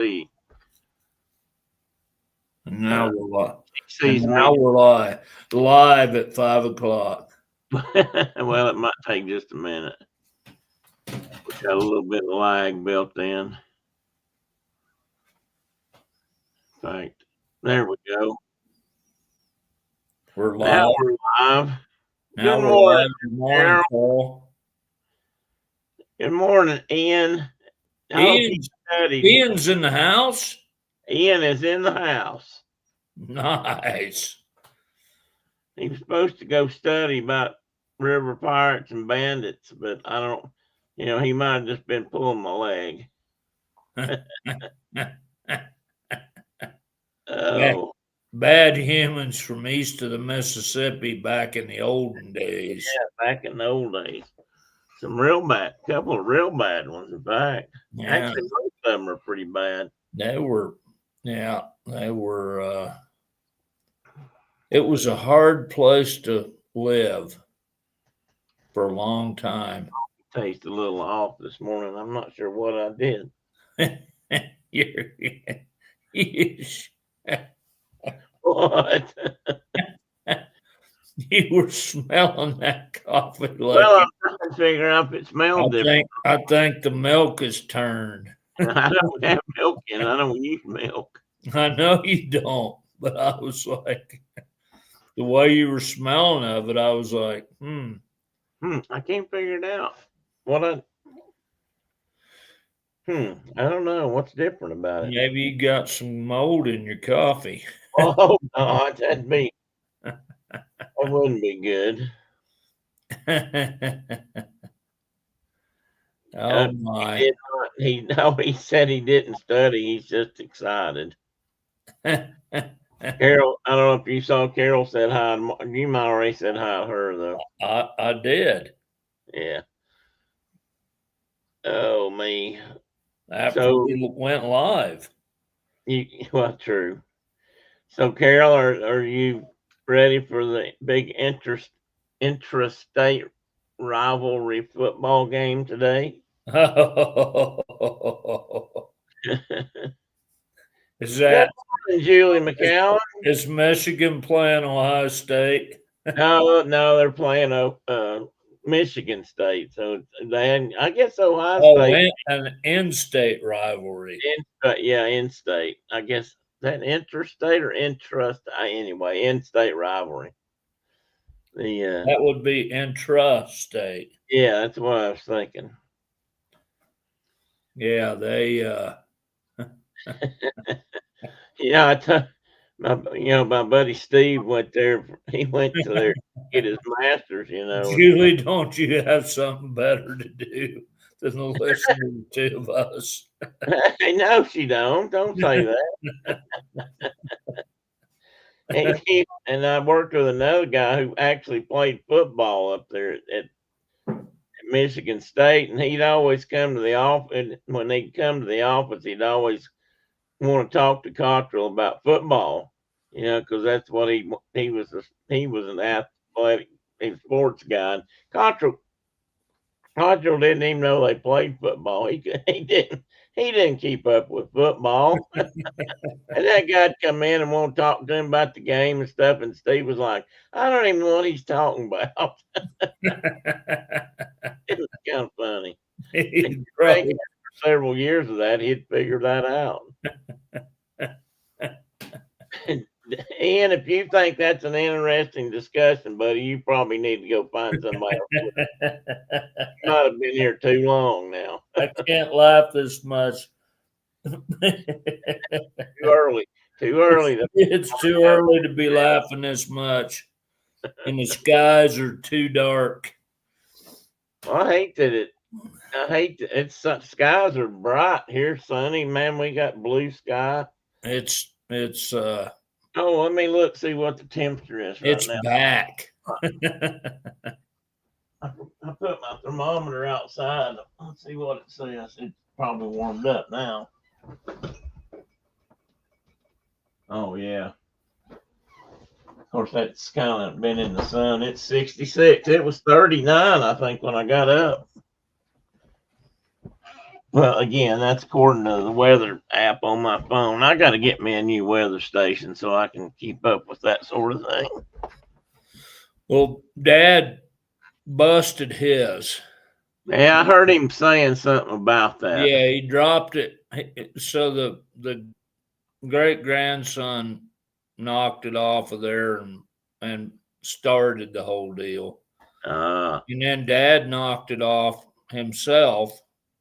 see. And now we're live at 5 o'clock. Well, it might take just a minute. We got a little bit of lag built in. In fact, there we go. We're live. Now we're live. Good morning, Paul. Good morning, Ian. Ian's in the house? Ian is in the house. Nice. He was supposed to go study about river pirates and bandits, but I don't, he might have just been pulling my leg. Oh. Bad humans from east of the Mississippi back in the olden days. Yeah, back in the old days. Some real bad, couple of real bad ones, in fact. Yeah. Actually, most of them are pretty bad. They were. It was a hard place to live for a long time. Taste a little off this morning. I'm not sure what I did. What? You were smelling that coffee. Well, I'm trying to figure out if it smelled different. I think the milk has turned. I don't have milk in it. I don't use milk. I know you don't, but I was like, the way you were smelling of it, I was like, I can't figure it out. I don't know what's different about it. Maybe you got some mold in your coffee. Oh no, that wouldn't be good. Oh my! He said he didn't study. He's just excited. Carol, I don't know if you saw Carol said hi. You might already said hi to her though. I did. Yeah. Oh me. After we went live. Well, true. So, Carol, are you ready for the big intrastate rivalry football game today? Is that Julie McCowan? Is Michigan playing Ohio State? No, they're playing Michigan State. So I guess Ohio State. An in-state rivalry. In-state. I guess that interstate or intrust. Anyway, in-state rivalry. That would be intrastate. Yeah, that's what I was thinking. Yeah, they. My buddy Steve went there. He went to there to get his master's. Julie, don't you have something better to do than listen to two of us? No, she don't. Don't say that. And I worked with another guy who actually played football up there at Michigan State, and he'd always come to the office. And when he'd come to the office, he'd always want to talk to Cottrell about football, because that's what he was. He was an athletic sports guy. Cottrell didn't even know they played football. He didn't keep up with football. And that guy'd come in and want to talk to him about the game and stuff. And Steve was like, I don't even know what he's talking about. It was kind of funny. For several years of that, he'd figure that out. Ian, if you think that's an interesting discussion, buddy, you probably need to go find somebody else. You might have been here too long now. I can't laugh this much. Too early. It's too early to be laughing this much. And the skies are too dark. I hate that skies are bright here, sunny. Man, we got blue sky. It's Oh, let me see what the temperature is right now. It's back. I put my thermometer outside. Let's see what it says. It's probably warmed up now. Oh, yeah. Of course, that's kind of been in the sun. It's 66. It was 39, I think, when I got up. Well, again, that's according to the weather app on my phone. I got to get me a new weather station so I can keep up with that sort of thing. Well, Dad busted his. Yeah, I heard him saying something about that. Yeah, he dropped it. So the great grandson knocked it off of there and started the whole deal. And then Dad knocked it off himself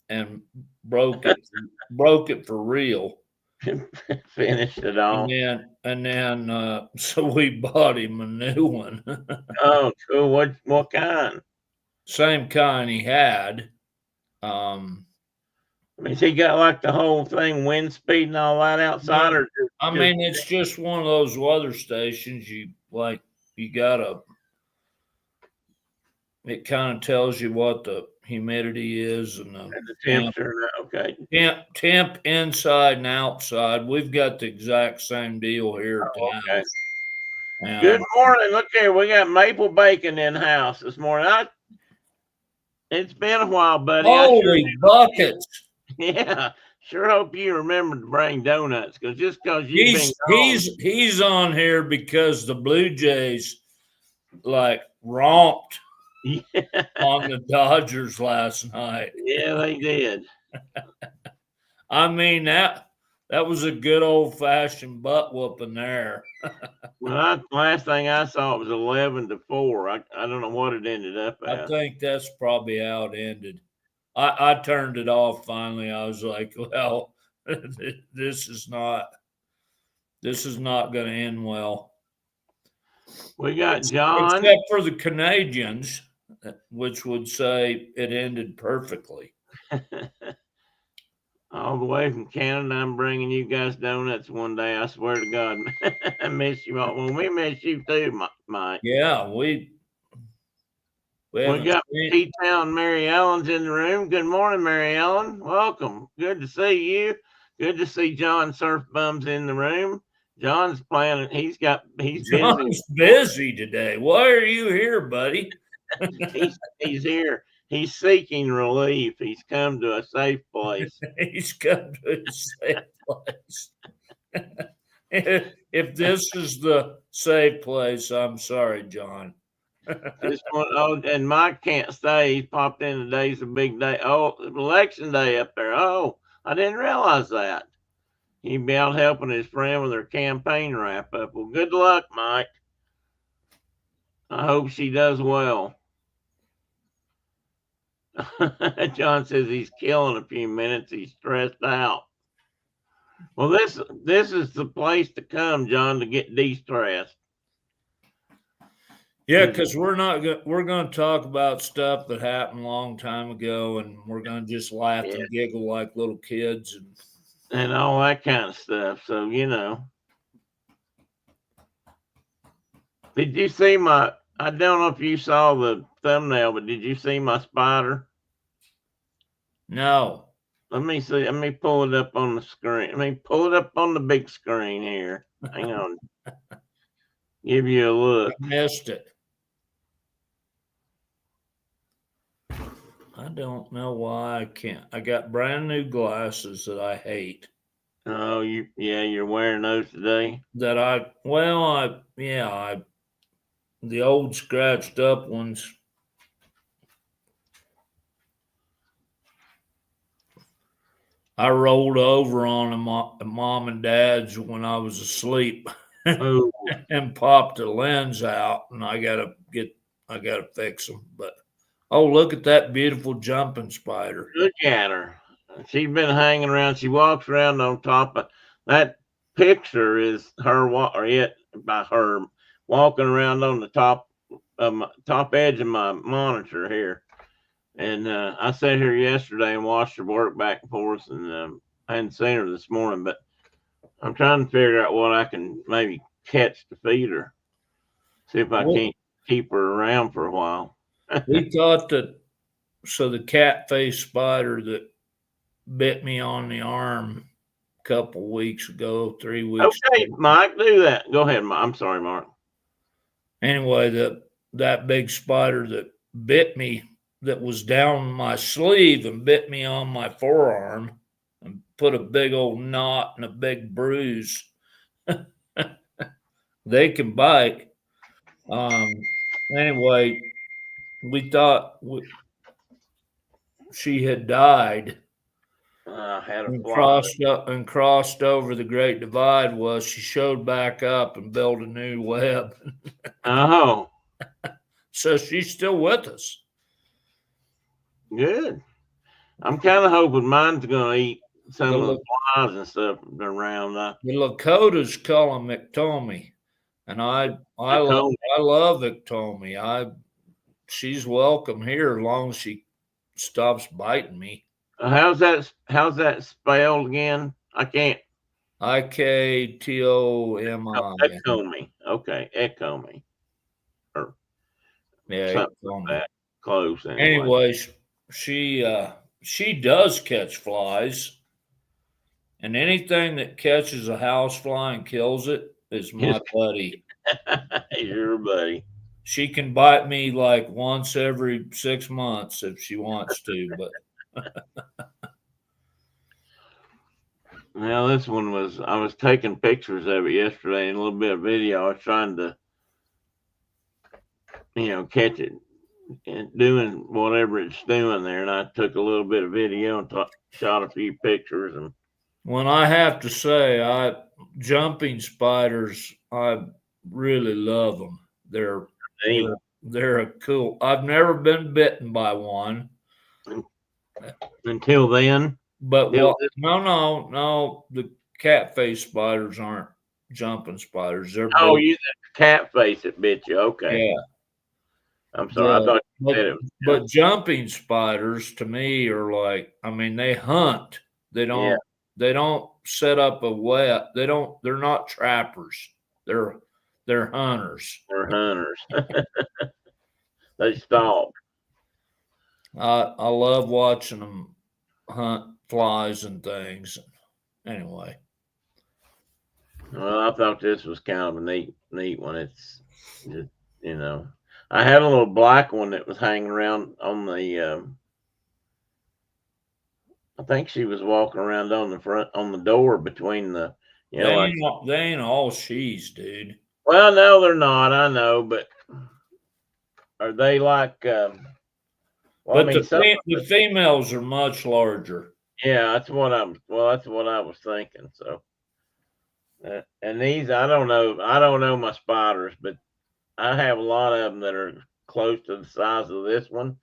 and broke it for real. Finished it all. And then so we bought him a new one. Oh, cool. What kind? Same kind he had. I mean, he got like the whole thing, wind speed and all that outside, or I mean, it's just one of those weather stations. It kind of tells you what the humidity is and the temperature. Okay. Temp inside and outside. We've got the exact same deal here at the house. Good morning. Look here, we got maple bacon in the house this morning. It's been a while, buddy. Holy buckets! Yeah, sure hope you remember to bring donuts because he's on here because the Blue Jays like romped on the Dodgers last night. Yeah, they did. I mean that was a good old fashioned butt whooping there. Well, last thing I saw it was 11-4. I don't know what it ended up at. I think that's probably how it ended. I turned it off finally. I was like, well, this is not going to end well. We got John. Except for the Canadians, which would say it ended perfectly. All the way from Canada, I'm bringing you guys donuts one day. I swear to God. I miss you all. Well, we miss you too, Mike. Yeah, we got T-Town Mary Ellen's in the room. Good morning, Mary Ellen. Welcome. Good to see you. Good to see John Surfbums in the room. John's planning. He's busy today. Why are you here, buddy? he's here. He's seeking relief. He's come to a safe place. He's come to a safe place. If this is the safe place, I'm sorry, John. And Mike can't stay. He popped in today's a big day. Oh, election day up there. Oh, I didn't realize that. He'd be out helping his friend with her campaign wrap up. Well, good luck, Mike. I hope she does well. John says he's killing a few minutes. He's stressed out. Well, this is the place to come, John, to get de-stressed. Yeah, because we're going to talk about stuff that happened a long time ago, and we're going to just laugh and giggle like little kids and all that kind of stuff. So, did you see I don't know if you saw the thumbnail, but did you see my spider? No. Let me see. Let me pull it up on the screen. Let me pull it up on the big screen here. Hang on. Give you a look. I missed it. I don't know why I can't. I got brand new glasses that I hate. Oh, you're wearing those today? The old scratched up ones. I rolled over on them at Mom and Dad's when I was asleep and popped the lens out, and I gotta fix them. But look at that beautiful jumping spider. Look at her. She's been hanging around. She walks around on top of that picture is her walking around on the top edge of my monitor here. And I sat here yesterday and watched her work back and forth, and I hadn't seen her this morning, but I'm trying to figure out what I can maybe catch to feed her. See if I can't keep her around for a while. We thought the cat face spider that bit me on the arm a couple weeks ago, 3 weeks Okay, ago. Mike, do that. Go ahead, Mike. I'm sorry, Mark. Anyway, that big spider that bit me that was down my sleeve and bit me on my forearm and put a big old knot and a big bruise. They can bite. Anyway, we thought she had died Had a and fly. crossed over the Great Divide. Was she showed back up and built a new web. Oh, So she's still with us. good. I'm kind of hoping mine's going to eat some of the flies and stuff around. The Lakotas call them Iktomi, and I love Iktomi. She's welcome here as long as she stops biting me. How's that spelled again? I can't. Iktomi. Iktomi. Okay, Iktomi. Or Yeah, something like that. Close anyway. She does catch flies, and anything that catches a housefly and kills it is my buddy. Your buddy. She can bite me like once every 6 months if she wants to, but Well, this one I was taking pictures of it yesterday and a little bit of video. I was trying to, catch it and doing whatever it's doing there. And I took a little bit of video and shot a few pictures. And when I have to say, jumping spiders, I really love them. They're a cool. I've never been bitten by one until then. But no. The cat face spiders aren't jumping spiders. They're you cat face that bit you. Okay. Yeah. I'm sorry. I thought you said it was. But jumping spiders to me are like, they hunt. They don't. They don't set up a web. They're not trappers. They're hunters. They're hunters. They stalk. I love watching them hunt flies and things. Anyway. Well, I thought this was kind of a neat one. It's just, I had a little black one that was hanging around on the. I think she was walking around on the door between the. They ain't all she's, dude. Well, no, they're not. I know, but are they like? The females are much larger. Yeah, that's what I was thinking. So, and these, I don't know my spiders, but I have a lot of them that are close to the size of this one.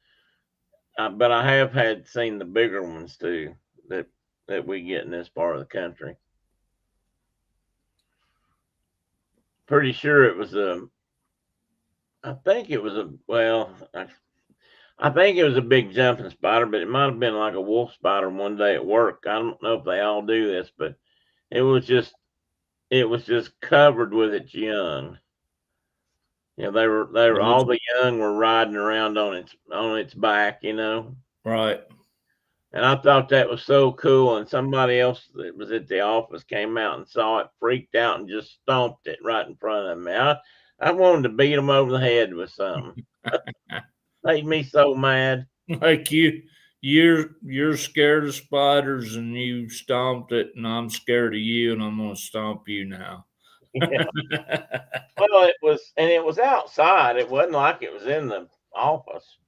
But I have seen the bigger ones too that we get in this part of the country. Pretty sure it was I think it was a big jumping spider, but it might have been like a wolf spider one day at work. I don't know if they all do this, but it was just covered with its young. They were all the young were riding around on its back, Right. And I thought that was so cool. And somebody else that was at the office came out and saw it, freaked out, and just stomped it right in front of me. I wanted to beat them over the head with something. Made me so mad. Like you're scared of spiders and you stomped it, and I'm scared of you, and I'm gonna stomp you now. Yeah. Well, it was outside. It wasn't like it was in the office.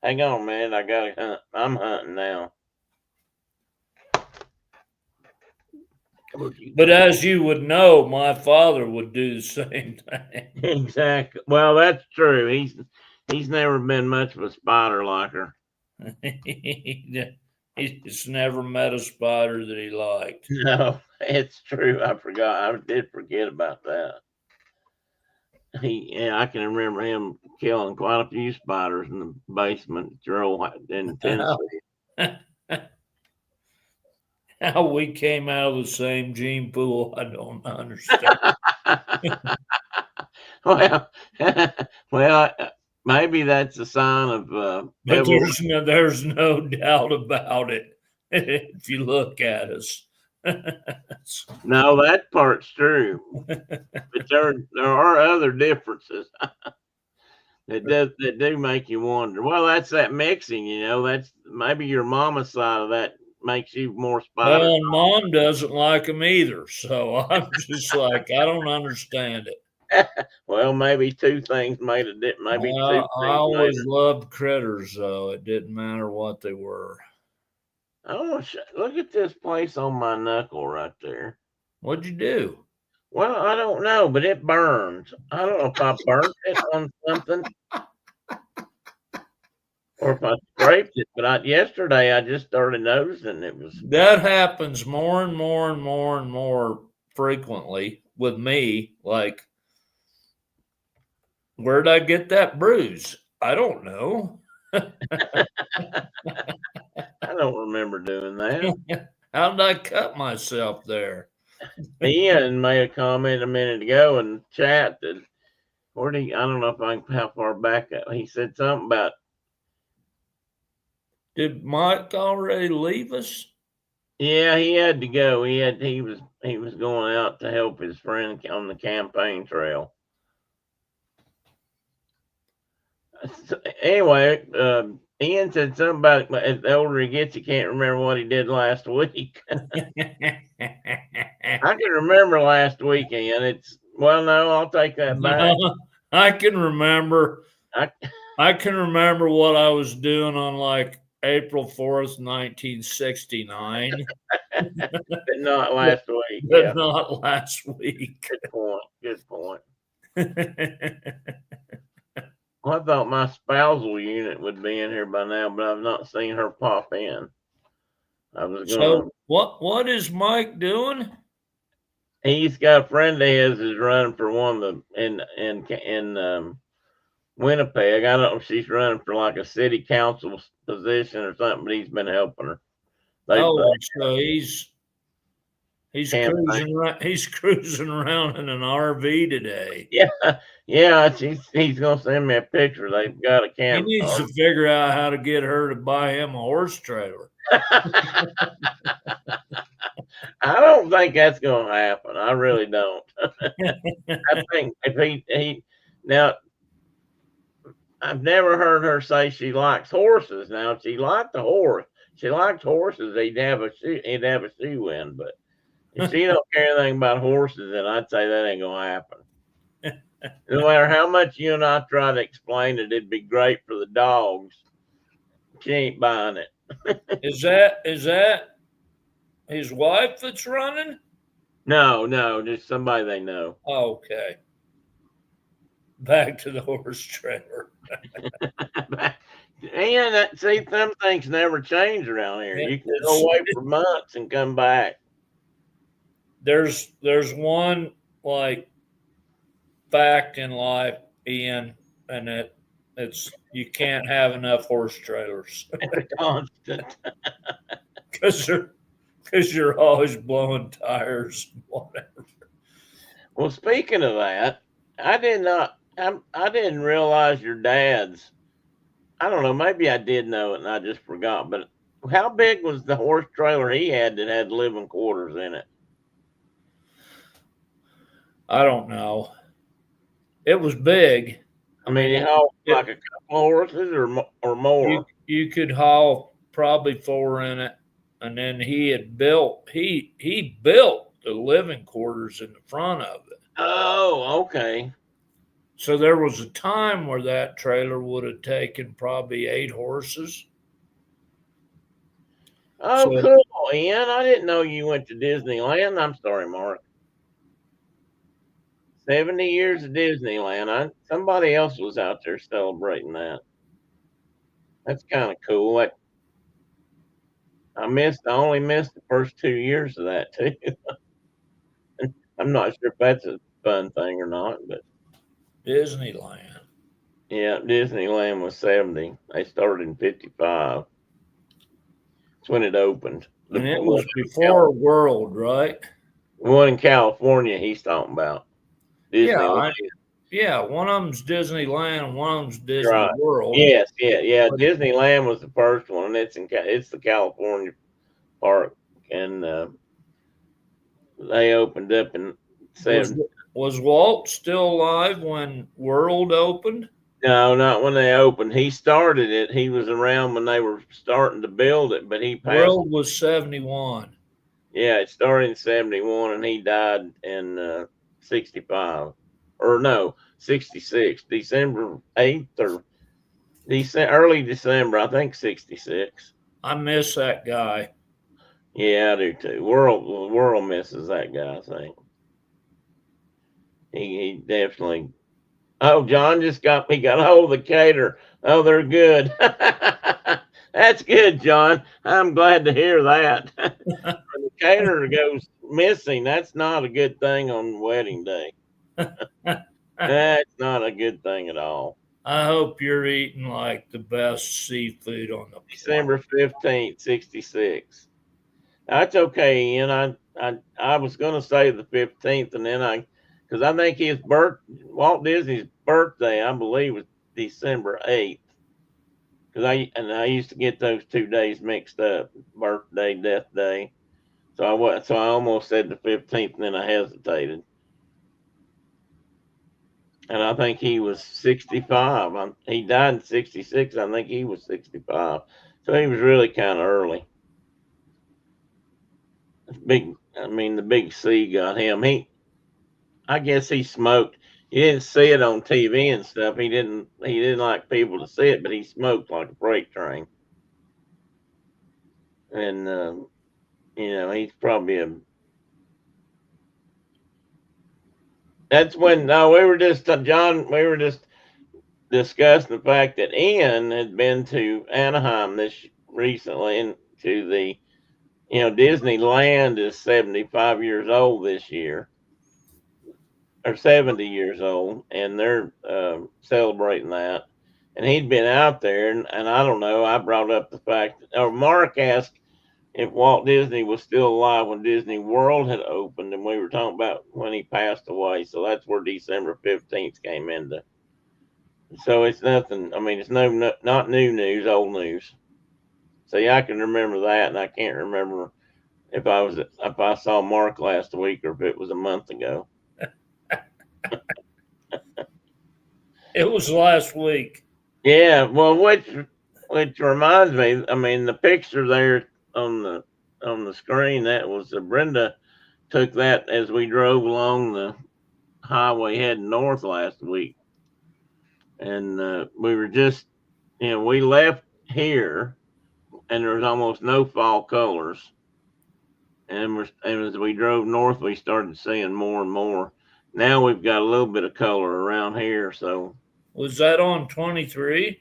Hang on, man. I gotta hunt. I'm hunting now. But as you would know, my father would do the same thing. Exactly. Well, that's true. He's never been much of a spider liker. He's never met a spider that he liked. No, it's true. I forgot. I did forget about that. I can remember him killing quite a few spiders in the basement in Tennessee. How we came out of the same gene pool, I don't understand. well, maybe that's a sign of. But there's no doubt about it. If you look at us. No, that part's true. But there are other differences. That do make you wonder. Well, that's that mixing, that's maybe your mama's side of that makes you more spider. Well, and Mom doesn't like them either, so I'm just like, I don't understand it. Well, maybe two things made a maybe two I things made always it. loved critters, though. It didn't matter what they were. Oh, look at this place on my knuckle right there. What'd you do? Well, I don't know, but it burns. I don't know if I burnt it on something or if I scraped it, but yesterday I just started noticing it was. That happens more and more and more and more frequently with me. Like, where'd I get that bruise? I don't know. I don't remember doing that. How did I cut myself there? Ian made a comment a minute ago in chat that I don't know how far back he said something about. Did Mike already leave us? Yeah, he had to go. He was going out to help his friend on the campaign trail. Anyway, Ian said something about the older he gets, he can't remember what he did last week. I can remember last week, Ian. No, I'll take that back. I can remember. I can remember what I was doing on like April 4th, 1969. But not last week. But Yeah. not last week. Good point. Well, I thought my spousal unit would be in here by now, but I've not seen her pop in. I was going. So what is Mike doing? He's got a friend of his is running for one of the in Winnipeg. I don't know if she's running for like a city council position or something, but he's been helping her. So he's cruising around in an RV today. Yeah. He's gonna send me a picture. They've got a camp. He needs to figure out how to get her to buy him a horse trailer. I don't think that's gonna happen. I really don't. I think if he now, I've never heard her say she likes horses. Now, if she liked horses, he'd have a shoe in. But if she don't care anything about horses, then I'd say that ain't gonna happen. No matter how much you and I try to explain it, it'd be great for the dogs. She ain't buying it. Is that his wife that's running? No, just somebody they know. Oh, okay. Back to the horse trailer. And see, some things never change around here. You can go away for months and come back. There's one like fact in life, Ian, and it's you can't have enough horse trailers. Constant. Because you're always blowing tires, whatever. Well, speaking of that, I didn't realize your dad's. I don't know. Maybe I did know it and I just forgot. But how big was the horse trailer he had that had living quarters in it? I don't know. It was big. I mean, he hauled like a couple of horses or more. You could haul probably 4 in it, and then he built the living quarters in the front of it. Oh, okay. So there was a time where that trailer would have taken probably 8 horses. Oh, cool, Ian. I didn't know you went to Disneyland. I'm sorry, Mark. 70 years of Disneyland. Somebody else was out there celebrating that. That's kind of cool. I only missed the first 2 years of that too. I'm not sure if that's a fun thing or not, but Disneyland. Yeah, Disneyland was 70. They started in 55. That's when it opened. And it was before World, right? The one in California he's talking about. Disneyland. Yeah, one of them's Disneyland and one of them's Disney World. Yes, yeah. Disneyland was the first one. It's the California park, and they opened up in 70. Was Walt still alive when World opened? No, not when they opened. He started it. He was around when they were starting to build it, but he passed. World was 71. Yeah, it started in 71 and he died in 65. Or no, 66. December 8th or early December, I think 66. I miss that guy. Yeah, I do too. The world misses that guy, I think. He definitely. Oh, John just got a hold of the cater. Oh, they're good. That's good, John. I'm glad to hear that. When the caterer goes missing, that's not a good thing on wedding day. That's not a good thing at all. I hope you're eating like the best seafood on the planet. December 15th, 66. That's okay, Ian. I was gonna say the 15th, and then because I think Walt Disney's birthday, I believe, was December 8th. Because I used to get those 2 days mixed up, birthday, death day. So I almost said the 15th, and then I hesitated. And I think he was 65. He died in 66. I think he was 65. So he was really kind of early. The big C got him. I guess he smoked. You didn't see it on TV and stuff. He didn't like people to see it, but he smoked like a freight train. And, he's probably that's when, no, we were just discussing the fact that Ian had been to Anaheim this recently and to Disneyland is 75 years old this year, or 70 years old, and they're celebrating that. And he'd been out there, and I don't know, I brought up the fact, or Mark asked if Walt Disney was still alive when Disney World had opened, and we were talking about when he passed away. So that's where December 15th came into. So it's nothing. I mean, it's not new news, old news. See, I can remember that, and I can't remember if I saw Mark last week or if it was a month ago. It was last week. Yeah, well, which reminds me, I mean, the picture there on the screen, that was Brenda took that as we drove along the highway heading north last week, and we were just, we left here, and there was almost no fall colors, and as we drove north, we started seeing more and more. Now we've got a little bit of color around here, so. Was that on 23?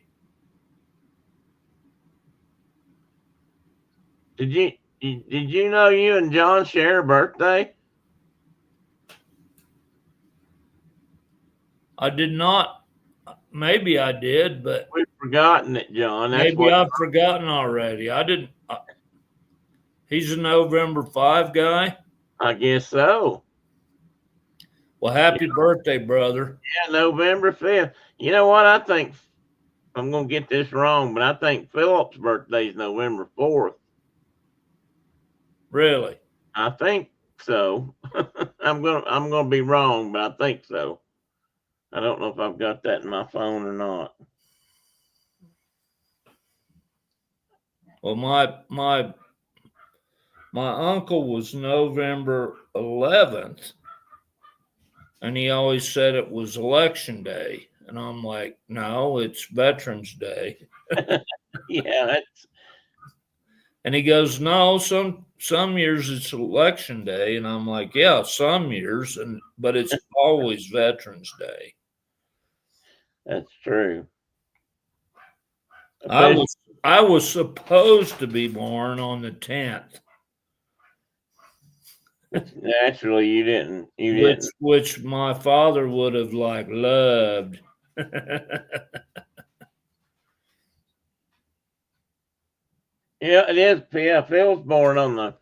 Did you know you and John share a birthday? I did not. Maybe I did, but we've forgotten it, John. Maybe I've forgotten already. I didn't. He's a November 5 guy. I guess so. Well, happy birthday, brother. Yeah, November 5th. You know what? I think I'm going to get this wrong, but I think Philip's birthday is November 4th. Really? I think so. I'm going to be wrong, but I think so. I don't know if I've got that in my phone or not. Well, my uncle was November 11th, and he always said it was Election Day, and I'm like, no, it's Veterans Day. Yeah, and he goes, no, some years it's Election Day, and I'm like, yeah, some years, but it's always Veterans Day. That's true. I was supposed to be born on the 10th. Naturally, you didn't. Which my father would have loved. Yeah, it is. Yeah, Phil's born on the.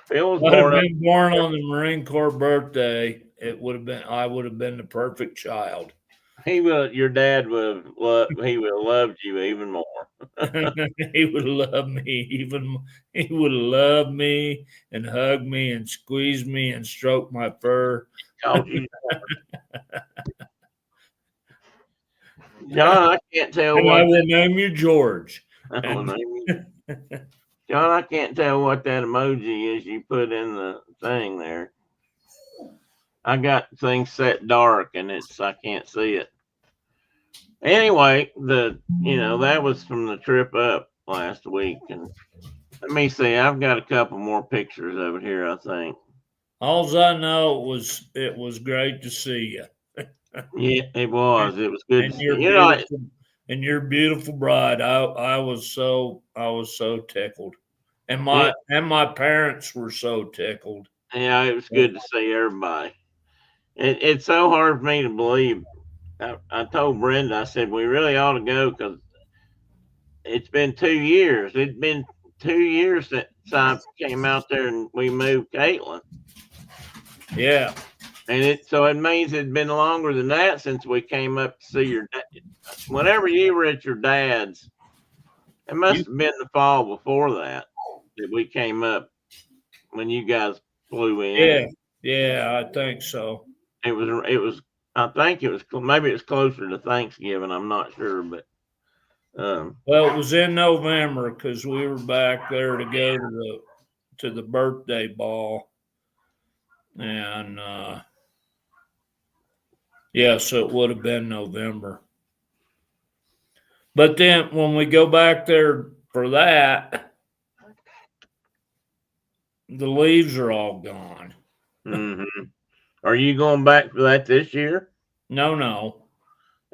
Born on the Marine Corps birthday. It would have been. I would have been the perfect child. Your dad would have loved. He would have loved you even more. He would love me even. He would love me and hug me and squeeze me and stroke my fur. John, I can't tell And what. I will name you George. John, I can't tell what that emoji is you put in the thing there. I got things set dark and I can't see it. Anyway, that was from the trip up last week, and let me see. I've got a couple more pictures of it here, I think. All I know it was great to see you. Yeah, it was. It was good to see. And your beautiful bride. I was so tickled, and my parents were so tickled. Yeah, it was good to see everybody. It's so hard for me to believe. I told Brenda, I said we really ought to go because it's been 2 years. It's been 2 years since I came out there and we moved Caitlin. Yeah. And it means it'd been longer than that since we came up to see your dad. Whenever you were at your dad's, it must have been the fall before that we came up when you guys flew in. Yeah, I think so. It was. I think it was maybe it was closer to Thanksgiving. I'm not sure, but well, it was in November because we were back there to go to the birthday ball, and so it would have been November. But then when we go back there for that, the leaves are all gone. Mm-hmm. Are you going back for that this year? No.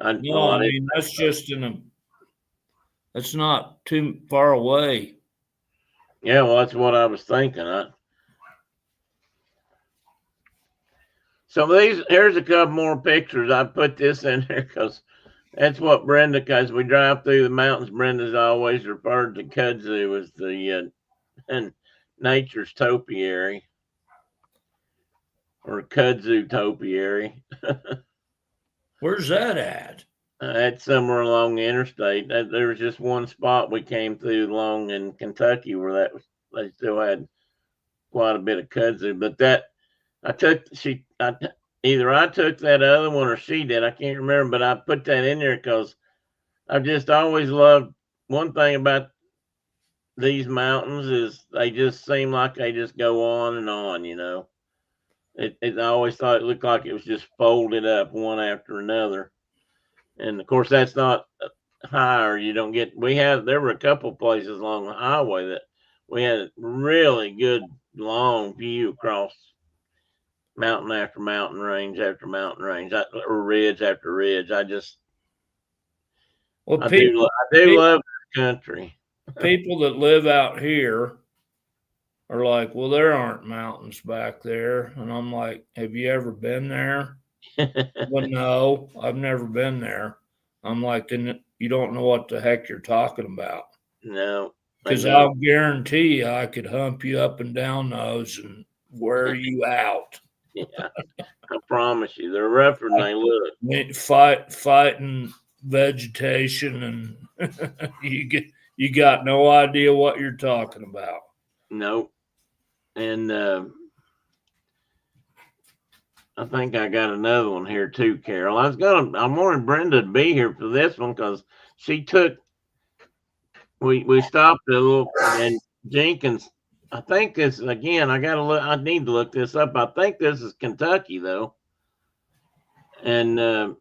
I mean, that's just that's not too far away. Yeah, well, that's what I was thinking. So here's a couple more pictures. I put this in there because that's what Brenda, because we drive through the mountains, Brenda's always referred to kudzu as the nature's topiary or kudzu topiary. Where's that at? That's somewhere along the interstate. There was just one spot we came through along in Kentucky where they still had quite a bit of kudzu. But either I took that other one or she did. I can't remember, but I put that in there because I've just always loved one thing about these mountains is they just seem like they just go on and on, I always thought it looked like it was just folded up one after another. And of course, that's not higher. You don't get, there were a couple places along the highway that we had a really good long view across mountain after mountain range after mountain range, or ridge after ridge. I do love the country. People that live out here are like, well, there aren't mountains back there. And I'm like, have you ever been there? Well, no, I've never been there. I'm like, then you don't know what the heck you're talking about. No. Because I'll guarantee you I could hump you up and down those and wear you out. Yeah, I promise you, they're rougher than they look. Fighting vegetation, and you got no idea what you're talking about. Nope. And I think I got another one here too, Carol. I wanted Brenda to be here for this one because she took. We stopped a little, and Jenkins. I think this again. I need to look this up. I think this is Kentucky though, and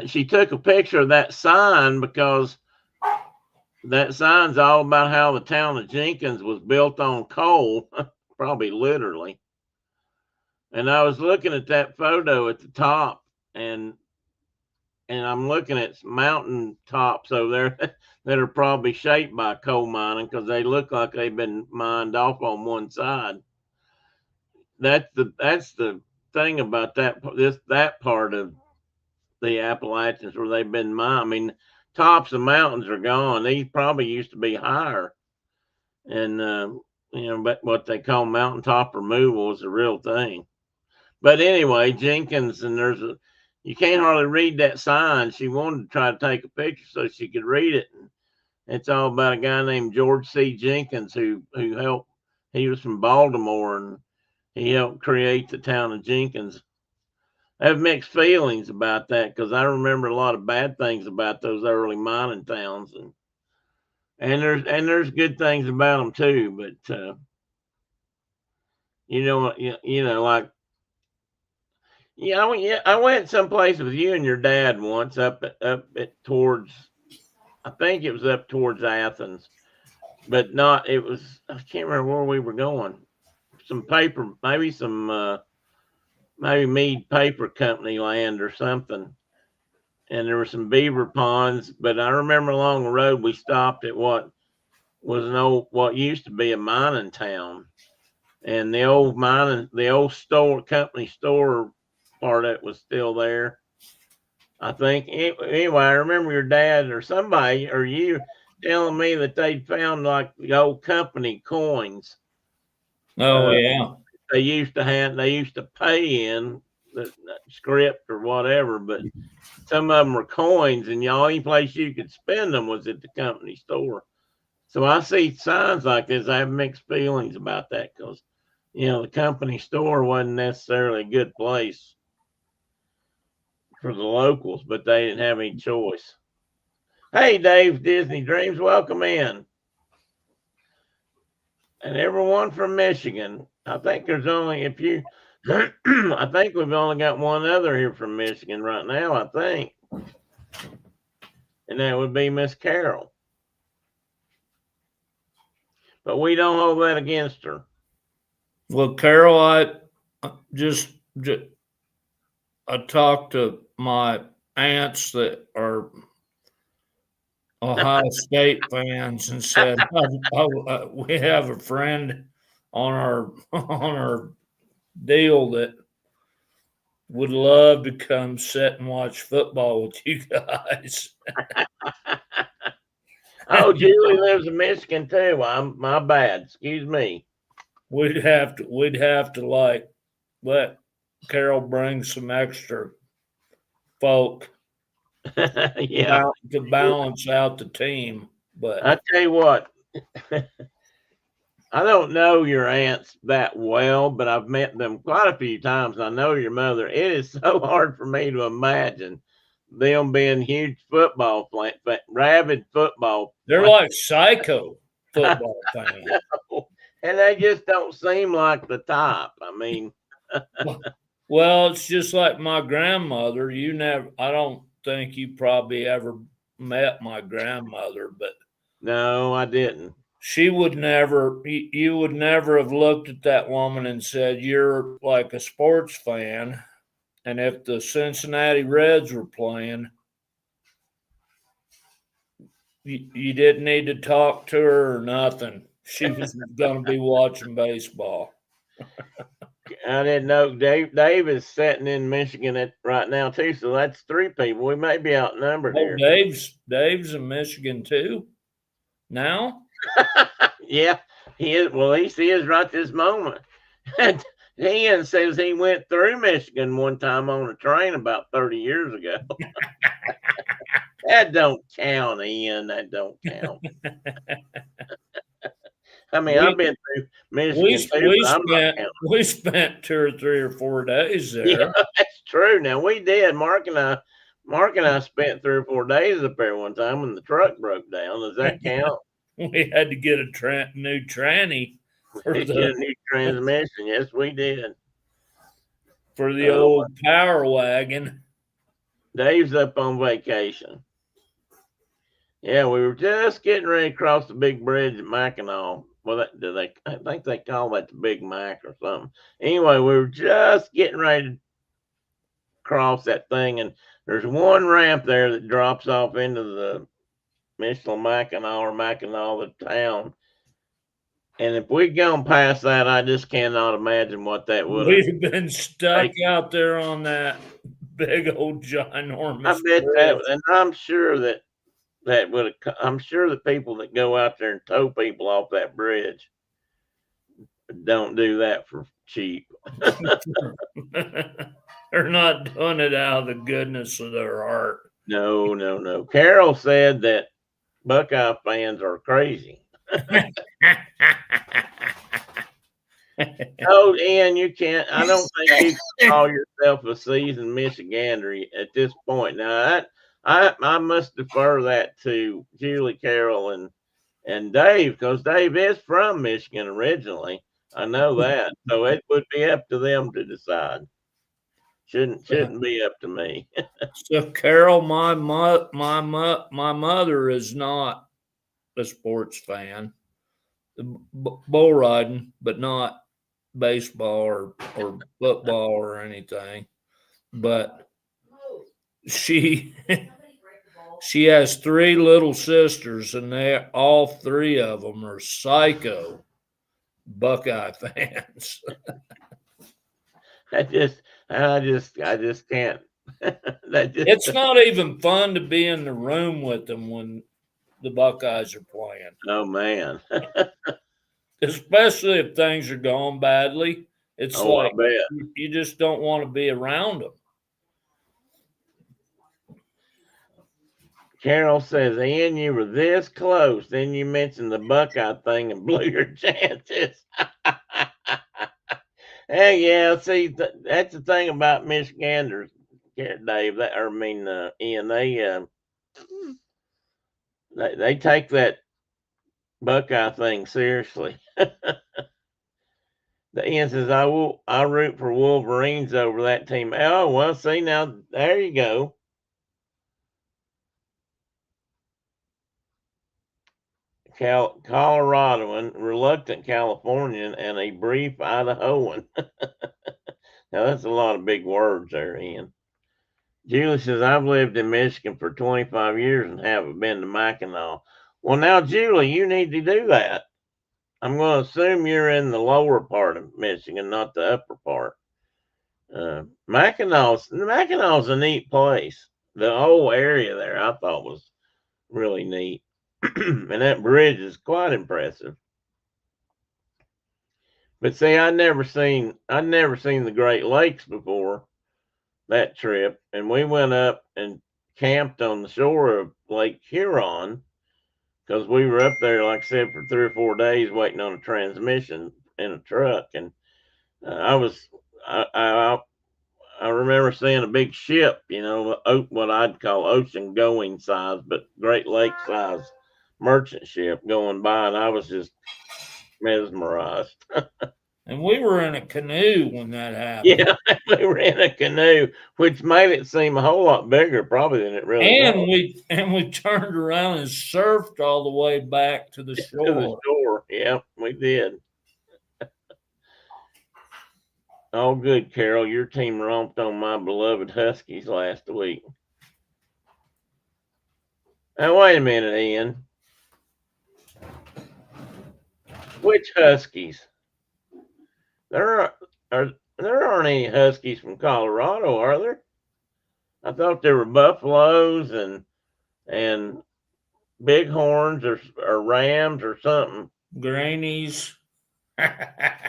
she took a picture of that sign because that sign's all about how the town of Jenkins was built on coal, probably literally. And I was looking at that photo at the top, and I'm looking at mountain tops over there that are probably shaped by coal mining because they look like they've been mined off on one side. That's the thing about that part of the Appalachians where they've been mined. I mean, tops of mountains are gone. These probably used to be higher, and but what they call mountaintop removal is a real thing. But anyway, Jenkins, and you can't hardly read that sign. She wanted to try to take a picture so she could read it. And it's all about a guy named George C. Jenkins who helped. He was from Baltimore, and he helped create the town of Jenkins. I have mixed feelings about that because I remember a lot of bad things about those early mining towns, and there's good things about them too. But like I went someplace with you and your dad once up at towards I think it was up towards Athens, but not. It was I can't remember where we were going. Some paper, maybe some maybe Mead Paper Company land or something. And there were some beaver ponds, but I remember along the road we stopped at what was what used to be a mining town, and the old company store part of it was still there. I think anyway. I remember your dad or somebody or you telling me that they'd found like the old company coins. Oh yeah, They used to pay in the script or whatever, but some of them were coins, and the only place you could spend them was at the company store. So I see signs like this. I have mixed feelings about that because, the company store wasn't necessarily a good place for the locals, but they didn't have any choice. Hey, Dave, Disney Dreams, welcome in. And everyone from Michigan. I think there's only, I think we've only got one other here from Michigan right now, I think. And that would be Miss Carol. But we don't hold that against her. Well, Carol, I talked to my aunts that are Ohio State fans and said, we have a friend on our deal that would love to come sit and watch football with you guys. Oh, Julie lives in Michigan too. My bad. Excuse me. We'd have to like let Carol bring some extra folk Yeah, to balance out the team. But I tell you what, I don't know your aunts that well, but I've met them quite a few times. I know your mother. It is so hard for me to imagine them being huge rabid football. They're like psycho football fans. And they just don't seem like the type. I mean, well, it's just like my grandmother. I don't think you probably ever met my grandmother, but no, I didn't. You would never have looked at that woman and said, you're like a sports fan. And if the Cincinnati Reds were playing, you didn't need to talk to her or nothing. She was going to be watching baseball. I didn't know Dave is sitting in Michigan right now too, so that's three people. We may be outnumbered here. Dave's in Michigan too. Now? Yeah, he is. Well, he is right this moment. And Ian says he went through Michigan one time on a train about 30 years ago. That don't count, Ian. That don't count. I mean, I've been through Michigan we spent 2 or 3 or 4 days there. Yeah, that's true. Now we did. Mark and I spent 3 or 4 days up there one time when the truck broke down. Does that count? We had to get a new tranny for a new transmission. Yes, we did. For the old power wagon. Dave's up on vacation. Yeah, we were just getting ready to cross the big bridge at Mackinac. Well, I think they call that the Big Mac or something. Anyway, we were just getting ready to cross that thing, and there's one ramp there that drops off into the Mackinac, the town. And if we'd gone past that, I just cannot imagine what that would have. We'd have been stuck out there on that big old ginormous I bet bridge. that, and I'm sure that I'm sure the people that go out there and tow people off that bridge don't do that for cheap. They're not doing it out of the goodness of their heart. No. Carol said that Buckeye fans are crazy. Oh, Ian, you can't. I don't think you can call yourself a seasoned Michigander at this point. Now, I must defer that to Julie, Carol, and Dave, because Dave is from Michigan originally. I know that, so it would be up to them to decide. Shouldn't be up to me. So, Carol, my mother is not a sports fan. Bull riding, but not baseball or football or anything. But she she has three little sisters, and they all three of them are psycho Buckeye fans. I just can't. It's not even fun to be in the room with them when the Buckeyes are playing. Oh man. Especially if things are going badly. It's like I bet. you just don't want to be around them. Carol says, Ian, you were this close. Then you mentioned the Buckeye thing and blew your chances. Hey, yeah, see, that's the thing about Michiganders, Dave. Ian, they take that Buckeye thing seriously. The Ian says, I root for Wolverines over that team. Oh, well, see, now, there you go. Coloradoan, reluctant Californian, and a brief Idahoan. Now, that's a lot of big words there, Ian. Julie says, I've lived in Michigan for 25 years and haven't been to Mackinac. Well, now, Julie, you need to do that. I'm going to assume you're in the lower part of Michigan, not the upper part. Mackinac's a neat place. The whole area there I thought was really neat. And that bridge is quite impressive. But see, I'd never seen the Great Lakes before that trip, and we went up and camped on the shore of Lake Huron because we were up there, like I said, for 3 or 4 days waiting on a transmission in a truck, and I remember seeing a big ship, what I'd call ocean going size, but Great Lake size merchant ship going by, and I was just mesmerized. And we were in a canoe when that happened. Yeah, we were in a canoe, which made it seem a whole lot bigger probably than it really was. And we turned around and surfed all the way back to the shore. To the shore, yeah, we did. All good, Carol. Your team romped on my beloved Huskies last week. Now, wait a minute, Ian. Which Huskies? There aren't any Huskies from Colorado, are there? I thought there were Buffaloes and Bighorns or Rams or something. Greenies.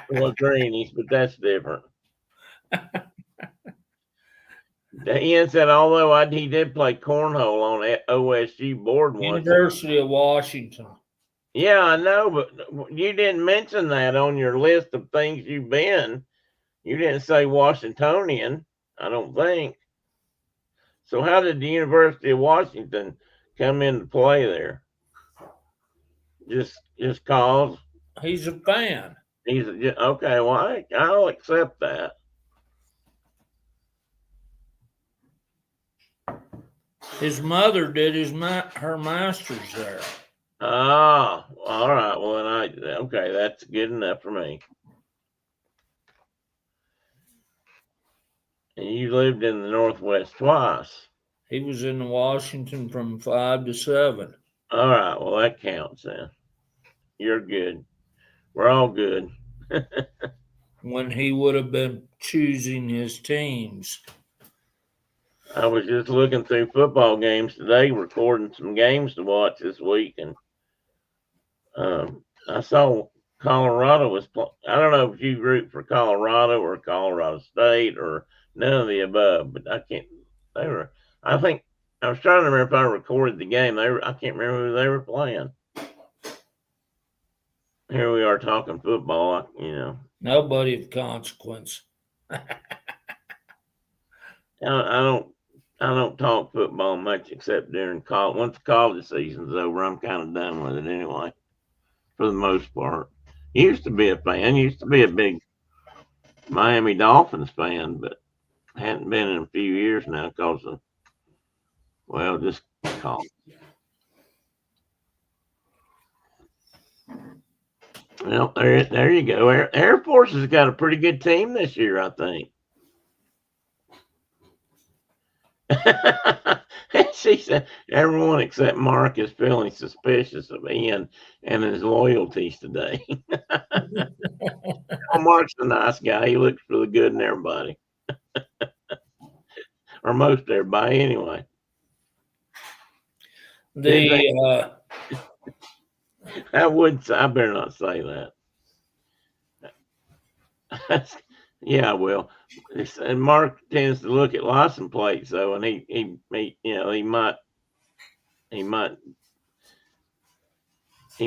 Well, Greenies, but that's different. Ian said, although he did play cornhole on OSU board once. University of Washington. Yeah, I know, but you didn't mention that on your list of things you've been. You didn't say Washingtonian, I don't think. So how did the University of Washington come into play there? Just cause? He's a fan. Okay, well, I'll accept that. His mother did her master's there. Ah, all right. Well, okay, that's good enough for me. And you lived in the Northwest twice. He was in Washington from 5 to 7. All right. Well, that counts then. You're good. We're all good. When he would have been choosing his teams. I was just looking through football games today, recording some games to watch this week, and I saw Colorado was. I don't know if you root for Colorado or Colorado State or none of the above, but I can't. I think I was trying to remember if I recorded the game. I can't remember who they were playing. here we are talking football. Nobody of consequence. I don't talk football much except during college. Once the college season's over, I'm kind of done with it anyway, for the most part. Used to be a fan. Used to be a big Miami Dolphins fan, but hadn't been in a few years now because of, just college. Well, there you go. Air Force has got a pretty good team this year, I think. She said everyone except Mark is feeling suspicious of Ian and his loyalties today. Mark's a nice guy. He looks for the good in everybody. Or most everybody, anyway. I better not say that. Yeah, I will. And Mark tends to look at license plates though, and he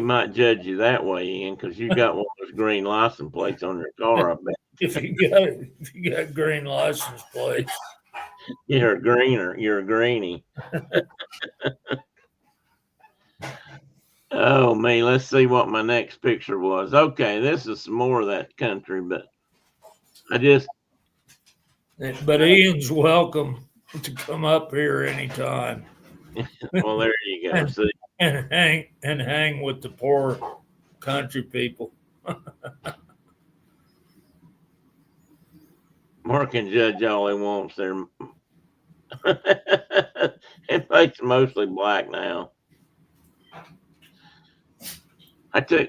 might judge you that way, Ian, because you got one of those green license plates on your car. I bet. If you got green license plates, you're a greener. You're a greenie. Oh man, let's see what my next picture was. Okay, this is some more of that country, but Ian's welcome to come up here anytime. Well, there you go. See? And hang with the poor country people. Mark can judge all he wants there. It makes mostly black now.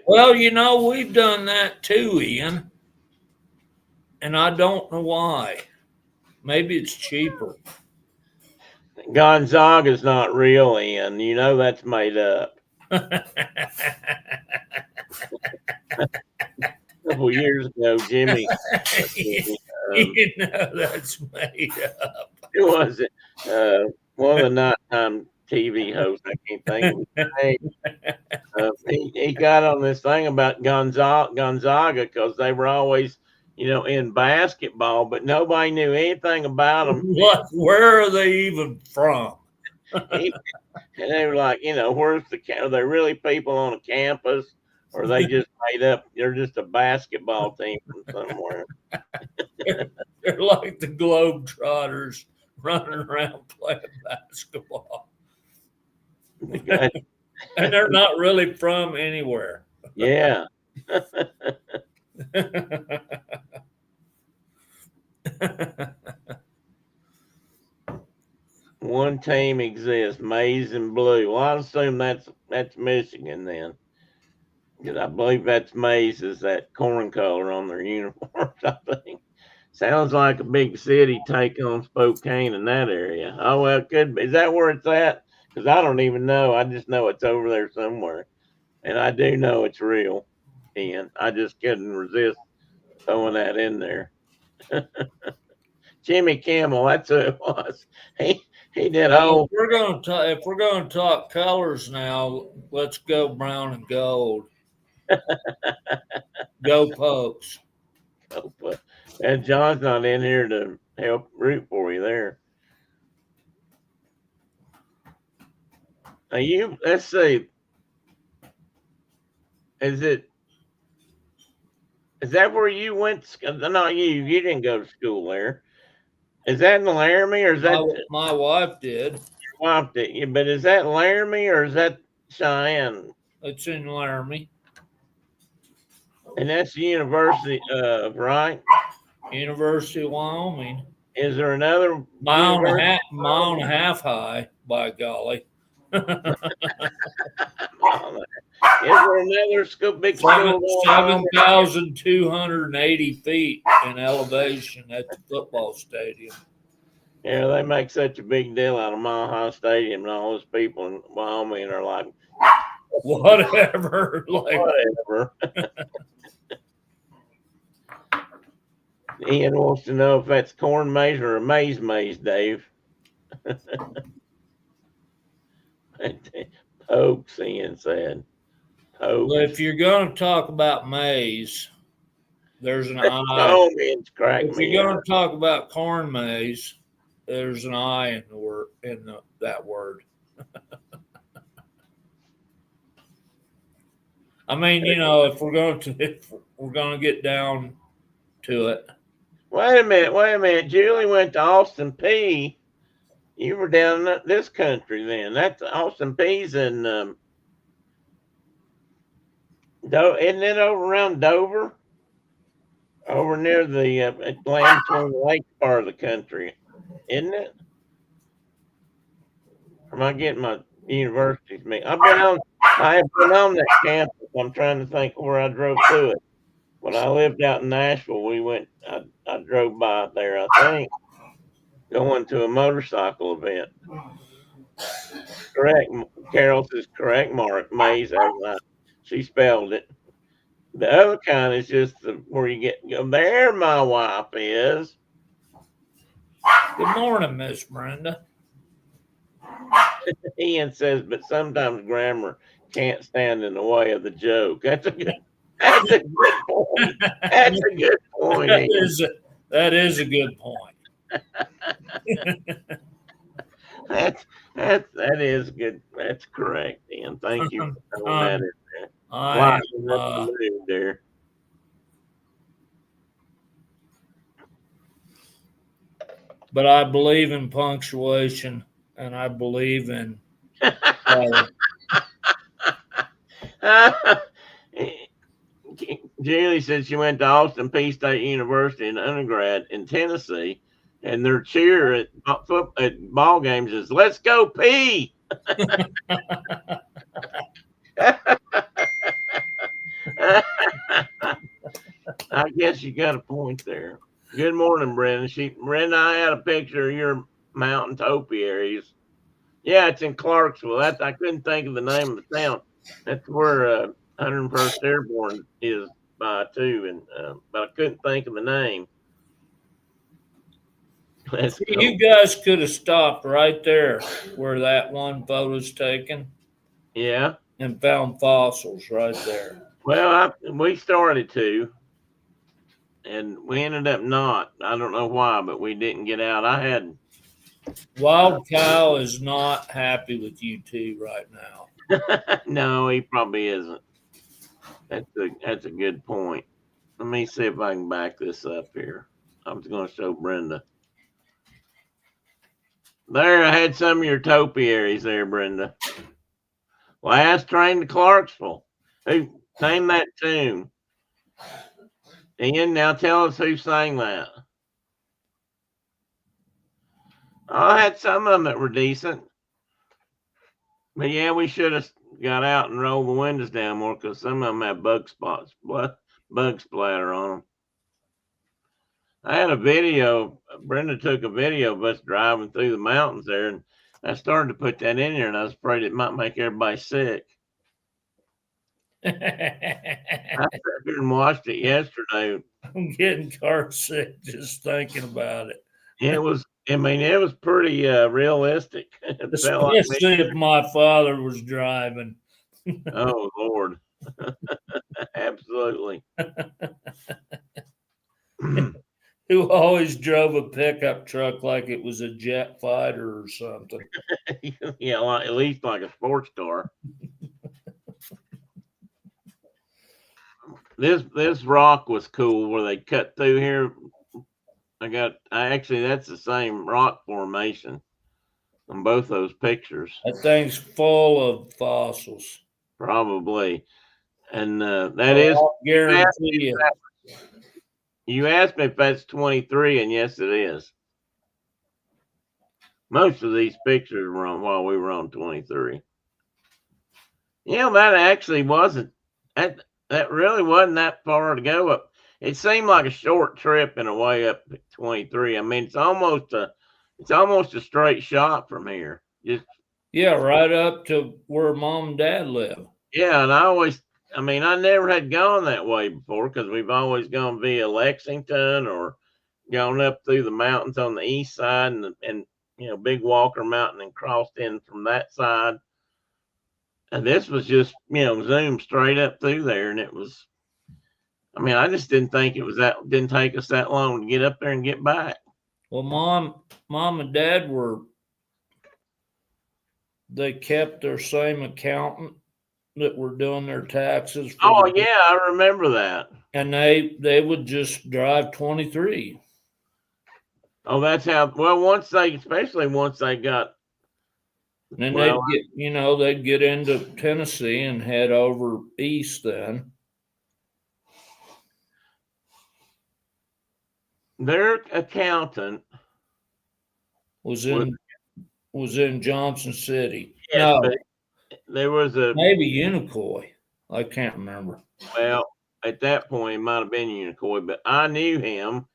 Well, we've done that too, Ian. And I don't know why. Maybe it's cheaper. Gonzaga's not real, Ian. You know that's made up. A couple years ago, Jimmy. That's made up. Who was it? One of the nighttime TV hosts. I can't think of his name. He got on this thing about Gonzaga because they were always, in basketball, but nobody knew anything about them. Where are they even from? And they were like, are they really people on a campus, or they just made up? They're just a basketball team from somewhere. They're like the Globetrotters running around playing basketball. And they're not really from anywhere. Yeah. One team exists, maize and blue. Well, I assume that's Michigan then, because I believe that's maize is that corn color on their uniforms. I think sounds like a big city take on Spokane in that area. Oh well, it could be. Is that where it's at? Because I don't even know. I just know it's over there somewhere, and I do know it's real. Ian, I just couldn't resist throwing that in there. Jimmy Kimmel, that's who it was. He did all. If we're going to talk colors now, let's go brown and gold. Go Pokes. And John's not in here to help root for you there. Now let's see. Is that where you went? Not you. You didn't go to school there. Is that in Laramie or is that? My wife did. Your wife did. But is that Laramie or is that Cheyenne? It's in Laramie. And that's the University of, right? University of Wyoming. Is there another mile and a half high, by golly? Is there another big school? 7,280 feet in elevation at the football stadium. Yeah, they make such a big deal out of Mile High Stadium, and all those people in Wyoming are like, whatever. Whatever. Ian wants to know if that's corn maze or a maize, Dave. Pokes, Ian said. Well, if you're going to talk about maize, there's an I. Oh, it's crack If me you're going up. to talk about corn maze, there's an I in the word that word. I mean, if we're going to get down to it. Wait a minute. Julie went to Austin P. You were down in this country then. That's Austin P's in isn't it over around Dover? Over near the land between the lake part of the country, isn't it? Am I getting my universities mixed? I have been on that campus. I'm trying to think where I drove through it. When I lived out in Nashville, I drove by there, I think, going to a motorcycle event. Correct. Carol says correct, Mark. Maze, she spelled it. The other kind is just where you go, there my wife is. Good morning, Miss Brenda. Ian says, but sometimes grammar can't stand in the way of the joke. That's a good point. That's a good point. That is a good point. That is good. That's correct, Ian. Thank you for throwing that in there. Lighten up the mood there. But I believe in punctuation, and I believe in. Julie said she went to Austin P State University in undergrad in Tennessee, and their cheer at ball games is "Let's go P." I guess you got a point there. Good morning, Brenda. Brenda, I had a picture of your mountain topiaries. Yeah, it's in Clarksville. I couldn't think of the name of the town. That's where 101st Airborne is by too, and but I couldn't think of the name. You guys could have stopped right there where that one photo's taken. Yeah. And found fossils right there. Well, we started to, and we ended up not. I don't know why, but we didn't get out. Wild Cow is not happy with you two right now. No, he probably isn't. That's a good point. Let me see if I can back this up here. I was going to show Brenda. There, I had some of your topiaries there, Brenda. Last train to Clarksville. Who named that tune? Ian, now tell us who sang that. I had some of them that were decent. But yeah, we should have got out and rolled the windows down more because some of them have bug splatter on them. I had a video. Brenda took a video of us driving through the mountains there, and I started to put that in there, and I was afraid it might make everybody sick. I sat there and watched it yesterday. I'm getting car sick just thinking about it. It was pretty realistic. Especially if my father was driving. Oh, Lord. Absolutely. Who always drove a pickup truck like it was a jet fighter or something. Yeah, at least like a sports car. This rock was cool where they cut through here. That's the same rock formation on both those pictures. That thing's full of fossils. Probably. And that is, guarantee you asked me if that's 23, and yes, it is. Most of these pictures were on while we were on 23. That actually wasn't, that really wasn't that far to go up. It seemed like a short trip in a way up 23. I mean, it's almost a straight shot from here. Right up to where Mom and Dad live. Yeah, and I never had gone that way before because we've always gone via Lexington or gone up through the mountains on the east side and Big Walker Mountain and crossed in from that side. And this was just, zoom straight up through there. And it was, I just didn't think didn't take us that long to get up there and get back. Well, mom and dad they kept their same accountant that were doing their taxes. Yeah, I remember that. And they would just drive 23. Oh, that's how. Well, especially once they got. And then they'd get into Tennessee and head over east. Then their accountant was in Johnson City. Yes, no, there was maybe Unicoi. I can't remember. Well, at that point, it might have been Unicoi, but I knew him.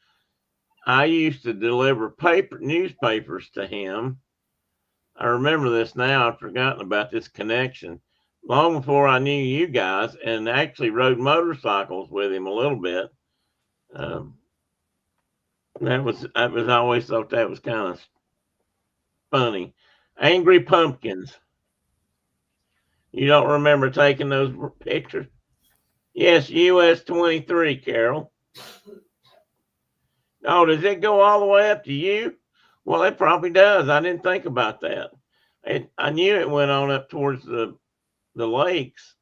I used to deliver newspapers to him. I remember this now. I've forgotten about this connection. Long before I knew you guys, and actually rode motorcycles with him a little bit. I always thought that was kind of funny. Angry Pumpkins. You don't remember taking those pictures? Yes, US 23, Carol. Oh, does it go all the way up to you? Well, it probably does. I didn't think about that. I knew it went on up towards the lakes.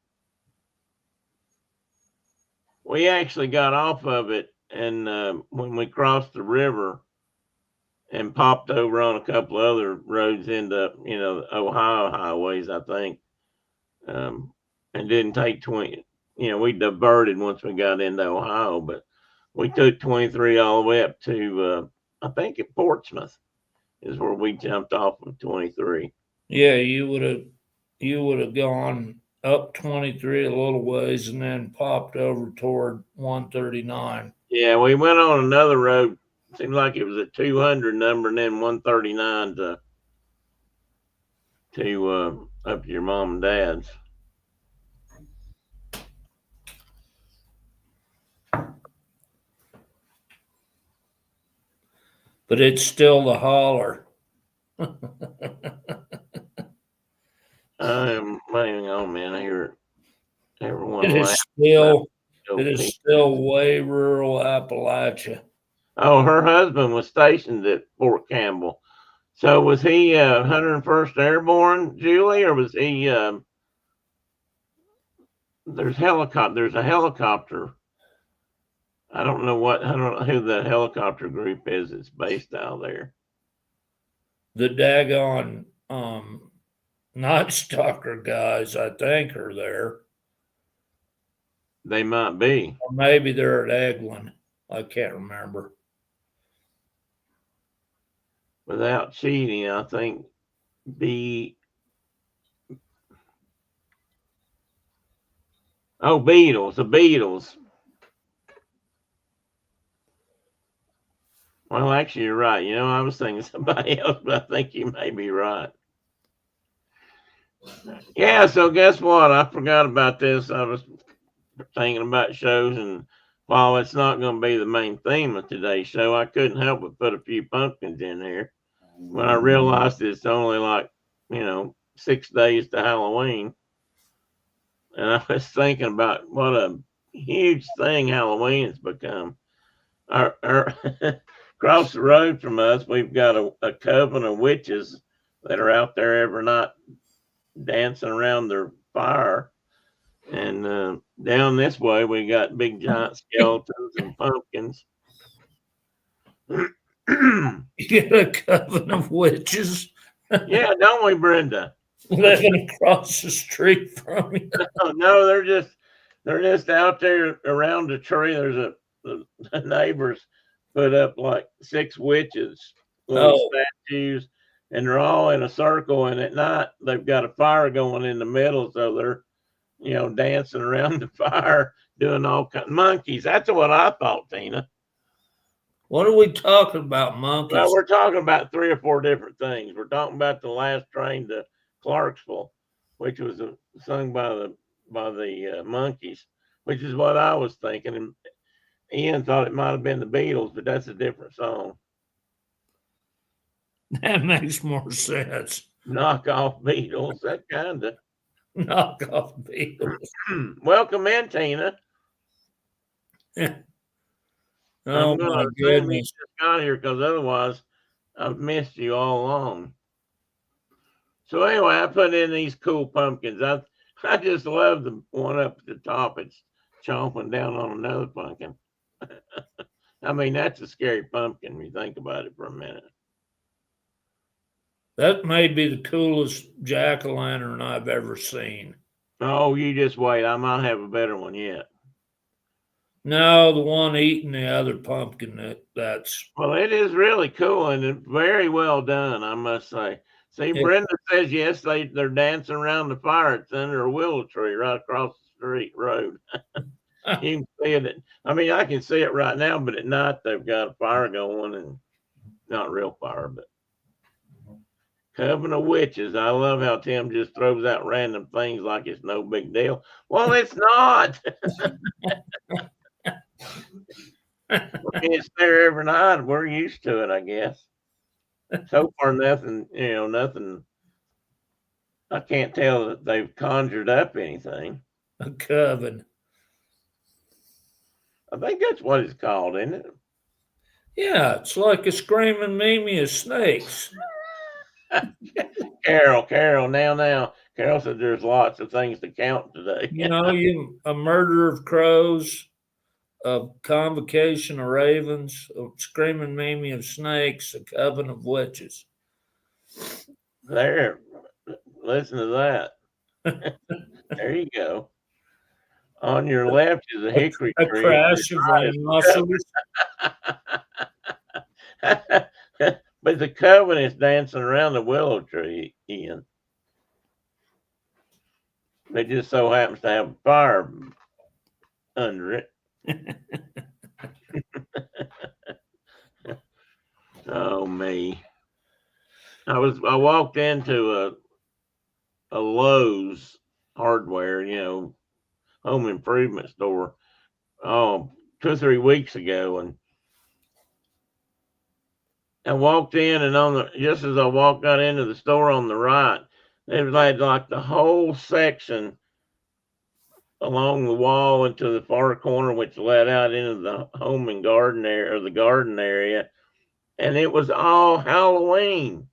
We actually got off of it, and when we crossed the river and popped over on a couple other roads into, the Ohio highways, I think, and didn't take 20. We diverted once we got into Ohio, but we took 23 all the way up to, I think at Portsmouth is where we jumped off of 23. Yeah, you would have gone up 23 a little ways and then popped over toward 139. Yeah, we went on another road. Seemed like it was a 200 number, and then 139 to up to your mom and dad's. But it's still the holler. I'm waiting on, man. I hear everyone. It is still way rural Appalachia. Oh, her husband was stationed at Fort Campbell. So was he 101st Airborne, Julie, or was he? There's a helicopter. I don't know who the helicopter group is. It's based out there. The daggone Night Stalker guys, I think, are there. They might be. Or maybe they're at Eglin. I can't remember. Without cheating, I think Beatles, the Beatles. Well, actually, you're right. I was thinking somebody else, but I think you may be right. Yeah, so guess what? I forgot about this. I was thinking about shows, and while it's not going to be the main theme of today's show, I couldn't help but put a few pumpkins in here when I realized it's only like, 6 days to Halloween. And I was thinking about what a huge thing Halloween's become. Across the road from us, we've got a coven of witches that are out there every night dancing around their fire. And down this way, we got big giant skeletons and pumpkins. You got a coven of witches? Yeah, don't we, Brenda? Living across the street from you. No, they're just out there around the tree. There's the neighbors put up like 6 witches, little statues, and they're all in a circle. And at night, they've got a fire going in the middle, so they're, dancing around the fire, doing all kinds of monkeys. That's what I thought, Tina. What are we talking about, monkeys? Well, we're talking about 3 or 4 different things. We're talking about the last train to Clarksville, which was sung by the Monkeys, which is what I was thinking. And Ian thought it might have been the Beatles, but that's a different song. That makes more sense. Knock off Beatles, that kind of. knockoff beetles. Welcome in, Tina. Oh I'm going my to assume you goodness. just got here because otherwise I've missed you all along. So anyway, I put in these cool pumpkins. I just love the one up at the top. It's chomping down on another pumpkin. I mean, that's a scary pumpkin when you think about it for a minute. That may be the coolest jack-o'-lantern I've ever seen. Oh, you just wait. I might have a better one yet. No, the one eating the other pumpkin, that's... Well, it is really cool and very well done, I must say. See, Brenda says, yes, they're dancing around the fire. It's under a willow tree right across the street road. You can see it. I mean, I can see it right now, but at night they've got a fire going, and not real fire, but Coven of Witches. I love how Tim just throws out random things like it's no big deal. Well, it's not. It's there every night. We're used to it, I guess. So far, nothing. Nothing. I can't tell that they've conjured up anything. A coven. I think that's what it's called, isn't it? Yeah, it's like a screaming mimi of snakes. Carol, now. Carol said there's lots of things to count today. A murder of crows, a convocation of ravens, a screaming mimi of snakes, a coven of witches. There, listen to that. There you go. On your left is a hickory tree. A crash of rhinoceros. But the coven is dancing around the willow tree, Ian. It just so happens to have a fire under it. Oh, me. I walked into a Lowe's hardware, home improvement store, 2 or 3 weeks ago, and I walked in, and just as I got into the store on the right, it was like the whole section along the wall into the far corner, which led out into the home and garden area, or the garden area, and it was all Halloween.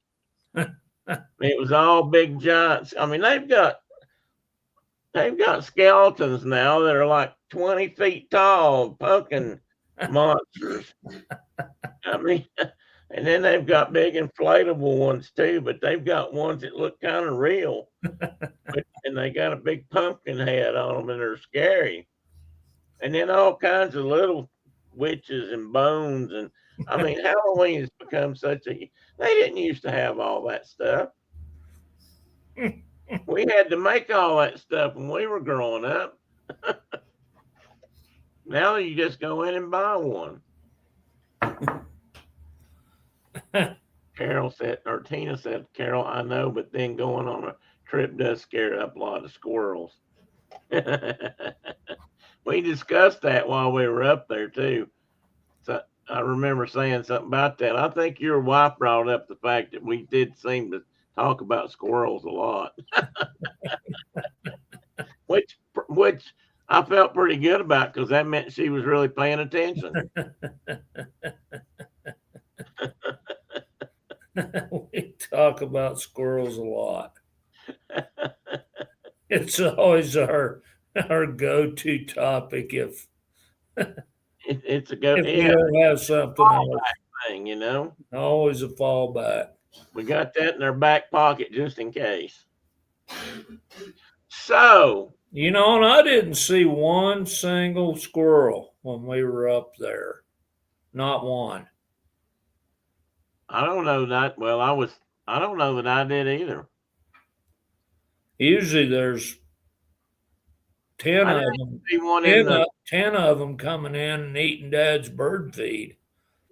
It was all big giants. I mean, they've got skeletons now that are like 20 feet tall, pumpkin monsters. I mean, and then they've got big inflatable ones too, but they've got ones that look kind of real. And they got a big pumpkin head on them, and they're scary. And then all kinds of little witches and bones. And I mean, Halloween has become they didn't used to have all that stuff. We had to make all that stuff when we were growing up. Now you just go in and buy one. Tina said, Carol, I know, but then going on a trip does scare up a lot of squirrels. We discussed that while we were up there too. So I remember saying something about that. I think your wife brought up the fact that we did seem to talk about squirrels a lot. which I felt pretty good about, because that meant she was really paying attention. We talk about squirrels a lot. It's always our go-to topic if it's a go. If we don't have something else thing, always a fallback. We got that in our back pocket just in case. So, and I didn't see one single squirrel when we were up there. Not one. I don't know that. Well, I don't know that I did either. Usually there's 10 of them. 10 of them coming in and eating Dad's bird feed.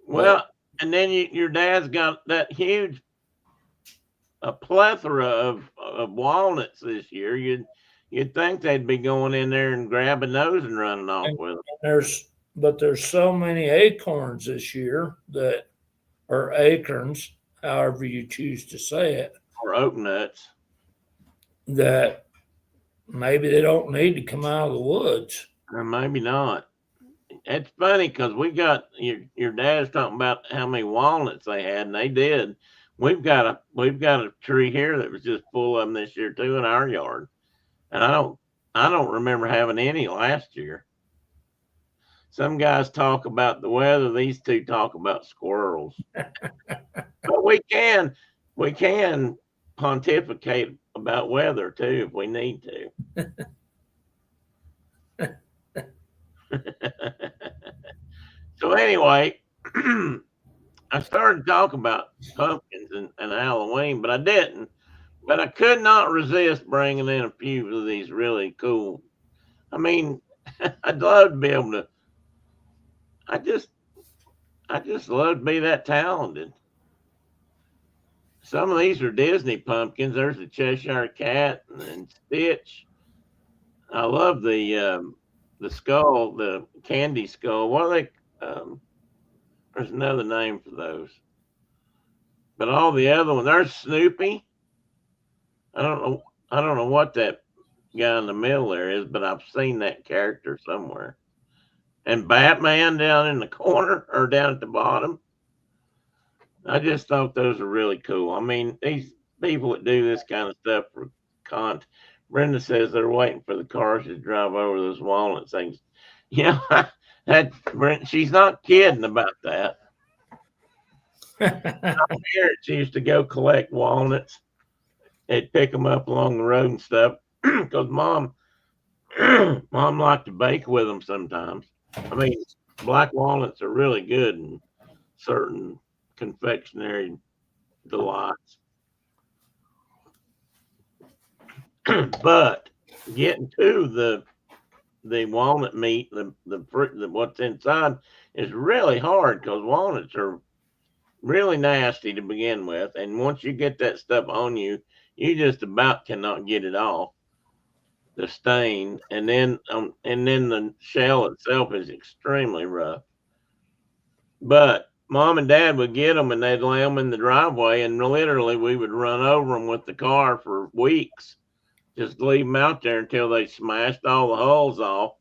Well, and then your dad's got that huge plethora of walnuts this year. You'd think they'd be going in there and grabbing those and running off with them. There's so many acorns this year or acorns, however you choose to say it, or oak nuts, that Maybe they don't need to come out of the woods. Or maybe not. It's funny because we got your dad's talking about how many walnuts they had, and they did. We've got a tree here that was just full of them this year too in our yard, and I don't remember having any last year. Some guys talk about the weather; these two talk about squirrels. But we can pontificate about weather too if we need to. So anyway, I started talking about pumpkins and Halloween, but I didn't. But I could not resist bringing in a few of these really cool. I mean, I'd love to be able to. I just, I just love to be that talented. Some of these are Disney pumpkins. There's the Cheshire Cat and Stitch. I love the skull, the candy skull. What are they? There's another name for those. But all the other ones, there's Snoopy. I don't know. I don't know what that guy in the middle there is, but I've seen that character somewhere. And Batman down in the corner or down at the bottom. I just thought those are really cool. I mean, these people that do this kind of stuff for content. Brenda says they're waiting for the cars to drive over those walnut things. You know, that Brenda, she's not kidding about that. My parents used to go collect walnuts. They'd pick them up along the road and stuff because mom liked to bake with them sometimes. I mean, black walnuts are really good in certain confectionery delights. But getting to the walnut meat, the fruit, what's inside is really hard because walnuts are really nasty to begin with, and once you get that stuff on you, you just about cannot get it off. The stain, and then the shell itself is extremely rough. But mom and dad would get them and they'd lay them in the driveway, and literally we would run over them with the car for weeks, just leave them out there until they smashed all the hulls off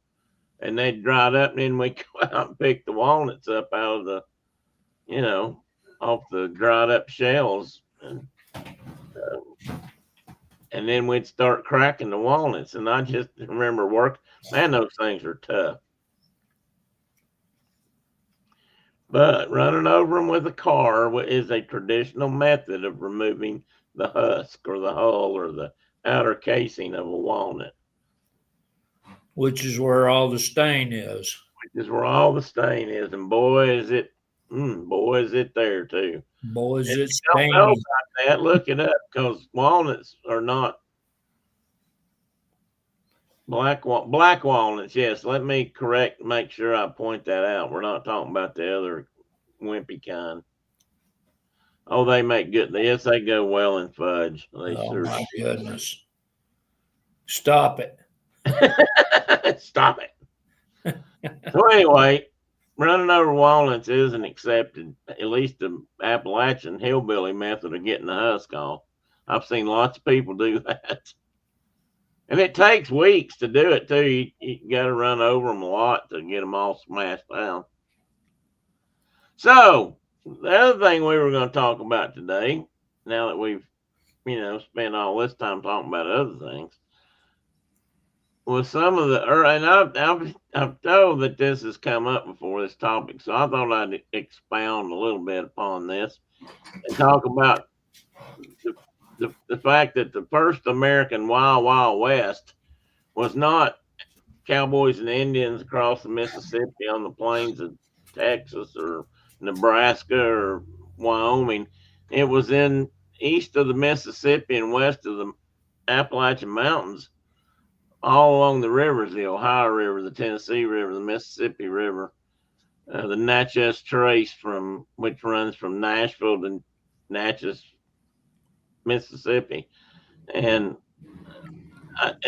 and they'd dried up, and then we go out and pick the walnuts up out of the, you know, off the dried up shells, and then we'd start cracking the walnuts. And I just remember man, those things are tough. But running over them with a car is a traditional method of removing the husk or the hull or the outer casing of a walnut. Which is where all the stain is. Which is where all the stain is. And boy, is it there too. Boy, is it don't know about that, look it up, because walnuts are not black walnuts. Yes, let me make sure I point that out. We're not talking about the other wimpy kind. Oh, they make good. Yes, they go well in fudge. They sure my goodness! Stop it! Stop it! So anyway, running over walnuts isn't accepted, at least the Appalachian hillbilly method of getting the husk off. I've seen lots of people do that. And it takes weeks to do it too. You got to run over them a lot to get them all smashed down. So the other thing we were going to talk about today, now that we've, spent all this time talking about other things, was some of the, and I've told that this has come up before, this topic, so I thought I'd expound a little bit upon this and talk about the fact that the first American Wild Wild West was not cowboys and Indians across the Mississippi on the plains of Texas or Nebraska or Wyoming. It was in east of the Mississippi and west of the Appalachian Mountains, all along the rivers, the Ohio River, the Tennessee River, the Mississippi River, the Natchez Trace, which runs from Nashville to Natchez, Mississippi. And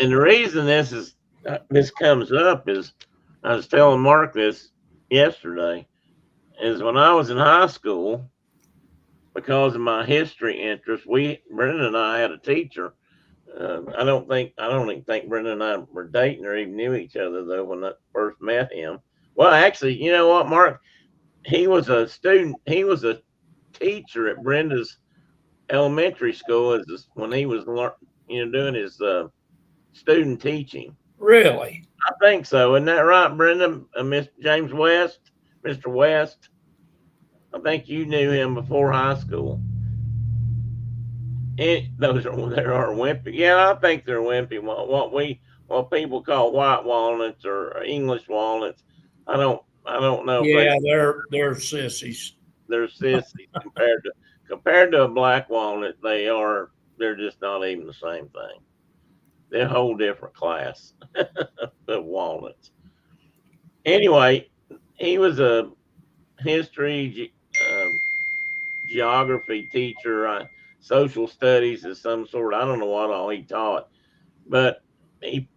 the reason this comes up is, I was telling Mark this yesterday, is when I was in high school, because of my history interest, Brenda and I had a teacher I don't even think Brenda and I were dating or even knew each other though when I first met him. Well, actually, you know what, Mark? He was a student. He was a teacher at Brenda's elementary school when he was doing his student teaching. Really? I think so. Isn't that right, Brenda? Miss James West, Mr. West. I think you knew him before high school. There are wimpy. Yeah, I think they're wimpy. What people call white walnuts or English walnuts. I don't know Yeah, if they're sissies. they're sissies compared to a black walnut. They're just not even the same thing. They're a whole different class of walnuts. Anyway, he was a history, geography teacher, social studies of some sort. I don't know what all he taught, but he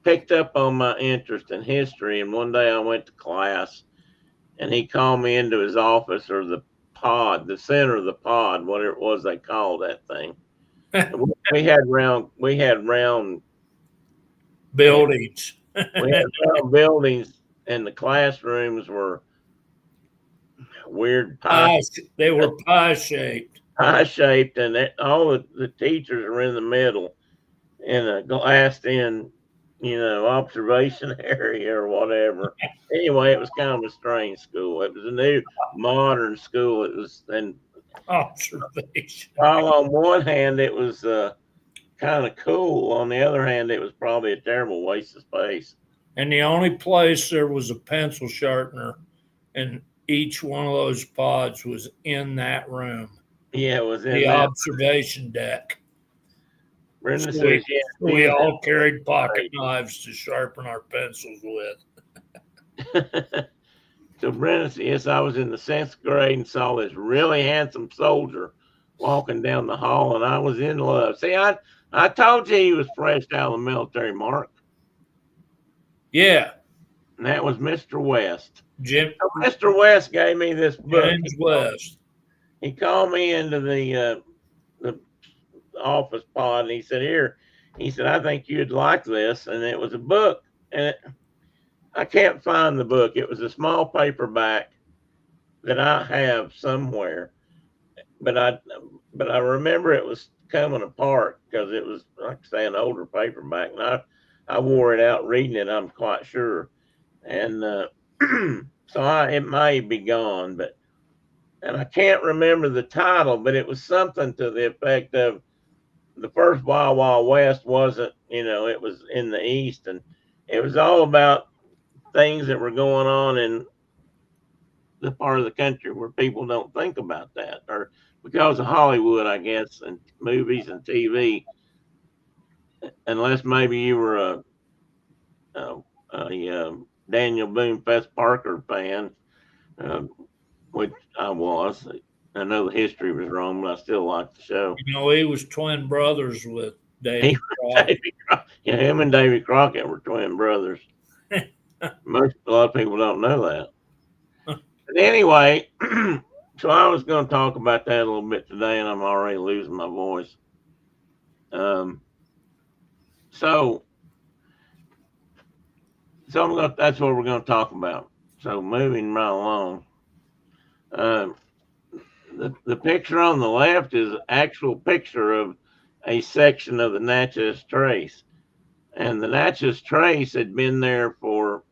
picked up on my interest in history. And one day I went to class, and he called me into his office, or the center of the pod, whatever it was they called that thing. we had round Buildings. we had round buildings, and the classrooms were weird They were pie shaped. pie shaped, and all the teachers were in the middle in a glassed in, observation area or whatever. Anyway, it was kind of a strange school. It was a new modern school. It was, and Observation. while on one hand it was kind of cool, on the other hand it was probably a terrible waste of space. And the only place there was a pencil sharpener in each one of those pods was in that room. Yeah, it was in the observation deck. Brenda So says, we all carried pocket knives to sharpen our pencils with. So Brenda says, yes, I was in the 6th grade and saw this really handsome soldier walking down the hall, and I was in love. See, I told you he was fresh out of the military, Mark. Yeah. And that was Mr. West. So Mr. West gave me this book. James West. He called me into the office pod, and he said, here, he said, I think you'd like this. And it was a book, and I can't find the book. It was a small paperback that I have somewhere, but I remember it was coming apart because it was, like I say, an older paperback, and I wore it out reading it, I'm quite sure. And so it may be gone, and I can't remember the title, but it was something to the effect of the first Wild Wild West wasn't, it was in the East, and it was all about things that were going on in the part of the country where people don't think about that, or because of Hollywood, I guess, and movies and TV, unless maybe you were a Daniel Boone Fess Parker fan, which I was. I know the history was wrong, but I still liked the show. He was twin brothers with Davy Crockett. Yeah, him and Davy Crockett were twin brothers. A lot of people don't know that. But anyway, so I was going to talk about that a little bit today, and I'm already losing my voice. So that's what we're going to talk about. So moving right along. The picture on the left is an actual picture of a section of the Natchez Trace. And the Natchez Trace had been there for,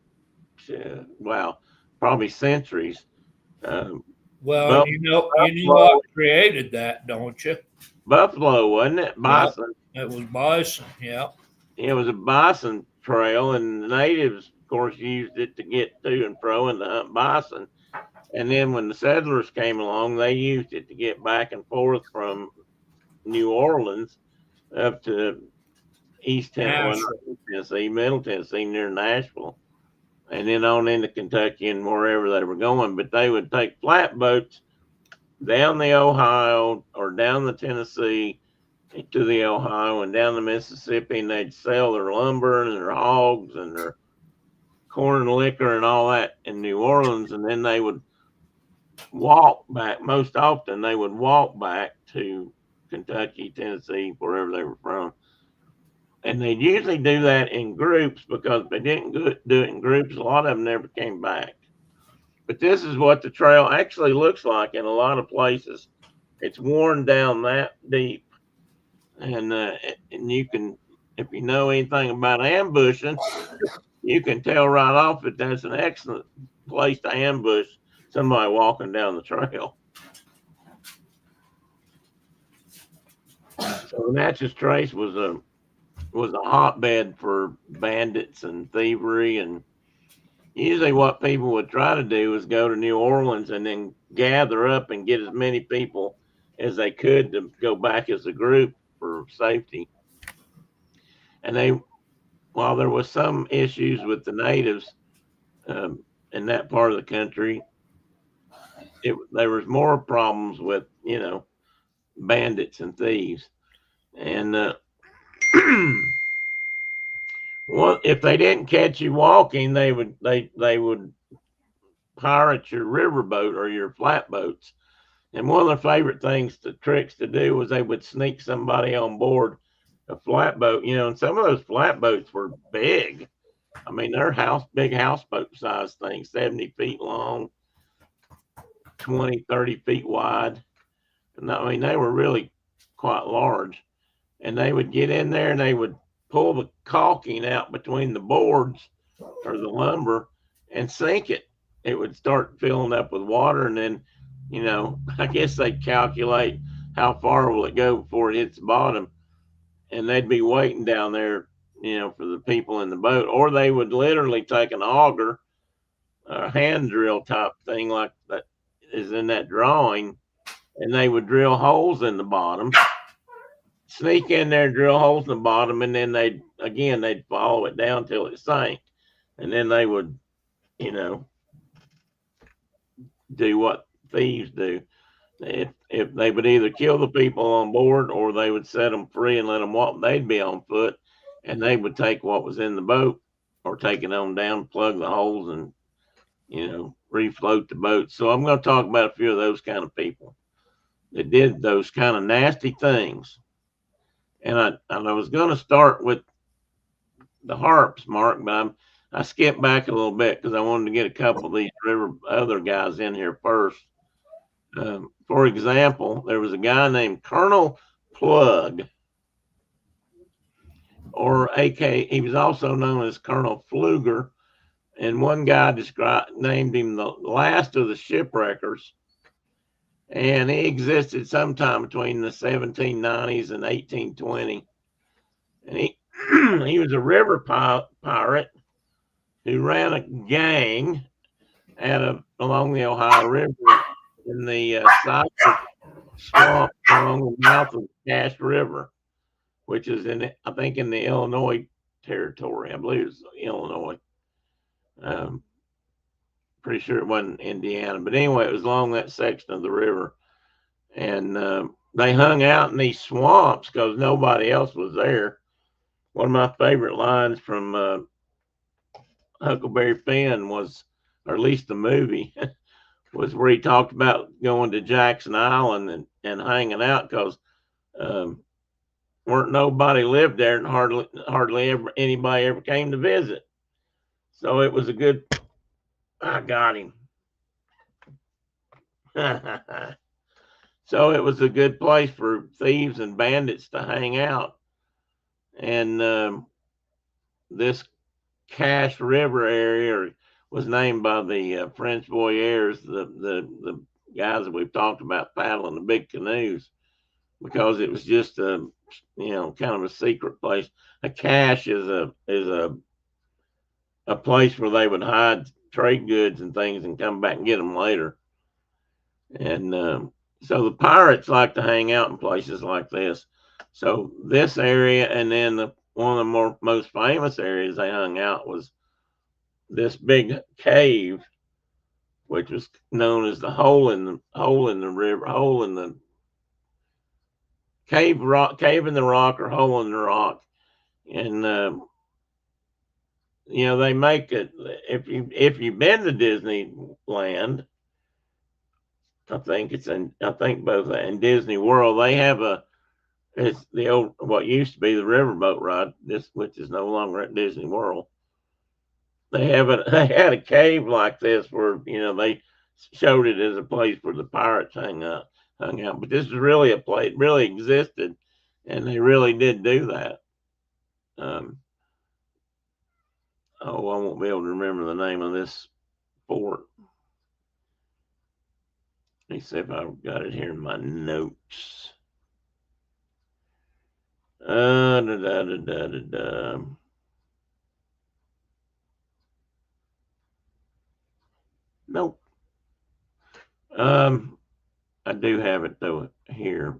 probably centuries. Well, you know what created that, don't you? Buffalo, wasn't it? Bison. Yep. It was bison, yeah. It was a bison trail, and the natives, of course, used it to get to and fro and to hunt bison. And then when the settlers came along, they used it to get back and forth from New Orleans up to East Tennessee, Middle Tennessee, near Nashville, and then on into Kentucky and wherever they were going. But they would take flatboats down the Ohio or down the Tennessee to the Ohio and down the Mississippi, and they'd sell their lumber and their hogs and their corn and liquor and all that in New Orleans, and then they would walk back. Most often they would walk back to Kentucky, Tennessee, wherever they were from. And they usually do that in groups, because if they didn't do it in groups, a lot of them never came back. But this is what the trail actually looks like in a lot of places. It's worn down that deep. And you can, if you know anything about ambushing, you can tell right off that that's an excellent place to ambush somebody walking down the trail. So Natchez Trace was a hotbed for bandits and thievery, and usually what people would try to do is go to New Orleans and then gather up and get as many people as they could to go back as a group for safety. And while there was some issues with the natives in that part of the country, there was more problems with, bandits and thieves. And well, if they didn't catch you walking, they would pirate your riverboat or your flatboats. And one of their favorite tricks to do was they would sneak somebody on board a flatboat, and some of those flatboats were big. I mean, they're big houseboat size things, 70 feet long, 20, 30 feet wide. And I mean, they were really quite large. And they would get in there and they would pull the caulking out between the boards or the lumber and sink it. It would start filling up with water, and then, I guess they'd calculate how far will it go before it hits the bottom, and they'd be waiting down there, for the people in the boat. Or they would literally take an auger, a hand drill type thing like that is in that drawing, and they would drill holes in the bottom, sneak in there, drill holes in the bottom, and then they'd follow it down till it sank. And then they would, do what thieves do. If they would either kill the people on board, or they would set them free and let them walk, they'd be on foot, and they would take what was in the boat or take it on down, plug the holes, and, refloat the boat. So I'm going to talk about a few of those kind of people that did those kind of nasty things. And I was going to start with the harps, Mark, but I skipped back a little bit because I wanted to get a couple of these other guys in here first. For example, there was a guy named Colonel Plug, or he was also known as Colonel Pfluger, and one guy named him the last of the shipwreckers, and he existed sometime between the 1790s and 1820, and he was a river pirate who ran a gang along the Ohio River in the Cypress Swamp along the mouth of the Cache River, which is I think in the Illinois territory. I believe it's Illinois. Pretty sure it wasn't Indiana, but anyway, it was along that section of the river. And they hung out in these swamps because nobody else was there. One of my favorite lines from Huckleberry Finn was, or at least the movie, was where he talked about going to Jackson Island and hanging out because weren't nobody lived there, and hardly anybody ever came to visit. So it was I got him. So it was a good place for thieves and bandits to hang out. And this Cache River area was named by the French voyeurs, the guys that we've talked about paddling the big canoes, because it was just kind of a secret place. A cache is a place where they would hide trade goods and things and come back and get them later. And so the pirates like to hang out in places like this. So this area, and then one of the most famous areas they hung out was this big cave, which was known as the hole in the river, hole in the cave in the rock, or hole in the rock. And they make it, if you've been to Disneyland, I think both in Disney World, they have a It's the old, what used to be the riverboat ride, which is no longer at Disney World. They had a cave like this where, they showed it as a place where the pirates hung out. But this is really a place, really existed, and they really did do that. I won't be able to remember the name of this fort. Let me see if I've got it here in my notes. Nope. I do have it though here.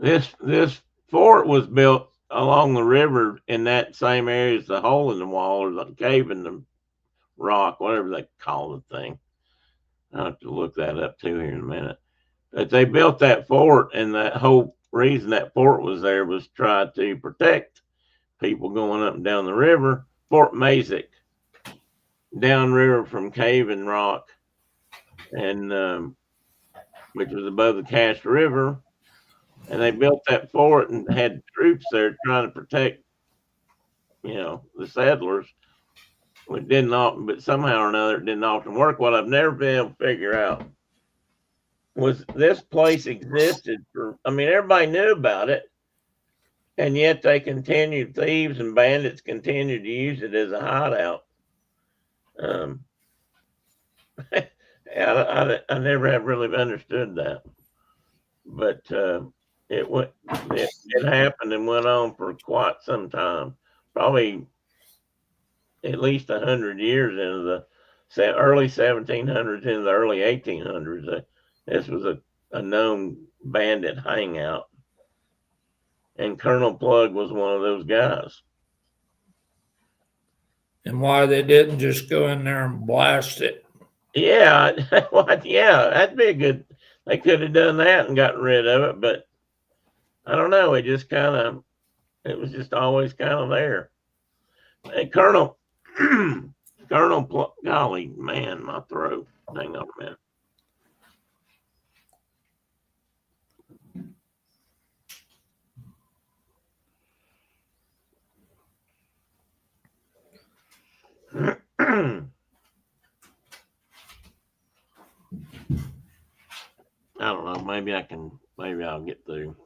This fort was built along the river in that same area as the hole in the wall or the cave in the rock, whatever they call the thing. I'll have to look that up too here in a minute. But they built that fort, and that whole reason that fort was there was to try to protect people going up and down the river. Fort Mazick, downriver from Cave and Rock, and which was above the Cache River. And they built that fort and had troops there trying to protect, the settlers. It didn't often, but somehow or another, it didn't often work. What I've never been able to figure out was this place existed everybody knew about it, and yet thieves and bandits continued to use it as a hideout. I never have really understood that, but it happened and went on for quite some time, probably at least 100 years into the early 1700s into the early 1800s. This was a known bandit hangout, and Colonel Plug was one of those guys. And why they didn't just go in there and blast it? Yeah, that'd be a good. They could have done that and gotten rid of it, but I don't know. It was just always kind of there. And Colonel Plug, golly, man, my throat. Hang on a minute. I don't know. Maybe I'll get through.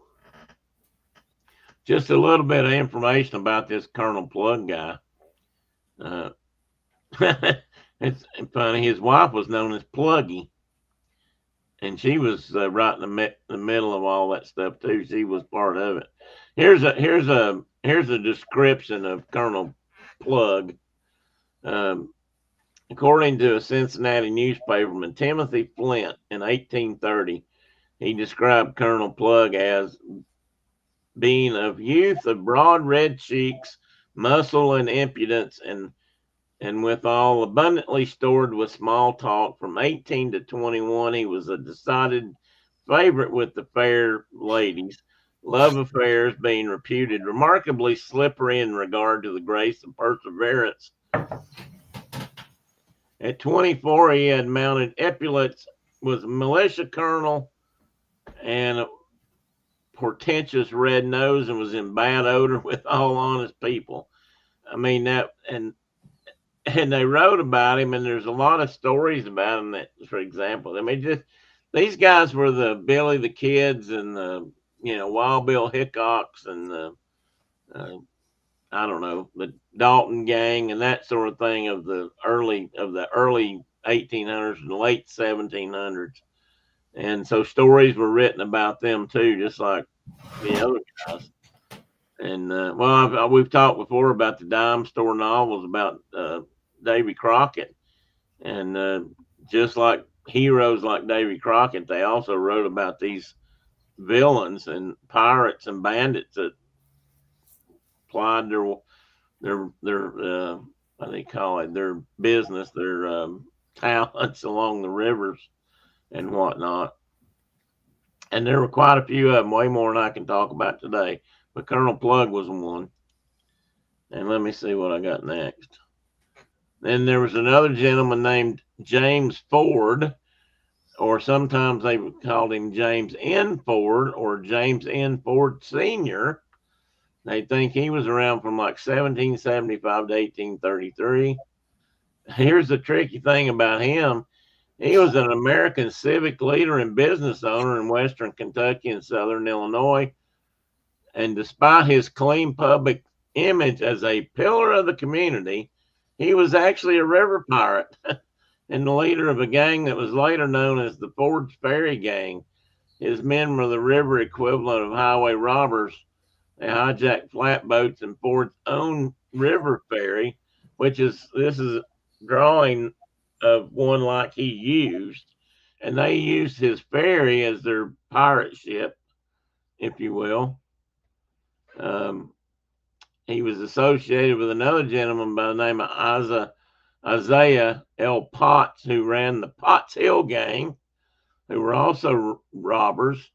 Just a little bit of information about this Colonel Plug guy. It's funny. His wife was known as Pluggy, and she was right in the middle of all that stuff too. She was part of it. Here's a description of Colonel Plug. According to a Cincinnati newspaperman, Timothy Flint, in 1830, he described Colonel Plug as being of youth of broad red cheeks, muscle and impudence, and withal abundantly stored with small talk. From 18 to 21, he was a decided favorite with the fair ladies, love affairs being reputed remarkably slippery in regard to the grace and perseverance. At 24, he had mounted epaulets, was a militia colonel, and a portentous red nose, and was in bad odor with all honest people. I mean, and they wrote about him, and there's a lot of stories about him that, for example, just these guys were the Billy the Kids and the, Wild Bill Hickox and the, I don't know, the Dalton gang and that sort of thing of the early 1800s and late 1700s. And so stories were written about them too, just like the other guys. And we've talked before about the dime store novels about Davy Crockett, and just like heroes like Davy Crockett, they also wrote about these villains and pirates and bandits that applied their what do they call it, their business, their talents along the rivers and whatnot. And there were quite a few of them, way more than I can talk about today. But Colonel Plug was one. And let me see what I got next. Then there was another gentleman named James Ford, or sometimes they called him James N. Ford or James N. Ford Sr. They think he was around from like 1775 to 1833. Here's the tricky thing about him. He was an American civic leader and business owner in Western Kentucky and Southern Illinois. And despite his clean public image as a pillar of the community, he was actually a river pirate and the leader of a gang that was later known as the Ford's Ferry Gang. His men were the river equivalent of highway robbers. They hijacked flatboats and Ford's own river ferry, this is a drawing of one like he used. And they used his ferry as their pirate ship, if you will. He was associated with another gentleman by the name of Isaiah L. Potts, who ran the Potts Hill Gang, who were also robbers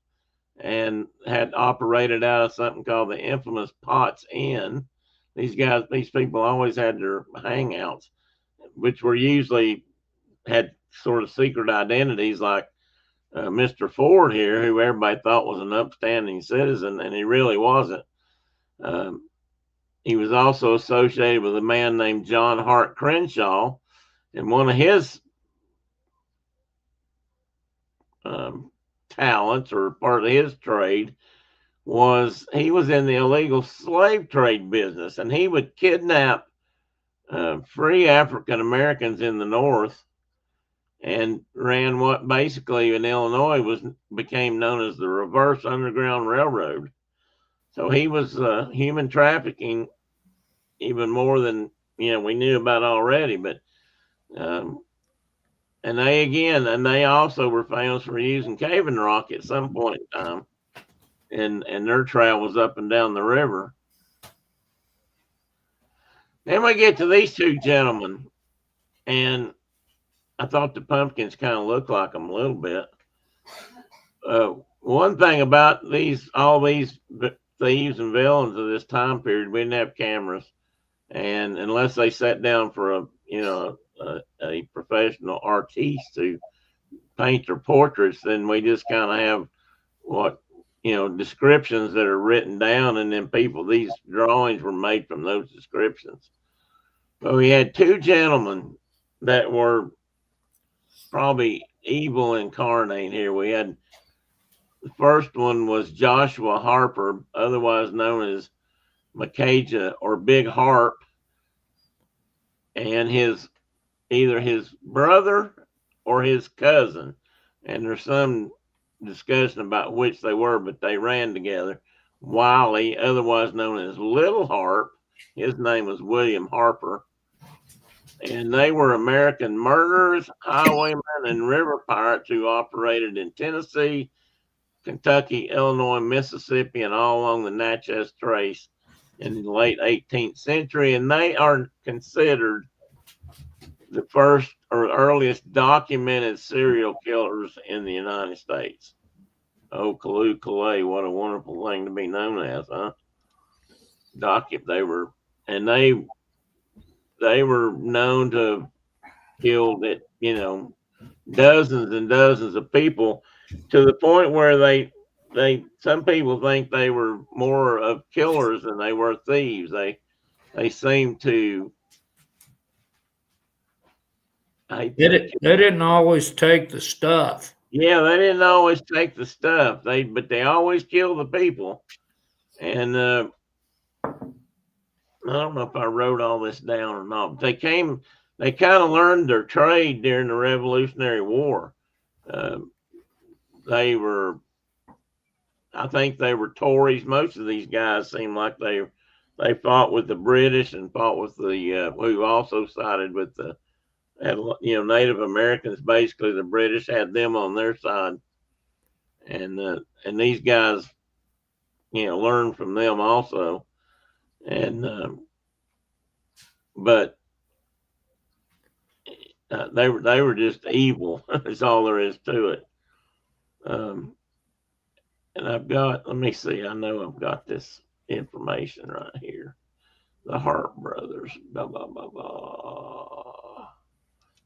and had operated out of something called the infamous Potts Inn. These people always had their hangouts, which were usually had sort of secret identities, like Mr. Ford here, who everybody thought was an upstanding citizen, and he really wasn't. He was also associated with a man named John Hart Crenshaw, and one of his talents or part of his trade was he was in the illegal slave trade business, and he would kidnap free African Americans in the North and ran what basically in Illinois became known as the Reverse Underground Railroad. So he was human trafficking even more than we knew about already. But and they also were famous for using caving rock at some point in time, and their travels up and down the river. Then we get to these two gentlemen, and I thought the pumpkins kind of looked like them a little bit. One thing about all these thieves and villains of this time period, we didn't have cameras, and unless they sat down for a professional artiste to paint their portraits, then we just kind of have what descriptions that are written down, and then these drawings were made from those descriptions. But we had two gentlemen that were probably evil incarnate here. We had the first one was Joshua Harper, otherwise known as Macaja or Big Harp, and either his brother or his cousin. And there's some discussion about which they were, but they ran together. Wiley, otherwise known as Little Harp, his name was William Harper. And they were American murderers, highwaymen, and river pirates who operated in Tennessee, Kentucky, Illinois, Mississippi, and all along the Natchez Trace in the late 18th century. And they are considered the first or earliest documented serial killers in the United States. Oh, Calais, what a wonderful thing to be known as, huh? They were known to have killed dozens and dozens of people, to the point where some people think they were more of killers than they were thieves. They seem to. They didn't always take the stuff. Yeah, they didn't always take the stuff. But they always killed the people. And I don't know if I wrote all this down or not, but they kind of learned their trade during the Revolutionary War. I think they were Tories. Most of these guys seemed like they fought with the British and fought with who also sided with the Native Americans. Basically, the British had them on their side, and these guys, learned from them also. And but they were just evil. That's all there is to it. And let me see. I know I've got this information right here. The Hart brothers. Blah, blah, blah, blah.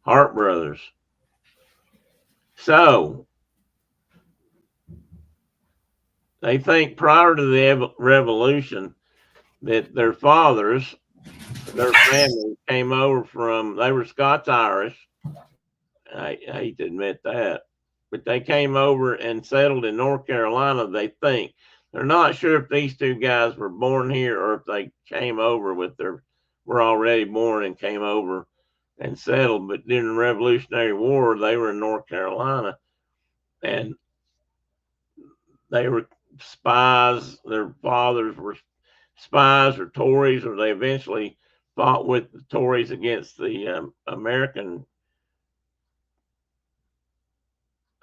Hart brothers. So they think prior to the revolution that their fathers, their family came over from, they were Scots-Irish. I hate to admit that, but they came over and settled in North Carolina. They think they're not sure if these two guys were born here or if they came over were already born and came over and settled. But during the Revolutionary War, they were in North Carolina and they were spies. Their fathers were spies or Tories, or they eventually fought with the Tories against the American,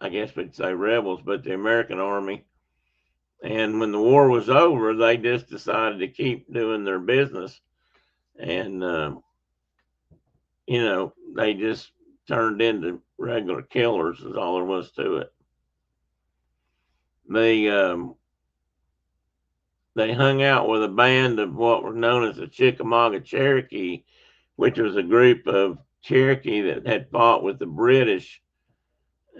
I guess we'd say rebels, but the American army. And when the war was over, they just decided to keep doing their business. And, they just turned into regular killers, is all there was to it. They hung out with a band of what were known as the Chickamauga Cherokee, which was a group of Cherokee that had fought with the British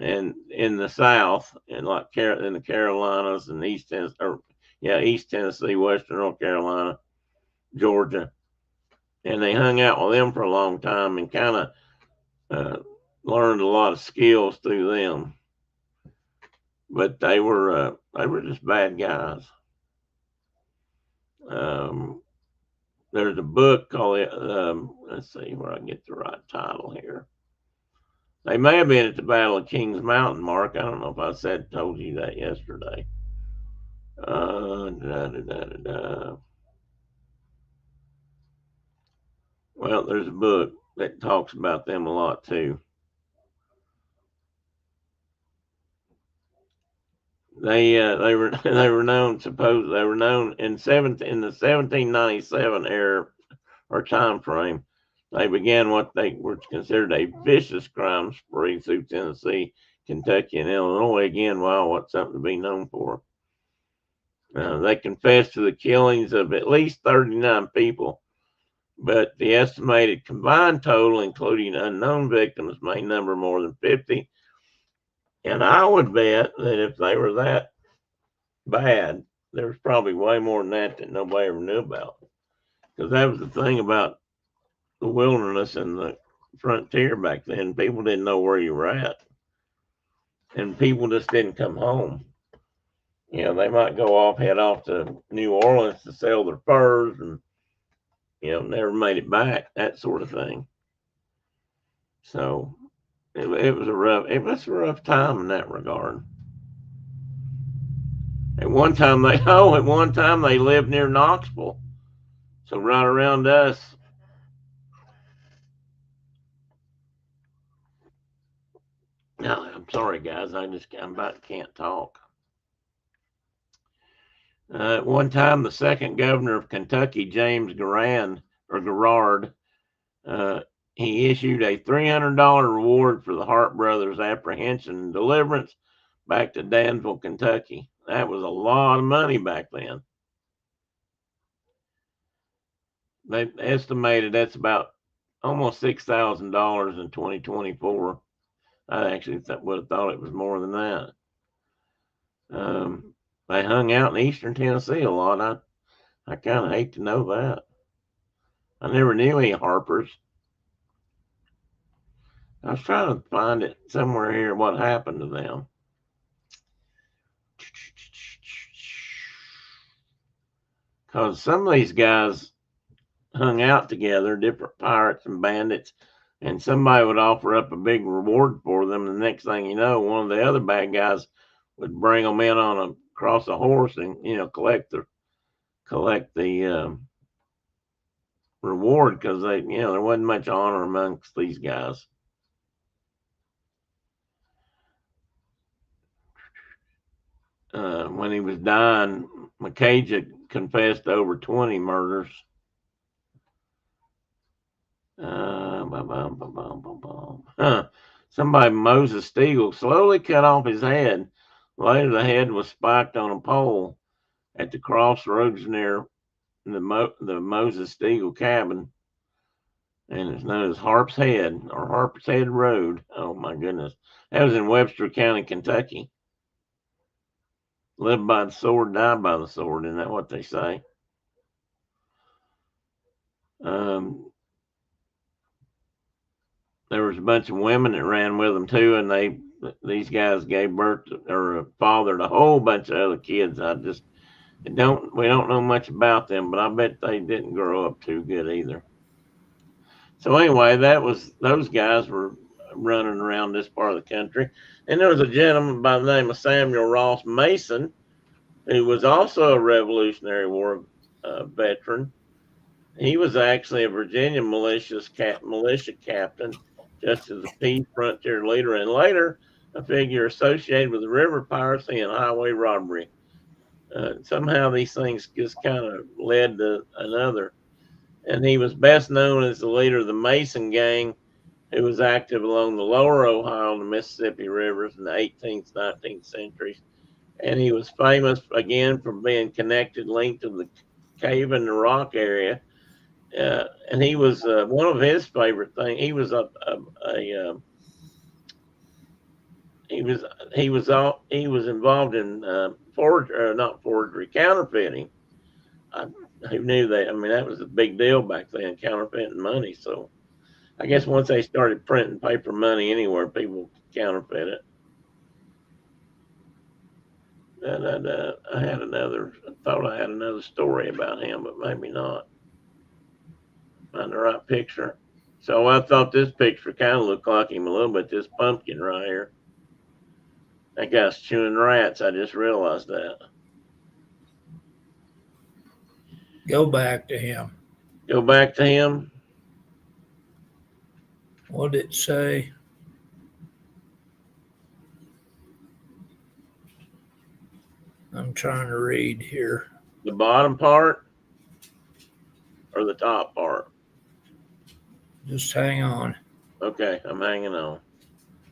and in the South, and like in the Carolinas and East Tennessee, Western North Carolina, Georgia, and they hung out with them for a long time and kind of learned a lot of skills through them. But they were just bad guys. There's a book called let's see where I get the right title here. They may have been at the Battle of Kings Mountain, Mark. I don't know if I told you that yesterday. Well, there's a book that talks about them a lot too. They were known in the 1797 era or time frame. They began what they were considered a vicious crime spree through Tennessee, Kentucky, and Illinois. Again, wow, what's something to be known for. They confessed to the killings of at least 39 people, but the estimated combined total, including unknown victims, may number more than 50. And I would bet that if they were that bad, there was probably way more than that nobody ever knew about. Because that was the thing about the wilderness and the frontier back then. People didn't know where you were at. And people just didn't come home. They might head off to New Orleans to sell their furs and, never made it back, that sort of thing. So it was a rough time in that regard. At one time they lived near Knoxville. So right around us. No, I'm sorry, guys. Can't talk. At one time, the second governor of Kentucky, James Garrard, he issued a $300 reward for the Hart brothers' apprehension and deliverance back to Danville, Kentucky. That was a lot of money back then. They estimated that's about almost $6,000 in 2024. I actually would have thought it was more than that. They hung out in Eastern Tennessee a lot. I kind of hate to know that. I never knew any Harpers. I was trying to find it somewhere here, what happened to them. Because some of these guys hung out together, different pirates and bandits, and somebody would offer up a big reward for them. The next thing you know, one of the other bad guys would bring them in across a horse and, collect the reward, because there wasn't much honor amongst these guys. When he was dying, McCaja confessed to over 20 murders. Somebody, Moses Steele, slowly cut off his head. Later, the head was spiked on a pole at the crossroads near the Moses Steele cabin, and it's known as Harp's Head or Harp's Head Road. Oh my goodness! That was in Webster County, Kentucky. Live by the sword, die by the sword. Isn't that what they say? There was a bunch of women that ran with them too, and these guys gave birth to, or fathered a whole bunch of other kids. We don't know much about them, but I bet they didn't grow up too good either. So anyway, those guys were running around this part of the country, and there was a gentleman by the name of Samuel Ross Mason, who was also a Revolutionary War veteran. He was actually a Virginia militia captain, just as a peace frontier leader, and later a figure associated with river piracy and highway robbery. Somehow these things just kind of led to another. And he was best known as the leader of the Mason gang, who was active along the lower Ohio and the Mississippi rivers in the 18th, 19th centuries. And he was famous again for being linked to the cave in the rock area. And he was one of his favorite things. He was involved in counterfeiting. Who knew that? I mean, that was a big deal back then, counterfeiting money. So I guess once they started printing paper money anywhere, people counterfeit it. And I thought I had another story about him, but maybe not. Find the right picture. So I thought this picture kind of looked like him a little bit, this pumpkin right here. That guy's chewing rats. I just realized that. Go back to him. Go back to him. What did it say? I'm trying to read here. The bottom part or the top part? Just hang on. Okay, I'm hanging on.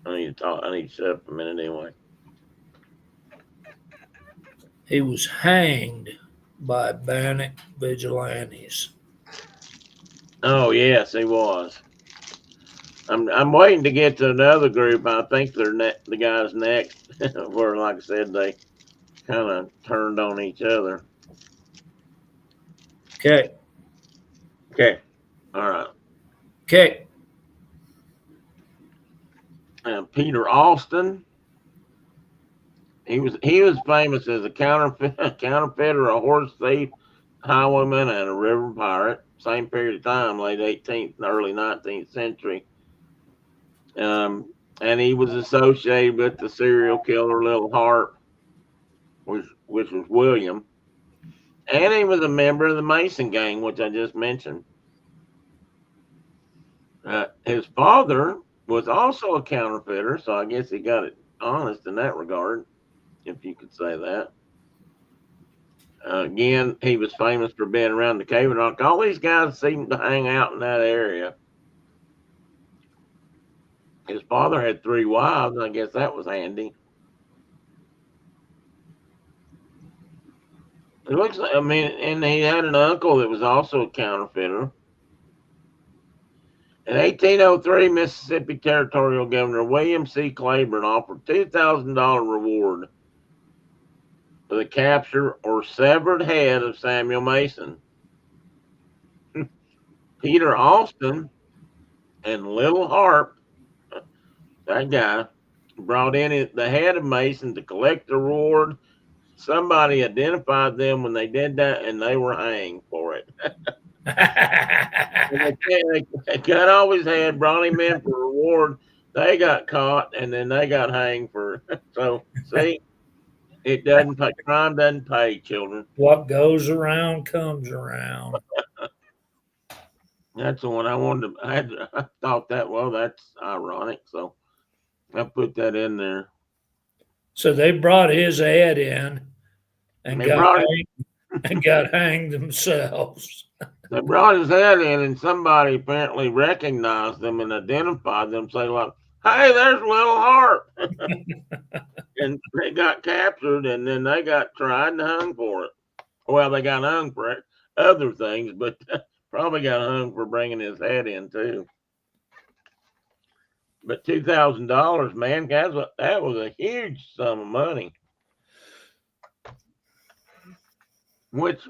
I need to talk. I need to shut up a minute anyway. He was hanged by Bannock vigilantes. Oh yes, he was. I'm waiting to get to another group. I think the guys next, where like I said, they kind of turned on each other. Okay. All right. Okay. Peter Alston. He was famous as a counterfeiter, a horse thief, highwayman, and a river pirate. Same period of time, late 18th and early 19th century. And he was associated with the serial killer Little Harp, which was William. And he was a member of the Mason gang, which I just mentioned. His father was also a counterfeiter, so I guess he got it honest in that regard, if you could say that. Again, he was famous for being around the cave and rock. All these guys seemed to hang out in that area. His father had 3 wives. I guess that was handy. It looks like, and he had an uncle that was also a counterfeiter. In 1803, Mississippi Territorial Governor William C. Claiborne offered $2,000 reward for the capture or severed head of Samuel Mason. Peter Alston and Little Harp, that guy, brought in the head of Mason to collect the reward. Somebody identified them when they did that, and they were hanged for it. They cut off his head, brought him in for reward. They got caught, and then they got hanged for. So see, it doesn't pay. Crime doesn't pay, children. What goes around comes around. That's the one I wanted to. I thought that. Well, that's ironic. So I put that in there. So they brought his head in and got hanged themselves. They brought his head in, and somebody apparently recognized them and identified them, saying, like, hey, there's Little Harp. And they got captured, and then they got tried and hung for it. Well, they got hung for other things, but probably got hung for bringing his head in, too. But $2,000, man, that was a huge sum of money. Which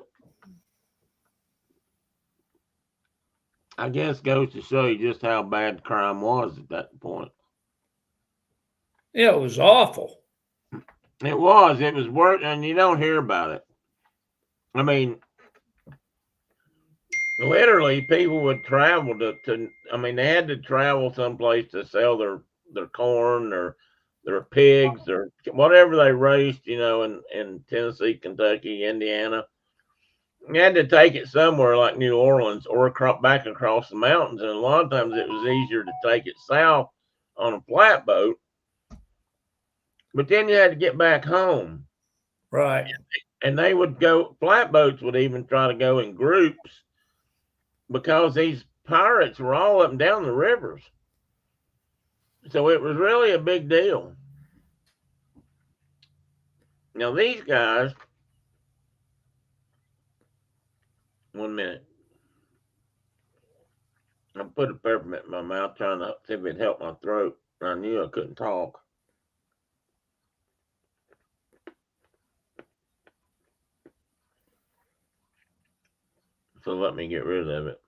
I guess goes to show you just how bad crime was at that point. Yeah, it was awful. It was work, and you don't hear about it. I mean, literally, people would travel to I mean, they had to travel someplace to sell their corn or their pigs or whatever they raised, in Tennessee, Kentucky, Indiana. You had to take it somewhere like New Orleans or back across the mountains. And a lot of times it was easier to take it south on a flatboat. But then you had to get back home. Right. And they would go, flatboats would even try to go in groups because these pirates were all up and down the rivers. So it was really a big deal. Now, these guys, one minute. I put a peppermint in my mouth trying to see if it'd help my throat. I knew I couldn't talk. So let me get rid of it.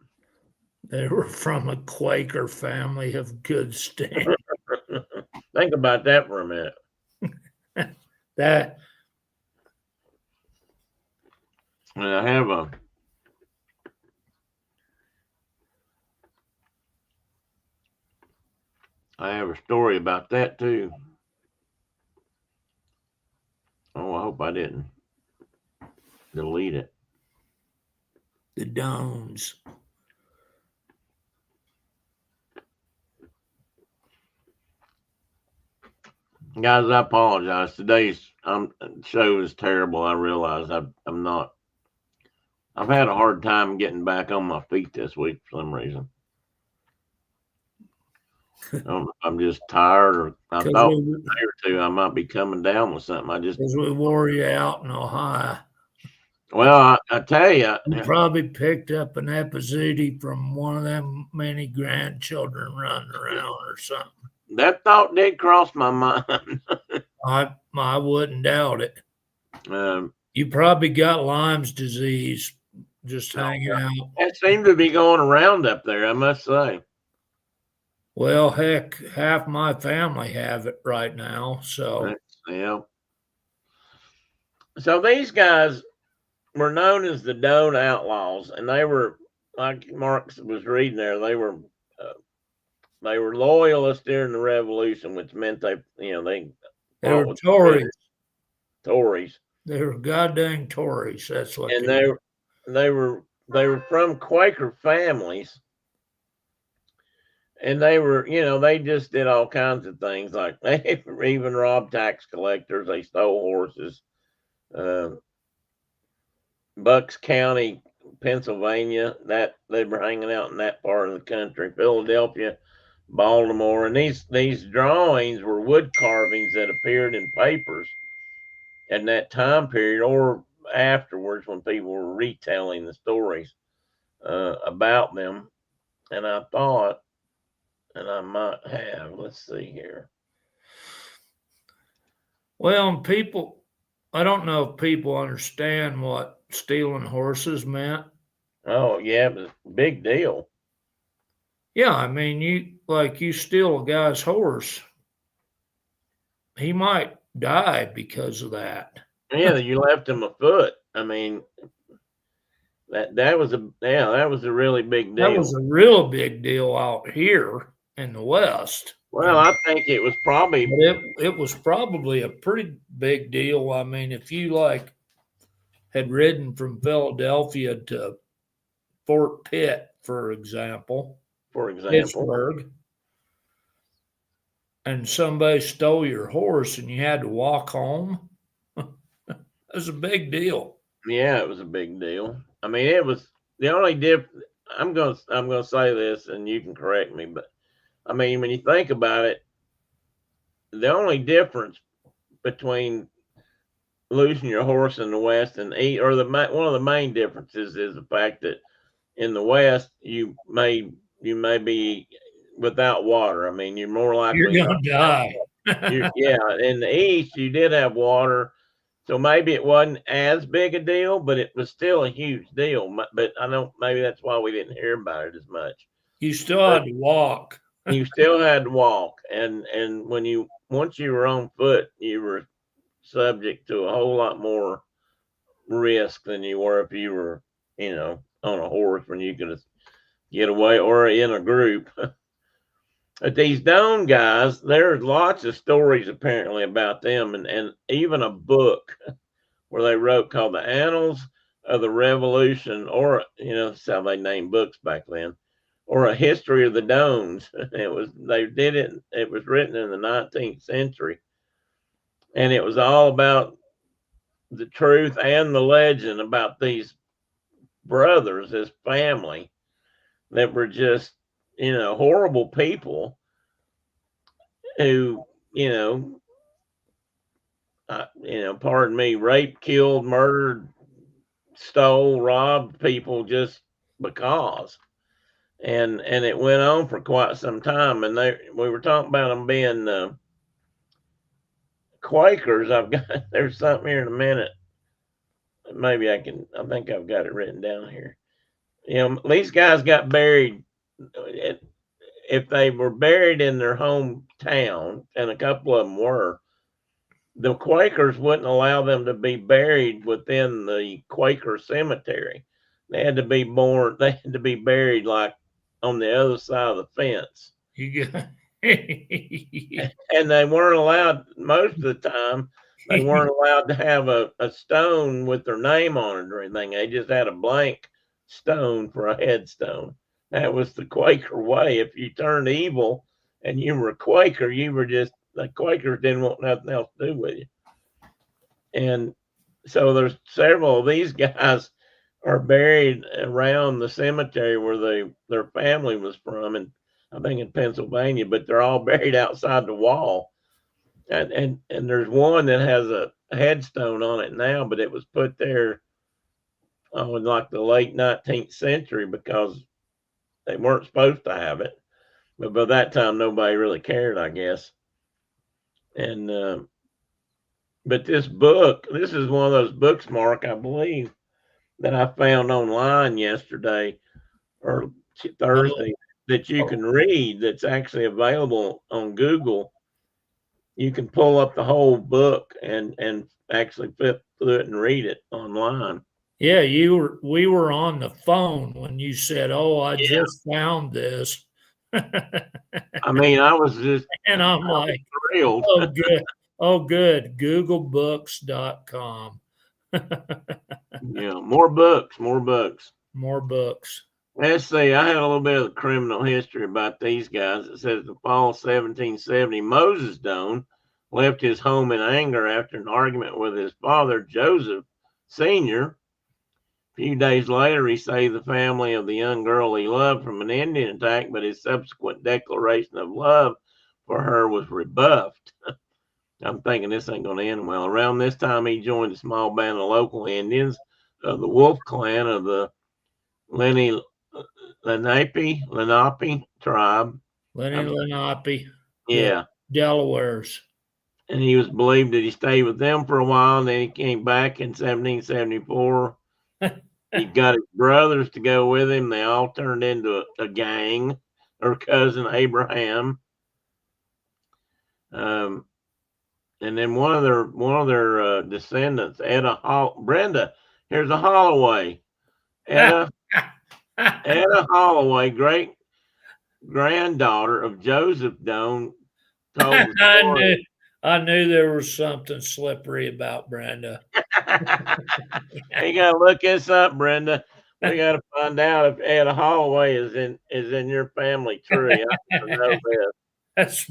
They were from a Quaker family of good standing. Think about that for a minute. And I have a story about that too. Oh, I hope I didn't delete it. The Dones. Guys, I apologize. Today's show is terrible. I realize I'm not. I've had a hard time getting back on my feet this week for some reason. I'm just tired, or I thought a day or two I might be coming down with something. Because we wore you out in Ohio. Well, I tell you, you probably picked up an epizootie from one of them many grandchildren running around or something. That thought did cross my mind. I wouldn't doubt it. You probably got Lyme's disease just hanging out. That seemed to be going around up there, I must say. Well, heck, half my family have it right now. So, yeah. So these guys were known as the Doan Outlaws, and they were, like Mark was reading there, they were loyalists during the Revolution, which meant they were Tories. Tories. They were goddamn Tories. That's what. And they were from Quaker families. And they were, they just did all kinds of things. Like they even robbed tax collectors. They stole horses. Bucks County, Pennsylvania, that they were hanging out in that part of the country. Philadelphia, Baltimore, and these drawings were wood carvings that appeared in papers in that time period or afterwards when people were retelling the stories about them. And I thought, and I might have, let's see here. Well, I don't know if people understand what stealing horses meant. Oh, yeah, it was a big deal. Yeah, I mean, you steal a guy's horse, he might die because of that. Yeah, you left him afoot. I mean, that was a really big deal. That was a real big deal out here in the West. Well, I think it was probably. It was probably a pretty big deal. I mean, if you had ridden from Philadelphia to Fort Pitt, for example, Pittsburgh, and somebody stole your horse and you had to walk home, it was a big deal. Yeah, it was a big deal. I mean, it was the only I'm gonna say this, and you can correct me, but I mean, when you think about it, the only difference between losing your horse in the West and one of the main differences is the fact that in the West you may be without water. I mean, you're more likely You're gonna die. yeah, in the East, you did have water, so maybe it wasn't as big a deal, but it was still a huge deal. But I don't. Maybe that's why we didn't hear about it as much. You still had to walk. You still had to walk, and once you were on foot, you were subject to a whole lot more risk than you were if you were, on a horse when you could get away or in a group. But these Doan guys, there's lots of stories apparently about them, and even a book where they wrote called The Annals of the Revolution, or that's how they named books back then, or A History of the Doans. It was written in the 19th century, and it was all about the truth and the legend about these brothers, this family that were just horrible people who pardon me, raped, killed, murdered, stole, robbed people just because. And it went on for quite some time. And we were talking about them being Quakers. There's something here in a minute. Maybe I think I've got it written down here. These guys got buried. If they were buried in their hometown, and a couple of them were, the Quakers wouldn't allow them to be buried within the Quaker cemetery. They had to be buried like on the other side of the fence. And they weren't allowed, most of the time, they weren't allowed to have a stone with their name on it or anything. They just had a blank stone for a headstone. That was the Quaker way. If you turned evil and you were a Quaker, the Quakers didn't want nothing else to do with you. And so there's several of these guys are buried around the cemetery where their family was from, and I think in Pennsylvania, but they're all buried outside the wall. And there's one that has a headstone on it now, but it was put there in like the late 19th century because they weren't supposed to have it. But by that time, nobody really cared, I guess. And but this is one of those books, Mark, I believe, that I found online yesterday or Thursday that you can read. That's actually available on Google. You can pull up the whole book and actually flip through it and read it online. Yeah, we were on the phone when you said, "Oh, I just found this." I mean, I was just, and I'm like, thrilled. "Oh, good. Oh, good. Googlebooks.com." Yeah, more books. More books. Let's see. I had a little bit of the criminal history about these guys. It says the fall of 1770, Moses Doan left his home in anger after an argument with his father, Joseph Sr. A few days later, he saved the family of the young girl he loved from an Indian attack, but his subsequent declaration of love for her was rebuffed. I'm thinking this ain't going to end well. Around this time, he joined a small band of local Indians of the Wolf Clan of the Lenape tribe. Lenape. Yeah. Delawares. And he was believed that he stayed with them for a while, and then he came back in 1774. He got his brothers to go with him. They all turned into a gang. Her cousin Abraham, and then one of their descendants, Brenda. Here's a Holloway. Etta Holloway, great granddaughter of Joseph Doan, told the story. I knew there was something slippery about Brenda. You gotta look this up, Brenda. We gotta find out if Etta Holloway is in your family tree. I know this.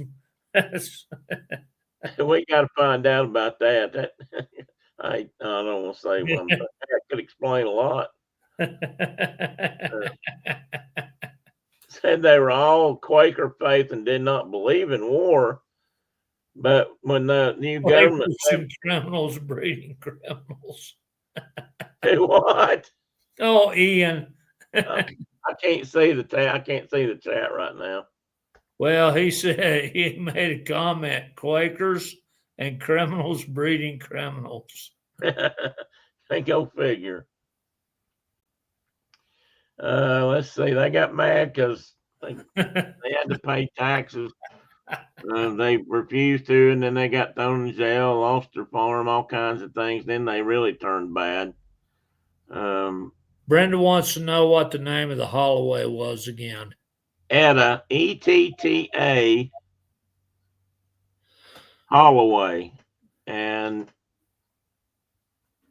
That's we gotta find out about that. I don't want to say one, but that could explain a lot. Said they were all Quaker faith and did not believe in war. But when the new government criminals breeding criminals. What? Oh, Ian. I can't see the chat right now. Well, he said he made a comment: Quakers and criminals breeding criminals. Go figure. Let's see. They got mad because they had to pay taxes. They refused to, and then they got thrown in jail, lost their farm, all kinds of things. Then they really turned bad. Brenda wants to know what the name of the Holloway was again. Etta, Etta Holloway, and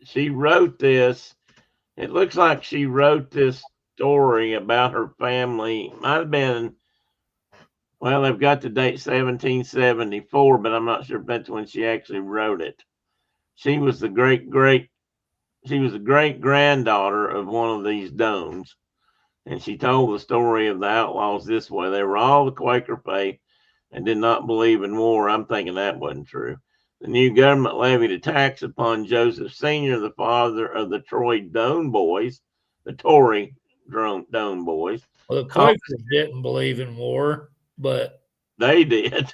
she wrote this. It looks like she wrote this story about her family. Might have been, well, they've got the date 1774, but I'm not sure if that's when she actually wrote it. She was the great granddaughter of one of these Dones. And she told the story of the Outlaws this way. They were all the Quaker faith and did not believe in war. I'm thinking that wasn't true. The new government levied a tax upon Joseph Sr., the father of the Tory Doan boys. Well, the Quakers didn't believe in war, but they did.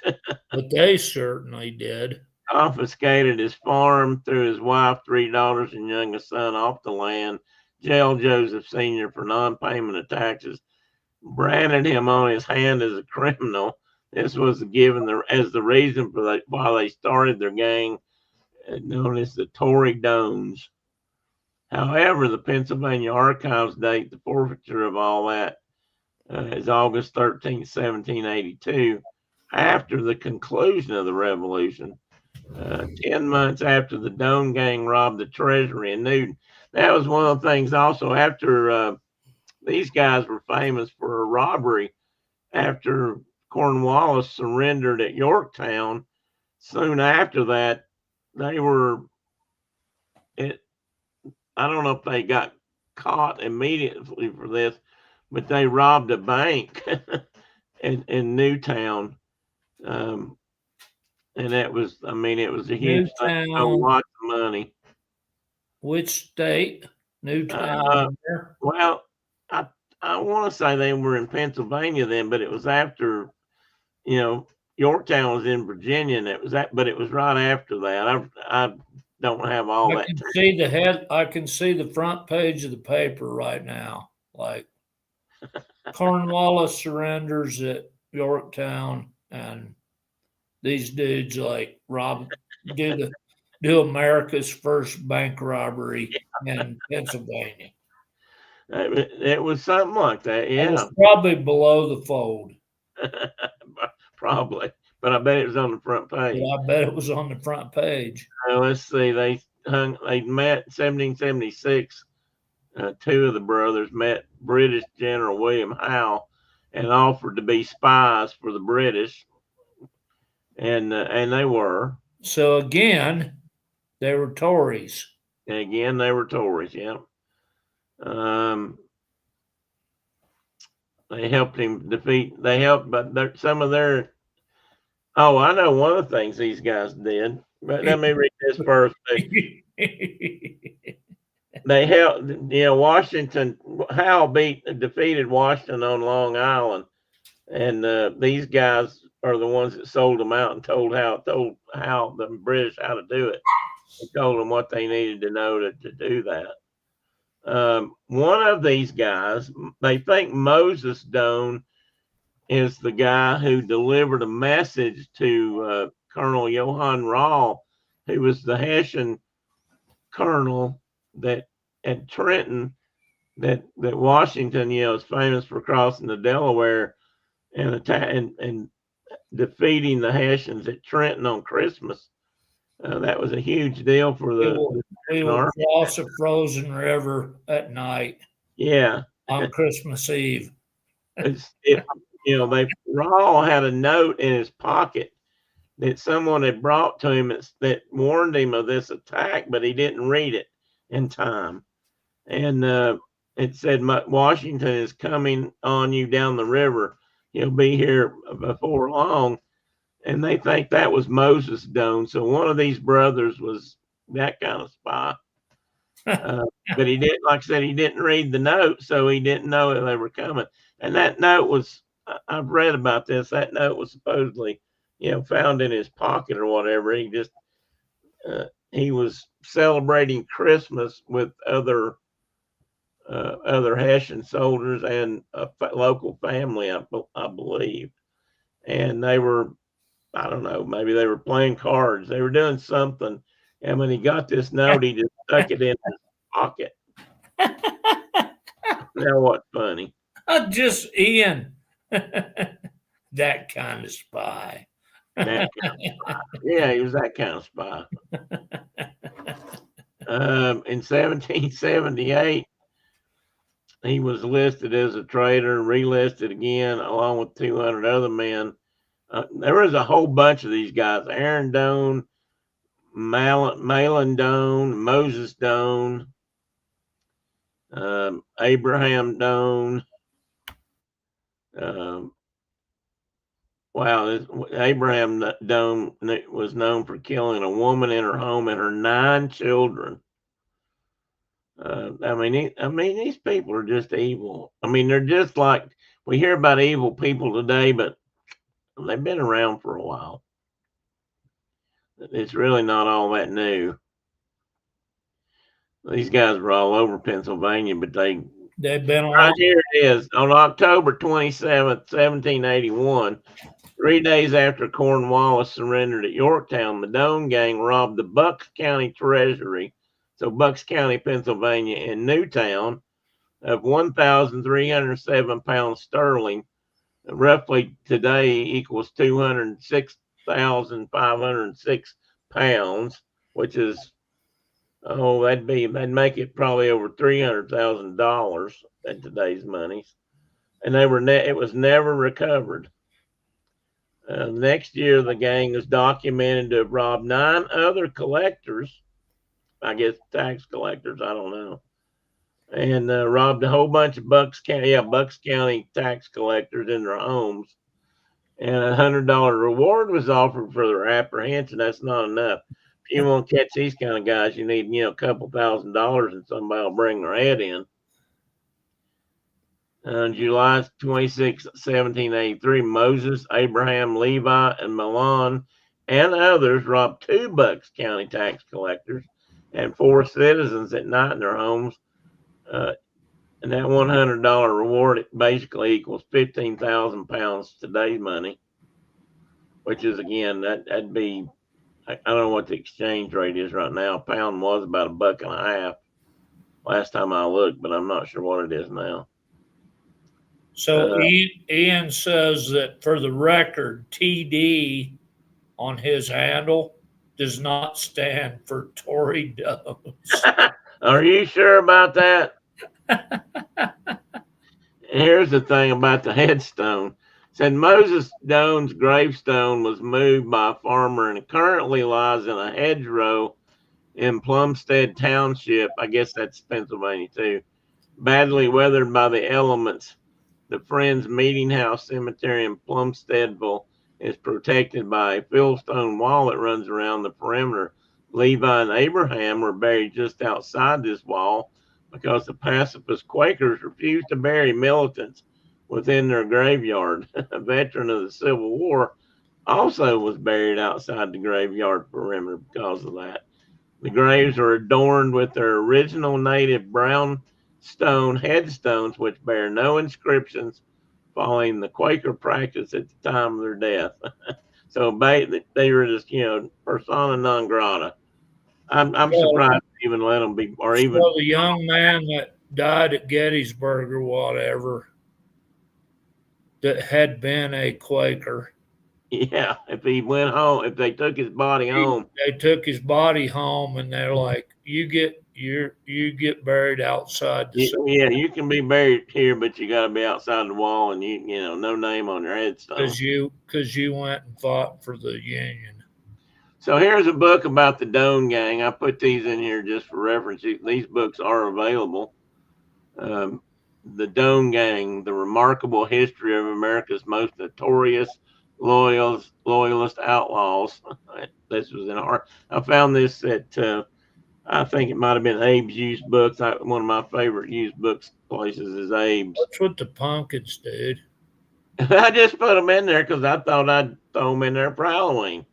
But they certainly did. Confiscated his farm, threw his wife, 3 daughters, and youngest son off the land, jailed Joseph Sr. for non-payment of taxes, branded him on his hand as a criminal. This was given as the reason for why they started their gang, known as the Tory Dones. However, the Pennsylvania archives date the forfeiture of all that is August 13, 1782, after the conclusion of the Revolution. 10 months after the Doan gang robbed the treasury in Newton. That was one of the things also after these guys were famous for a robbery after Cornwallis surrendered at Yorktown. Soon after that, they were, I don't know if they got caught immediately for this, but they robbed a bank in Newtown. And that was, it was a huge thing. Lots of money. Which state? Newtown. Well, I want to say they were in Pennsylvania then, but it was after, Yorktown was in Virginia, and but it was right after that. I don't have all that. I can see the front page of the paper right now. Like Cornwallis surrenders at Yorktown, and these dudes do America's first bank robbery in Pennsylvania. It was something like that, yeah. It was probably below the fold. Probably, but I bet it was on the front page. Yeah, I bet it was on the front page. Let's see. They met in 1776. 2 of the brothers met British General William Howe and offered to be spies for the British, and they were. So again, they were Tories. Again, they were Tories. Yeah. They helped him defeat. They helped, but some of their. Oh, I know one of the things these guys did. But let me read this first. They helped. Washington. Howe defeated Washington on Long Island, and these guys are the ones that sold them out and told Howe the British how to do it. They told them what they needed to know to do that. One of these guys, they think Moses Doan is the guy who delivered a message to Colonel Johann Rall, who was the Hessian colonel that at Trenton, that Washington, is famous for crossing the Delaware and defeating the Hessians at Trenton on Christmas. That was a huge deal for we will cross a frozen river at night. Yeah, on Christmas Eve. Rall had a note in his pocket that someone had brought to him that warned him of this attack, but he didn't read it in time. And it said, Washington is coming on you down the river. He'll be here before long. And they think that was Moses Doan. So one of these brothers was that kind of spy. But he didn't, like I said, he didn't read the note, so he didn't know that they were coming. And that note was I've read about this. That note was supposedly, found in his pocket or whatever. He was celebrating Christmas with other Hessian soldiers and a local family, I believe. And they were, I don't know, maybe they were playing cards. They were doing something. And when he got this note, he just stuck it in his pocket. Now what's funny? Just Ian. That kind of spy. That kind of spy. Yeah, he was that kind of spy. In 1778, he was listed as a traitor, relisted again, along with 200 other men. There was a whole bunch of these guys: Aaron Doane, Malin Doane, Moses Doane, Abraham Doane. Abraham Doane was known for killing a woman in her home and her 9 children. I mean, these people are just evil. I mean, they're just like, we hear about evil people today, but they've been around for a while. It's really not all that new. These guys were all over Pennsylvania, but they've been right here it is. On October 27th, 1781, 3 days after Cornwallis surrendered at Yorktown, the Doane gang robbed the Bucks County Treasury, so Bucks County, Pennsylvania, in Newtown, of 1,307 pounds sterling, roughly today equals 206,506 pounds, which is, that'd make it probably over $300,000 in today's monies. And it was never recovered. Next year, the gang was documented to have robbed 9 other collectors, I guess tax collectors, I don't know, and robbed a whole bunch of Bucks County tax collectors in their homes. And $100 reward was offered for their apprehension. That's not enough. If you want to catch these kind of guys, you need, a couple $1,000s, and somebody will bring their head in. On July 26, 1783, Moses, Abraham, Levi, and Milan and others robbed 2 Bucks County tax collectors and 4 citizens at night in their homes. And that $100 reward basically equals 15,000 pounds today's money, which is, again, that'd be, I don't know what the exchange rate is right now. A pound was about $1.50 last time I looked, but I'm not sure what it is now. So Ian says that, for the record, TD on his handle does not stand for Tory Dones. Are you sure about that? Here's the thing about the headstone. It said Moses Doane's gravestone was moved by a farmer and currently lies in a hedgerow in Plumstead Township. I guess that's Pennsylvania too. Badly weathered by the elements. The Friends Meeting House Cemetery in Plumsteadville is protected by a fieldstone wall that runs around the perimeter. Levi and Abraham were buried just outside this wall because the pacifist Quakers refused to bury militants within their graveyard. A veteran of the Civil War also was buried outside the graveyard perimeter because of that. The graves are adorned with their original native brown stone headstones, which bear no inscriptions, following the Quaker practice at the time of their death. So they were just, persona non grata. I'm surprised they even let them be, or even. So the young man that died at Gettysburg or whatever, that had been a Quaker. Yeah, if he went home, if they took his body home. They took his body home, and they're like, you get buried outside the Yeah, you can be buried here, but you got to be outside the wall, and no name on your headstone. Because you went and fought for the Union. So here's a book about the Doane gang. I put these in here just for reference. These books are available. The Doane Gang: The Remarkable History of America's Most Notorious Loyalist Outlaws. This was I found this at, I think it might have been Abe's Used Books. One of my favorite used books places is Abe's. What's with the pumpkins, dude? I just put them in there because I thought I'd throw them in there for Halloween,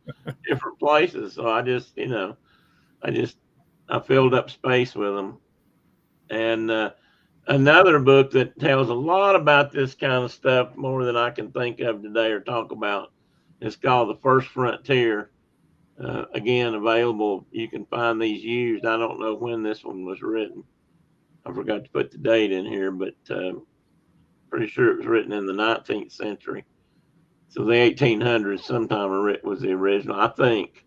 different places. So I just, I just I filled up space with them. And another book that tells a lot about this kind of stuff more than I can think of today or talk about is called The First Frontier. Again, available. You can find these used. I don't know when this one was written. I forgot to put the date in here, but pretty sure it was written in the 19th century. So the 1800s sometime was the original, I think.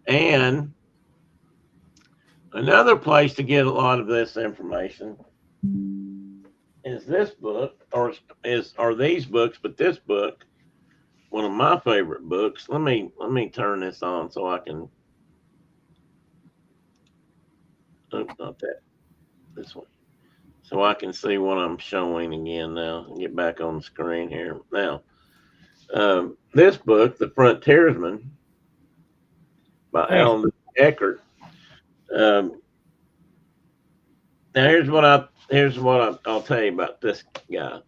And another place to get a lot of this information is this book, or these books, but this book, one of my favorite books. Let me turn this on so I can. Oh, not that. This one. So I can see what I'm showing again now. Get back on the screen here now. This book, The Frontiersman, by Alan Eckert. Um, Now I'll tell you about this guy.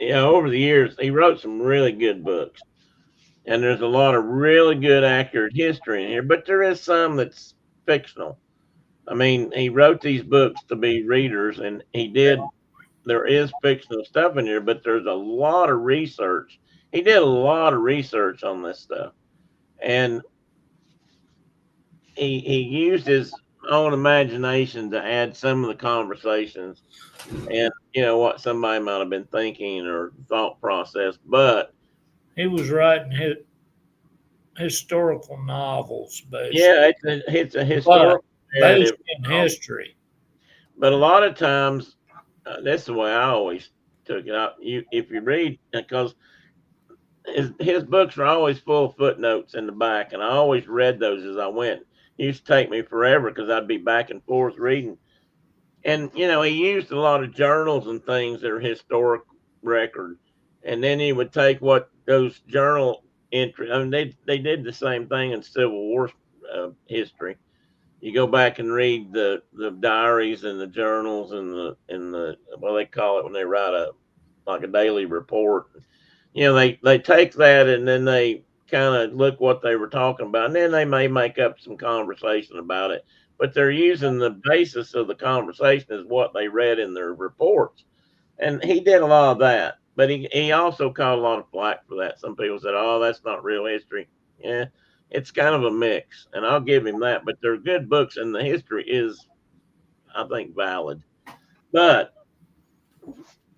Over the years he wrote some really good books, and there's a lot of really good accurate history in here, but there is some that's fictional. I mean, he wrote these books to be readers, and there is fictional stuff in here, but there's a lot of research. He did a lot of research on this stuff, and he used his own imagination to add some of the conversations and what somebody might have been thinking or thought process. But he was writing historical novels, basically. yeah, it's a historical narrative, based in history. but a lot of times that's the way I always took it out. If you read, because his books are always full of footnotes in the back, and I always read those as I went. It used to take me forever because I'd be back and forth reading. And he used a lot of journals and things that are historic record, and then he would take what those journal entries. I mean, they did the same thing in Civil War history. You go back and read the diaries and the journals and the well, they call it when they write like a daily report. They take that and then they kind of look what they were talking about, and then they may make up some conversation about it. But they're using the basis of the conversation as what they read in their reports. And he did a lot of that, but he also caught a lot of flack for that. Some people said, "Oh, that's not real history." Yeah, it's kind of a mix, and I'll give him that. But they're good books, and the history is, I think, valid. But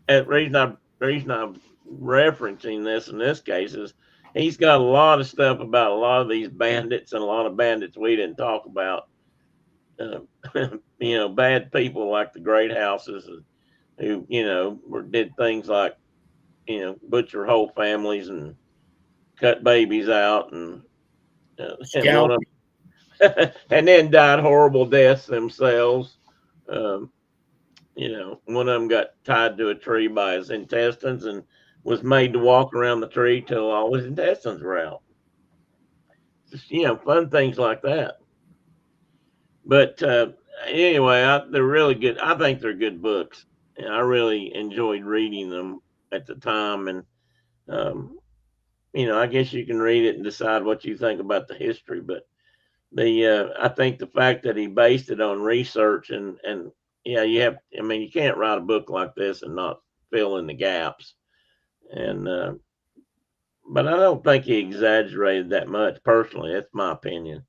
the reason I'm referencing this in this case is he's got a lot of stuff about a lot of these bandits and a lot of bandits we didn't talk about. Uh, bad people like the great houses who did things like butcher whole families and cut babies out and one of and then died horrible deaths themselves. Um, one of them got tied to a tree by his intestines and was made to walk around the tree till all his intestines were out. Just fun things like that. But anyway, they're really good. I think they're good books. And I really enjoyed reading them at the time, and I guess you can read it and decide what you think about the history. But I think the fact that he based it on research and yeah, you can't write a book like this and not fill in the gaps. And but I don't think he exaggerated that much personally. That's my opinion.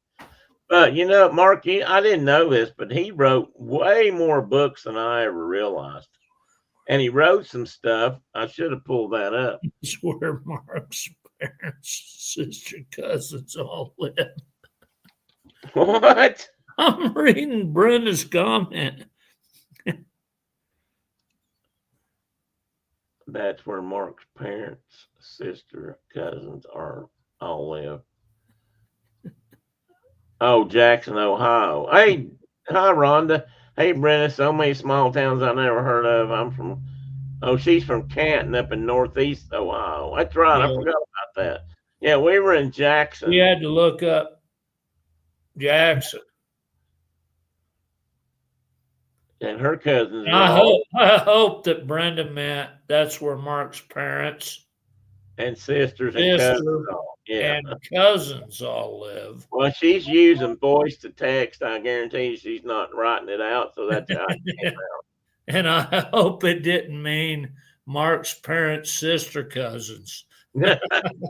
But Mark, I didn't know this, but he wrote way more books than I ever realized. And he wrote some stuff. I should have pulled that up. It's where Mark's parents, sister, cousins all live. What? I'm reading Brenda's comment. That's where Mark's parents, sister, cousins all live. Oh, Jackson, Ohio. Hey, hi, Rhonda. Hey, Brenda. So many small towns I never heard of. She's from Canton up in Northeast Ohio. That's right. Yeah. I forgot about that. Yeah, we were in Jackson. We had to look up Jackson. and her cousins are I hope that Brenda meant that's where Mark's parents and sisters and cousins and cousins all live. Well, she's using voice to text. I guarantee she's not writing it out, so that's how it came out. And I hope it didn't mean Mark's parents' sister cousins. No,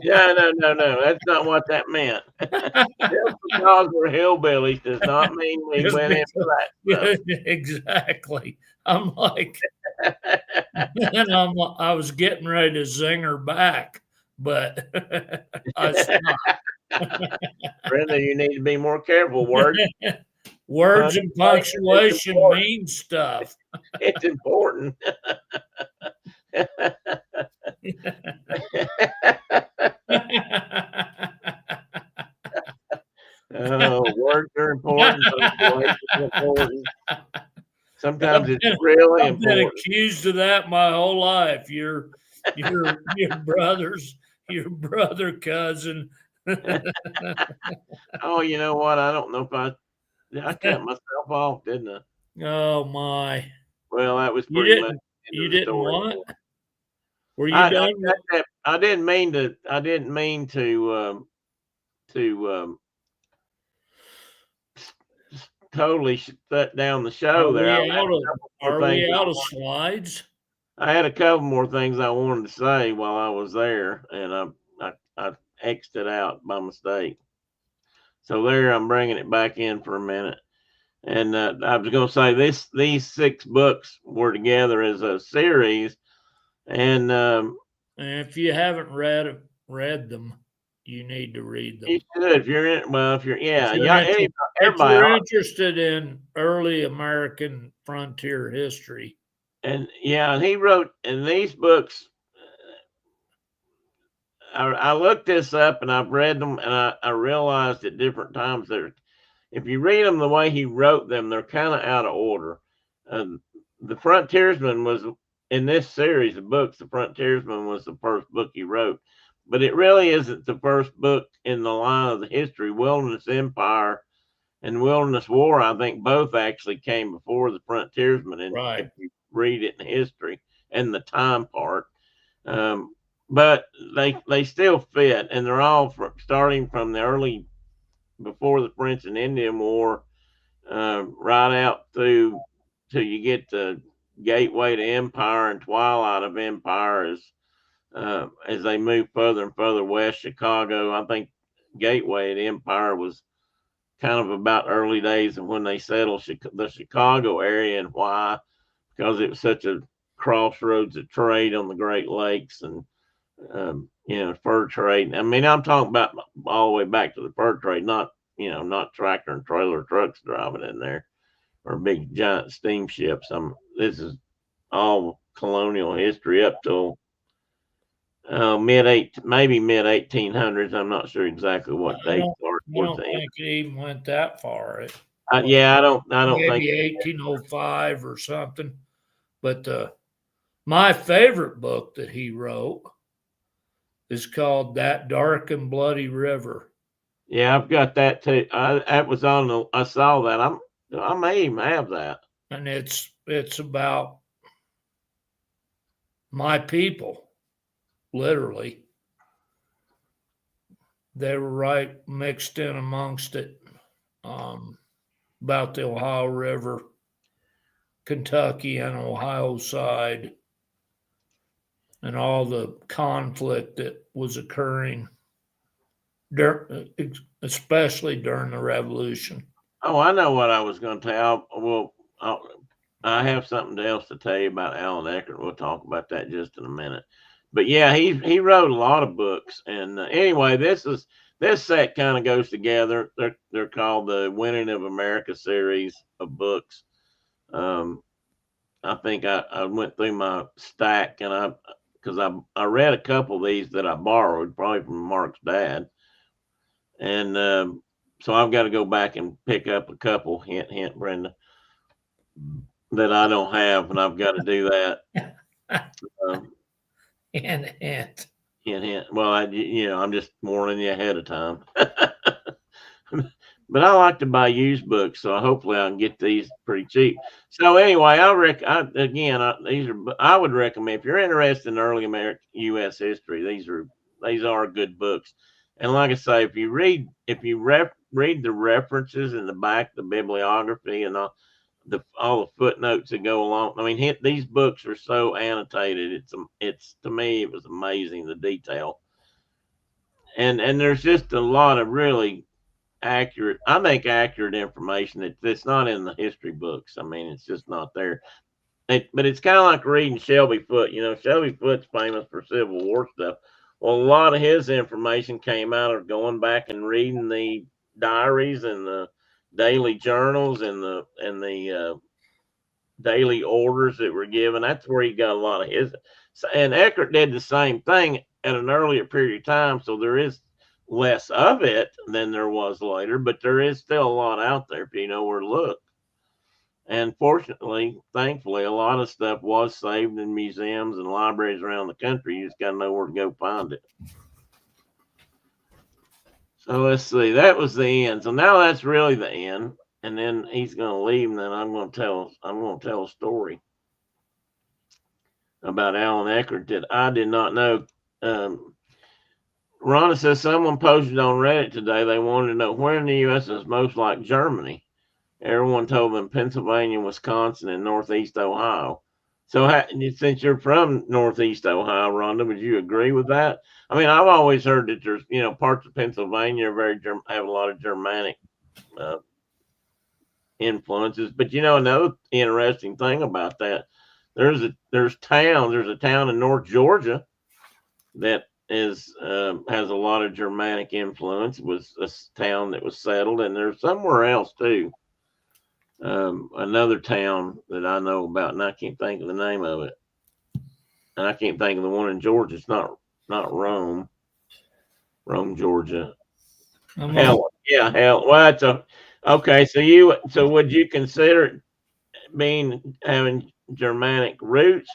that's not what that meant. Just because we're hillbillies does not mean we went into that stuff. Exactly. I'm like, and I was getting ready to zing her back, but I stopped. Brenda, you need to be more careful. Words and punctuation mean stuff. It's important. Words are important. Sometimes it's really important. I've been accused of that my whole life. Your brother cousin. Oh, you know what? I don't know if I cut myself off, didn't I? Oh my! Well, that was pretty much. You didn't want? Were you done? I didn't mean to. I didn't mean to totally shut down the show there. Are we out of slides? I had a couple more things I wanted to say while I was there, and I X'd it out by mistake. So there, I'm bringing it back in for a minute. And I was going to say these 6 books were together as a series, and if you haven't read them, you need to read them. You should if you're in. Well, if you're if you're interested in early American frontier history. And he wrote in these books. I looked this up and I've read them, and I realized at different times if you read them the way he wrote them, they're kind of out of order. The Frontiersman was in this series of books. The Frontiersman was the first book he wrote, but it really isn't the first book in the line of the history. Wilderness Empire and Wilderness War, I think, both actually came before the Frontiersman. And if you read it in history and the time part, but they still fit, and they're all starting from the early, before the French and Indian War, right out through till you get to Gateway to Empire and Twilight of Empire as they move further and further west. Chicago, I think Gateway to Empire was kind of about early days of when they settled the Chicago area. And why? Because it was such a crossroads of trade on the Great Lakes and fur trade. I mean, I'm talking about all the way back to the fur trade, not tractor and trailer trucks driving in there or big giant steamships. This is all colonial history up till maybe mid 1800s. I'm not sure exactly what date. I don't think it even went that far. I don't maybe think 1805 or something. But my favorite book that he wrote is called That Dark and Bloody River. Yeah, I've got that too. That was on I saw that. I may even have that. And it's about my people, literally. They were right mixed in amongst it, about the Ohio River, Kentucky and Ohio side, and all the conflict that was occurring, especially during the Revolution. Oh, I know what I was going to tell. Well, I have something else to tell you about Alan Eckert. We'll talk about that just in a minute. But yeah, he wrote a lot of books. And anyway, this set kind of goes together. They're called the Winning of America series of books. I think I went through my stack and because I read a couple of these that I borrowed probably from Mark's dad. And so I've got to go back and pick up a couple, hint, Brenda, that I don't have, and I've got to do that. Hint. Well, I'm just warning you ahead of time. But I like to buy used books, so hopefully I can get these pretty cheap. So anyway, I would recommend if you're interested in early American U.S. history, these are good books. And like I say, if you read the references in the back, the bibliography, and all the footnotes that go along. I mean, these books are so annotated. It's to me, it was amazing, the detail. And there's just a lot of really accurate, I think, accurate information that's not in the history books. I mean, it's just not there. But it's kind of like reading Shelby Foote. Shelby Foote's famous for Civil War stuff. Well, a lot of his information came out of going back and reading the diaries and the daily journals and the daily orders that were given. That's where he got a lot of his. And Eckert did the same thing at an earlier period of time. So there is less of it than there was later, but there is still a lot out there if you know where to look. And fortunately, thankfully, a lot of stuff was saved in museums and libraries around the country. You just got to know where to go find it. So let's see. That was the end. So now that's really the end. And then he's going to leave, and then I'm going to tell a story about Alan Eckert that I did not know. Rhonda says someone posted on Reddit today. They wanted to know where in the U.S. is most like Germany. Everyone told them Pennsylvania, Wisconsin, and Northeast Ohio. So since you're from Northeast Ohio, Rhonda, would you agree with that? I mean, I've always heard that there's, parts of Pennsylvania have a lot of Germanic influences. But another interesting thing about that, there's a town in North Georgia that has a lot of Germanic influence. It was a town that was settled, and there's somewhere else too. Another town that I know about, and I can't think of the name of it. And I can't think of the one in Georgia. It's not Rome, Georgia. Hell, yeah, hell. Well, okay. So would you consider having Germanic roots,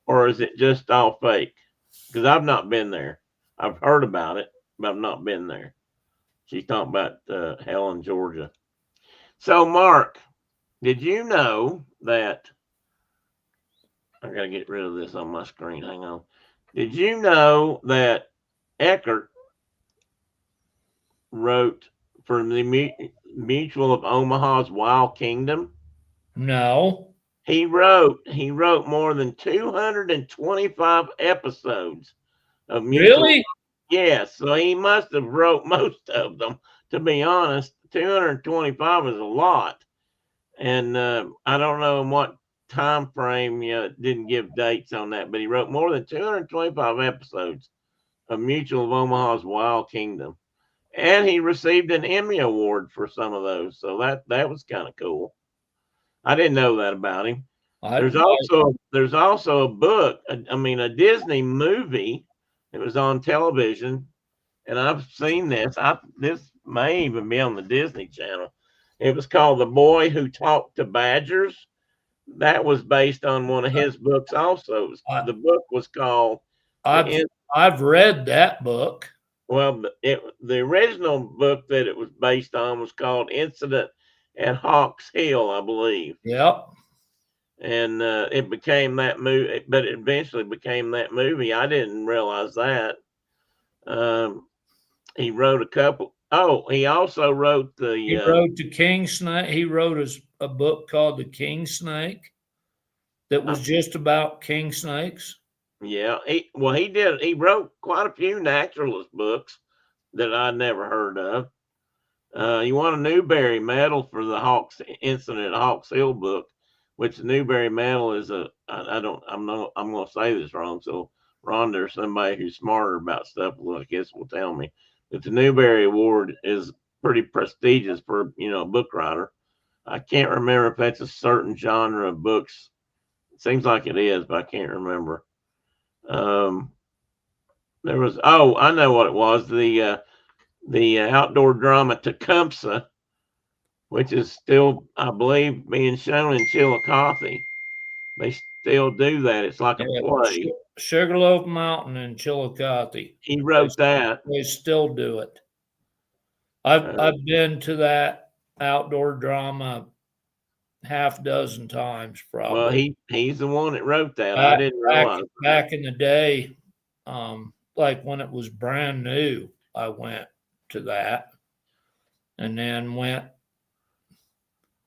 or is it just all fake? Because I've not been there. I've heard about it, but I've not been there. She's talking about Helen, Georgia. So, Mark, did you know that? I got to get rid of this on my screen. Hang on. Did you know that Eckert wrote for the Mutual of Omaha's Wild Kingdom? No. He wrote more than 225 episodes of Mutual. Really? Yes. So he must have wrote most of them. To be honest, 225 is a lot. And I don't know in what time frame, didn't give dates on that, but he wrote more than 225 episodes of Mutual of Omaha's Wild Kingdom. And he received an Emmy Award for some of those. So that was kind of cool. I didn't know that about him. There's also a book, a Disney movie that was on television, and I've seen this. This may even be on the Disney Channel. It was called The Boy Who Talked to Badgers. That was based on one of his books also. The book was called... I've read that book. Well, the original book that it was based on was called Incident at Hawks Hill, I believe. Yep. And it became that movie, but it eventually became that movie. I didn't realize that. He wrote a couple. Oh, he also wrote He wrote the King Snake. He wrote a book called The King Snake that was just about king snakes. Yeah. He did. He wrote quite a few naturalist books that I'd never heard of. He won a Newbery Medal for the Incident at Hawks Hill book, which the Newbery Medal is I'm going to say this wrong. So Rhonda or somebody who's smarter about stuff, I guess, will tell me. But the Newbery Award is pretty prestigious for, a book writer. I can't remember if that's a certain genre of books. It seems like it is, but I can't remember. There was, I know what it was. The outdoor drama Tecumseh, which is still, I believe, being shown in Chillicothe. They still do that. It's like a play. Sugarloaf Mountain in Chillicothe. He wrote that. They still do it. I've been to that outdoor drama half dozen times probably. Well, he's the one that wrote that. I didn't realize back in the day, like when it was brand new, I went to that, and then went.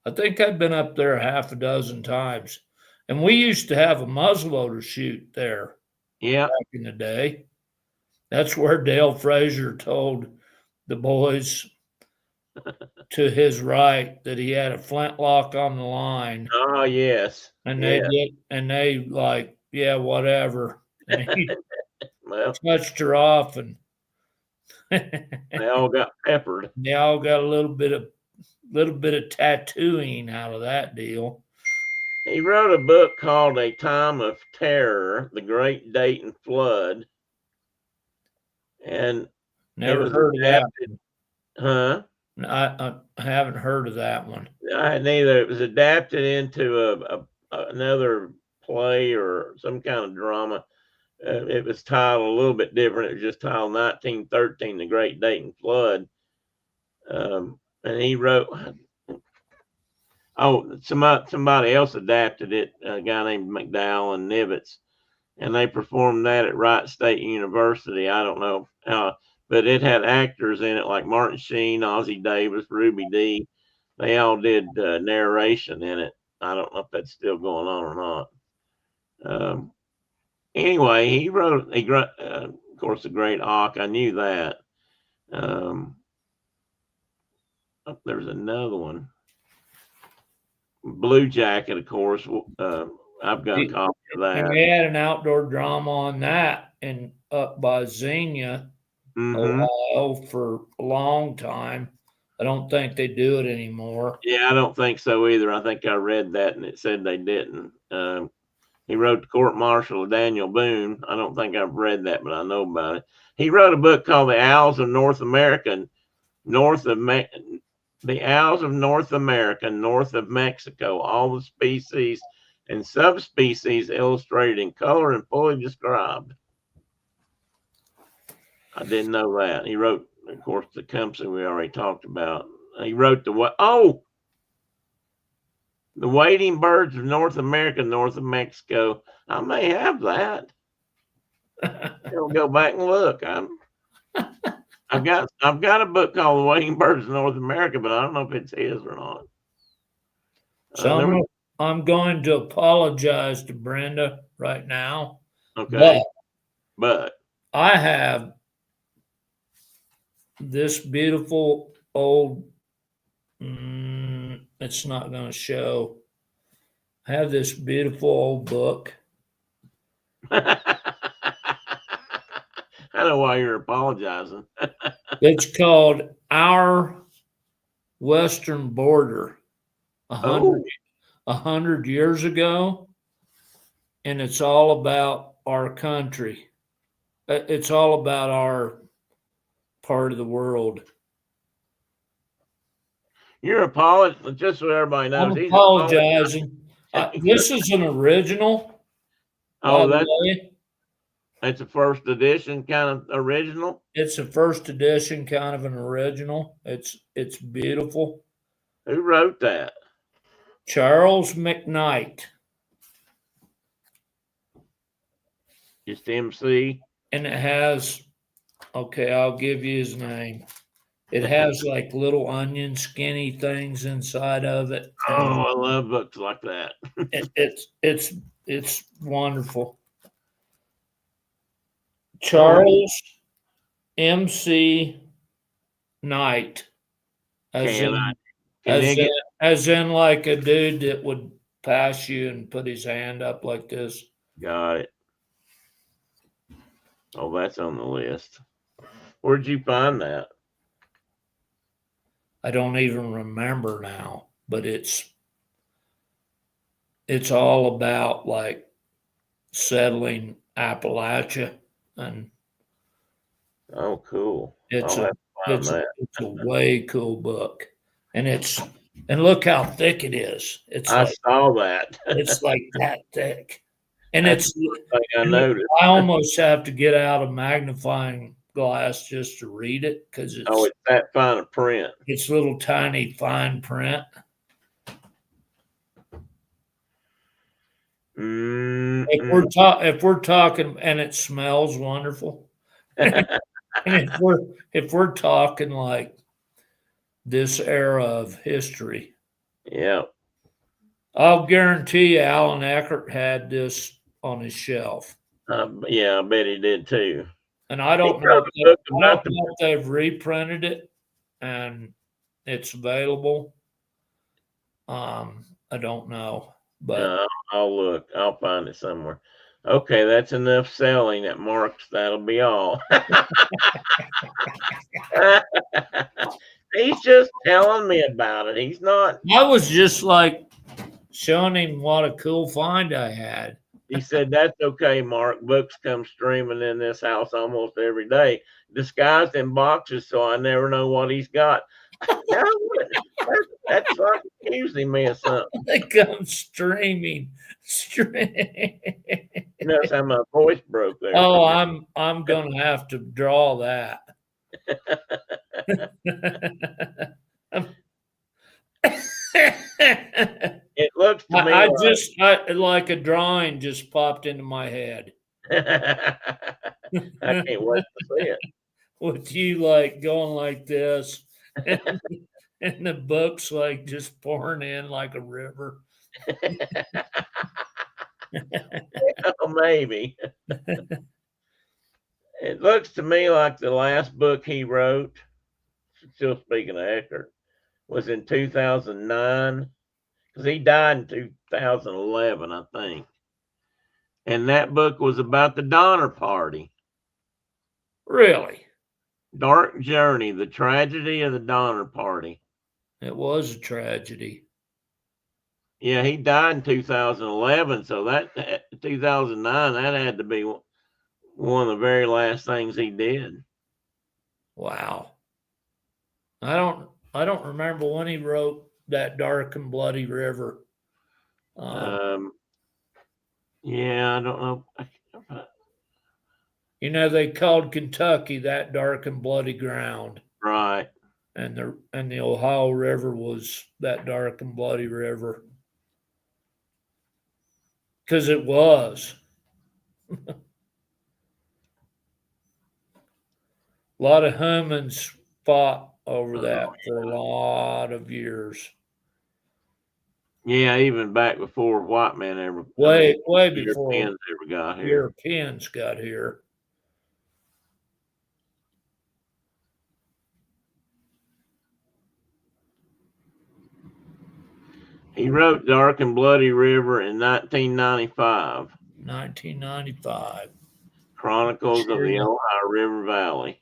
I think I've been up there half a dozen times, and we used to have a muzzleloader shoot there. Yeah, back in the day. That's where Dale Frazier told the boys to his right that he had a flintlock on the line. Oh yes. And they like, yeah, whatever. And he touched her off, and they all got peppered. They all got a little bit of tattooing out of that deal. He wrote a book called A Time of Terror, The Great Dayton Flood. And never heard of that. Huh? I haven't heard of that one. I neither. It was adapted into another play or some kind of drama. It was titled a little bit different. It was just titled 1913, The Great Dayton Flood. And he wrote, somebody else adapted it, a guy named McDowell and Nivitz, and they performed that at Wright State University. I don't know how, but it had actors in it like Martin Sheen, Ozzie Davis, Ruby Dee. They all did narration in it. I don't know if that's still going on or not. Anyway, he wrote, of course, The Great Hawk. I knew that. There's another one. Blue Jacket, of course. I've got a copy of that. And they had an outdoor drama on that up by Xenia, Ohio, for a long time. I don't think they do it anymore. Yeah, I don't think so either. I think I read that and it said they didn't. He wrote The Court Martial of Daniel Boone. I don't think I've read that, but I know about it. He wrote a book called The Owls of North America, The Owls of North America, north of Mexico, all the species and subspecies illustrated in color and fully described. I didn't know that. He wrote, of course, the Tecumseh we already talked about. He wrote the Wading Birds of North America, north of Mexico. I may have that. I'll go back and look. I've got a book called The Wading Birds of North America, but I don't know if it's his or not. So I'm going to apologize to Brenda right now. Okay. But I have this beautiful old, it's not going to show. I have this beautiful old book. I know why you're apologizing. It's called Our Western Border, 100 years ago, and it's all about our country. It's all about our part of the world. You're apologizing, just so everybody knows. I'm apologizing. This is an original. It's a first edition kind of original. It's a first edition kind of an original. It's beautiful. Who wrote that? Charles McKnight. Just MC. And it has, okay, I'll give you his name. It has like little onion skinny things inside of it. Oh, I love books like that. It's wonderful. Charles MC Knight, as in like a dude that would pass you and put his hand up like this. Got it. Oh, that's on the list. Where'd you find that? I don't even remember now, but it's all about like settling Appalachia. And oh, cool. It's a way cool book. And look how thick it is. I saw that. It's like that thick. And I noticed. I almost have to get out a magnifying glass just to read it because it's that fine a print. It's little tiny fine print. If we're talking, and it smells wonderful, and if we're talking like this era of history, yeah, I'll guarantee you Alan Eckert had this on his shelf. Yeah, I bet he did too. And I don't know if they've reprinted it and it's available. I don't know, but I'll look. I'll find it somewhere. Okay, that's enough selling at Mark's. That'll be all. He's just telling me about it. He's not. I was just like showing him what a cool find I had. He said, "That's okay, Mark. Books come streaming in this house almost every day, disguised in boxes, so I never know what he's got." That's like accusing me of something. They come streaming. You notice how my voice broke there. Oh, I'm gonna have to draw that. It looks to me like a drawing just popped into my head. I can't wait to see it. With you like going like this, and the books like just pouring in like a river. Oh, maybe. It looks to me like the last book he wrote, still speaking of Eckert, was in 2009, because he died in 2011, I think. And that book was about the Donner Party. Really? Dark Journey, the tragedy of the Donner Party. It was a tragedy. Yeah, he died in 2011, so that 2009, that had to be one of the very last things he did. Wow. I don't remember when he wrote that Dark and Bloody River. Yeah, I don't know. You know, they called Kentucky that dark and bloody ground. Right. And the Ohio River was that dark and bloody river. Because it was. A lot of humans fought over that for a lot of years. Yeah, even back before white men ever. Way before Europeans ever got here. Europeans got here. He wrote Dark and Bloody River in 1995. 1995. Chronicles of the Ohio River Valley.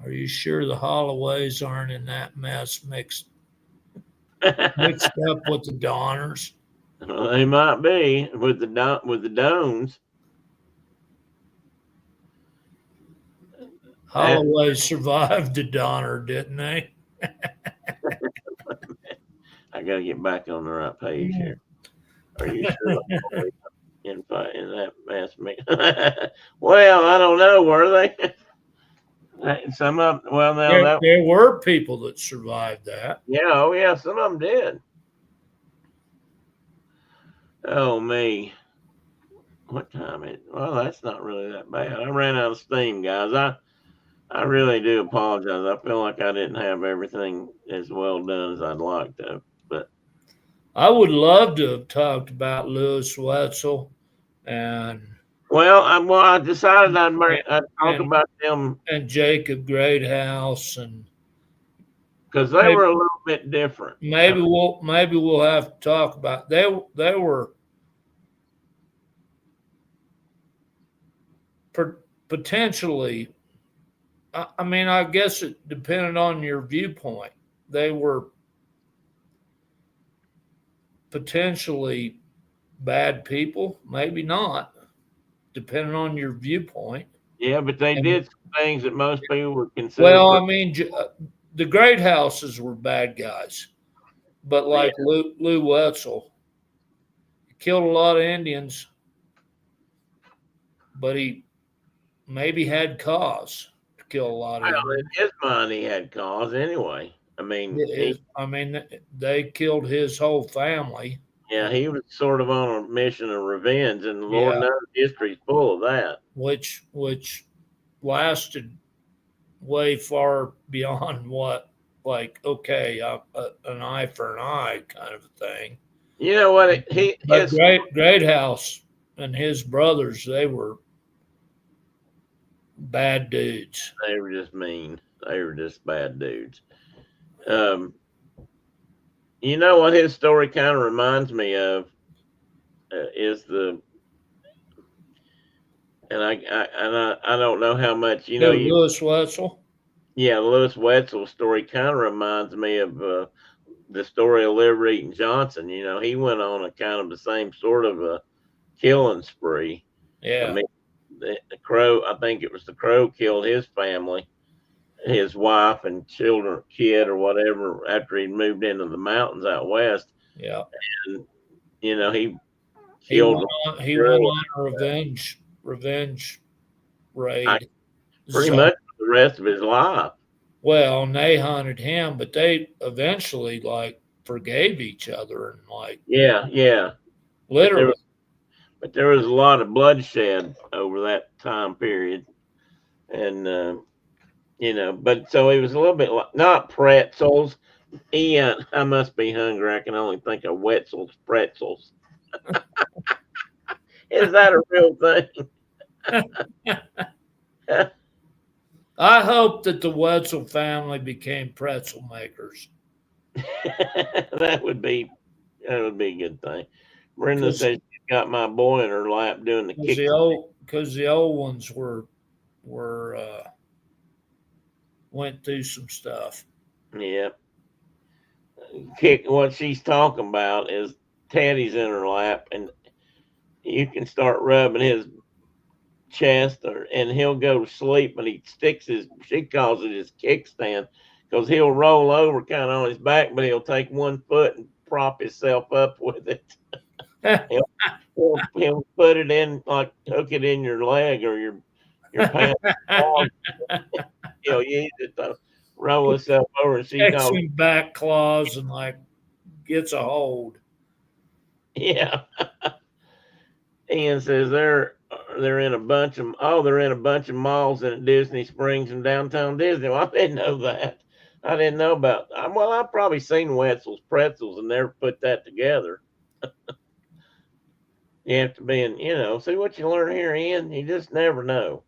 Are you sure the Holloways aren't in that mess mixed up with the Donners? Well, they might be with the Dones. Holloways survived the Donner, didn't they? I gotta get back on the right page here. Are you sure in that mass mix? Well, I don't know. Were they? Some of them. Well, now there were people that survived that. Yeah. Oh, yeah. Some of them did. Oh me. What time is it? Well, that's not really that bad. I ran out of steam, guys. I really do apologize. I feel like I didn't have everything as well done as I'd like to. But I would love to have talked about Lewis Wetzel and I decided I'd talk about them and Jacob Greathouse, and because they were a little bit different. Maybe we'll have to talk about they were potentially. I mean, I guess it depended on your viewpoint. They were potentially bad people, maybe not, depending on your viewpoint. Yeah, but they did some things that most people would consider. Well, I mean, the Great Houses were bad guys, but like Lew Wetzel, he killed a lot of Indians, but he maybe had cause to kill a lot of Well, them. in his mind, he had cause anyway. I mean, They killed his whole family. he was sort of on a mission of revenge, and Lord Yeah, knows history's full of that. which lasted way far beyond what, like, okay, an eye for an eye kind of a thing. You know what? But Great House and his brothers, they were bad dudes. They were just mean. They were just bad dudes. You know what his story kind of reminds me of is I don't know how much Louis Wetzel. Yeah, Louis Wetzel's story kind of reminds me of the story of Liver Eating Johnson. He went on a kind of the same sort of a killing spree. Yeah. I mean, the Crow, I think it was the Crow killed his family, his wife and children, kid or whatever, after he moved into the mountains out west. Yeah. And, he He killed. went on a revenge raid. Pretty much for the rest of his life. Well, and they hunted him, but they eventually forgave each other and yeah. literally. But there was a lot of bloodshed over that time period, and but so it was a little bit like not pretzels. I must be hungry. I can only think of Wetzel's pretzels. Is that a real thing? I hope that the Wetzel family became pretzel makers. That would be a good thing. Brenda says she got my boy in her lap doing the kick. Because the old ones were went through some stuff. Yeah. What she's talking about is Teddy's in her lap, and you can start rubbing his chest, and he'll go to sleep, and he sticks she calls it his kickstand, because he'll roll over kind of on his back, but he'll take one foot and prop himself up with it. he'll put it in, like hook it in your leg or your pants. He'll use it to roll himself over, and she calls him back claws and gets a hold. Yeah. Ian says they're in a bunch of malls in Disney Springs and downtown Disney. Well, I didn't know that. I didn't know about. Well, I've probably seen Wetzel's pretzels and never put that together. You have to be in, see what you learn here, Ian. You just never know.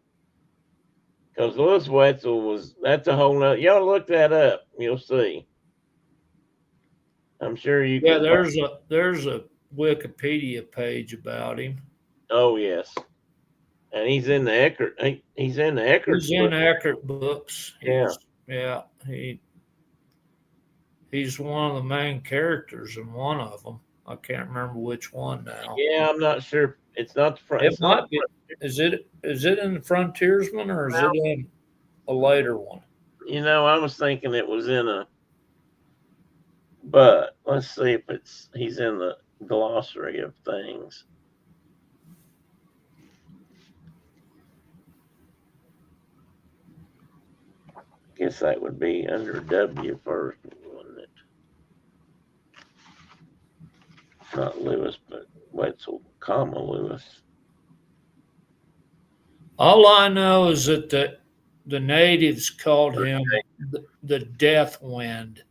Because Louis Wetzel that's a whole nother. Y'all look that up. You'll see. I'm sure you can. Yeah, there's a Wikipedia page about him. Oh yes, and he's in the Eckert. He's in the Eckert. He's in Eckert books. Yeah. He's one of the main characters in one of them. I can't remember which one now. Yeah, I'm not sure. It's not the front. It might be. Is it in the Frontiersman, or is it in a later one? I was thinking it was in a. But let's see if he's in the glossary of things. I guess that would be under W first, wouldn't it? Not Lewis, but Wetzel, Lewis. All I know is that the natives called him the Death Wind.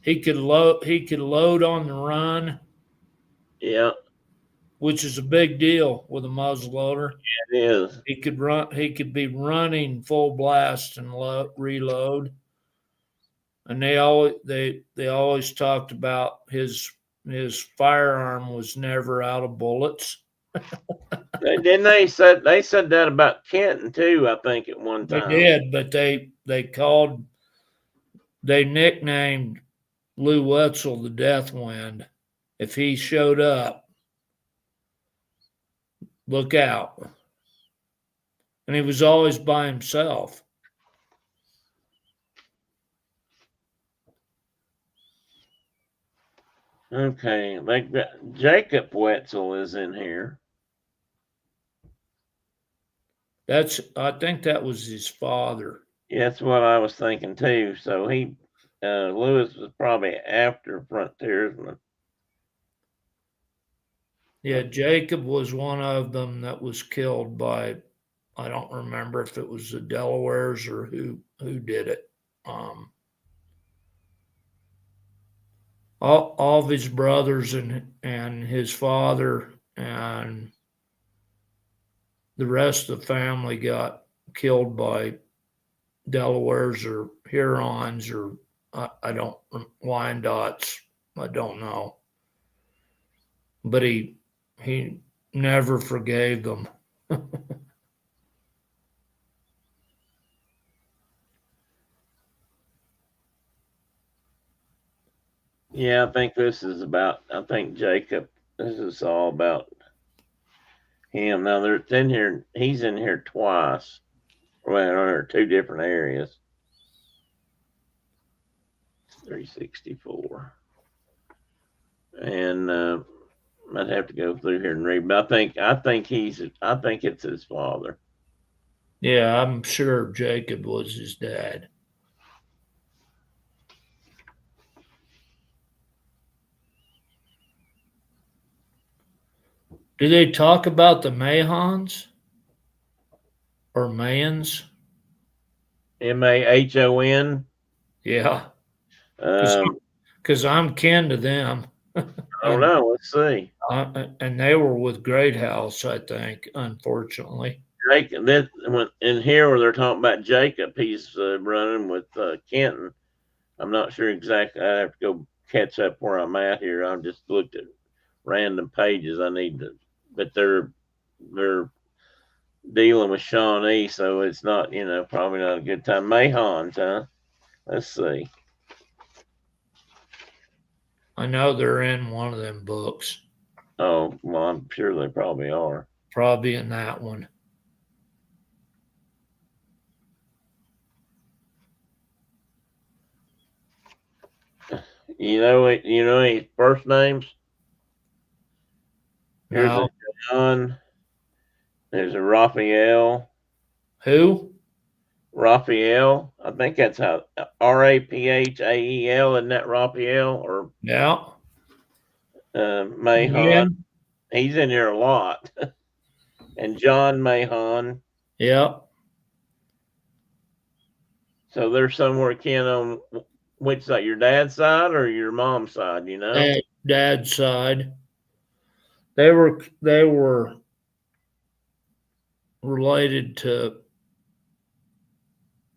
He could load on the run. Yeah. Which is a big deal with a muzzleloader. Yeah, it is. He could be running full blast and reload. And they always talked about his firearm was never out of bullets. Didn't they said that about Kenton too, I think, at one time. They did, but they nicknamed Lou Wetzel the Death Wind. If he showed up, look out. And he was always by himself. Okay, like Jacob Wetzel is in here. I think that was his father. Yeah, that's what I was thinking too. So Lewis was probably after frontiersman. Yeah, Jacob was one of them that was killed by, I don't remember if it was the Delawares or who did it. All of his brothers and his father and the rest of the family got killed by Delawares or Hurons or I don't Wyandots. I don't know, but he never forgave them. Yeah, I think I think Jacob, this is all about him. Now they're in here, he's in here twice. Well, or two different areas. 364. And I'd have to go through here and read, but I think it's his father. Yeah, I'm sure Jacob was his dad. Do they talk about the Mahons or Mayans? Mahon. Yeah, Um, because I'm kin to them. I don't know. Let's see. And they were with Great House, I think, unfortunately. Jacob, this when in here where they're talking about Jacob, he's running with Kenton. I'm not sure exactly. I have to go catch up where I'm at here. I've just looked at random pages. I need to, but they're dealing with Shawnee, so it's not, probably not a good time. Mahons, huh? Let's see. I know they're in one of them books. Oh, well, I'm sure they probably are. Probably in that one. You know any first names? Here's No. a John. There's a Raphael. Who? Raphael. I think that's how Raphael. Isn't that Raphael or Yeah. Mahon? Yeah. He's in here a lot. And John Mahon. Yeah. So they're somewhere kin on which side, your dad's side or your mom's side, Dad's side. They were related to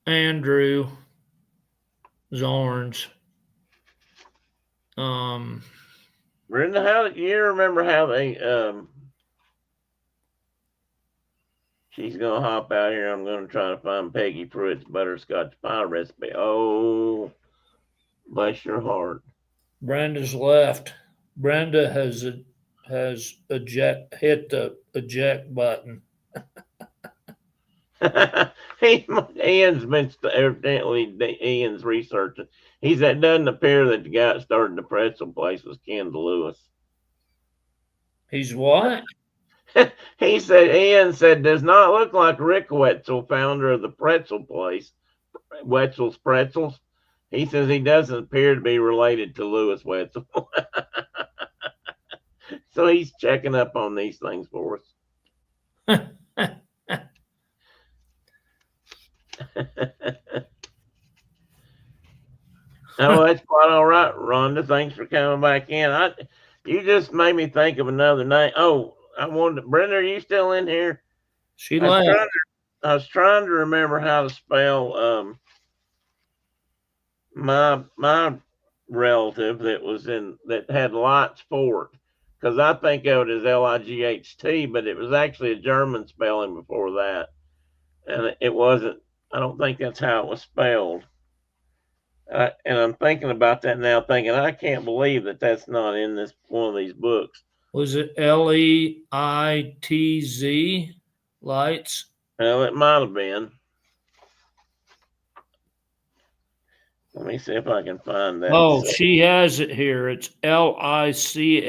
Andrew Zornes. Brenda, how do you remember how they she's gonna hop out here. I'm gonna try to find Peggy Pruitt's butterscotch pie recipe. Oh, bless your heart. Brenda's left. Brenda has hit the eject button. Ian's been evidently Ian's researching. It doesn't appear that the guy that started the pretzel place was Ken Lewis. He's what? Ian said, does not look like Rick Wetzel, founder of the pretzel place, Wetzel's Pretzels. He says he doesn't appear to be related to Lewis Wetzel. So he's checking up on these things for us. Oh, that's quite all right, Rhonda. Thanks for coming back in. You just made me think of another name. Oh, Brenda, are you still in here? She left. I was trying to remember how to spell my relative that had Lights Fort, because I think of it as Light, but it was actually a German spelling before that, and it wasn't. I don't think that's how it was spelled. And I'm thinking about that now, thinking I can't believe that that's not in this one of these books. Was it Leitz? Lights? Well, it might have been. Let me see if I can find that. Oh, she has it here. It's Lichte.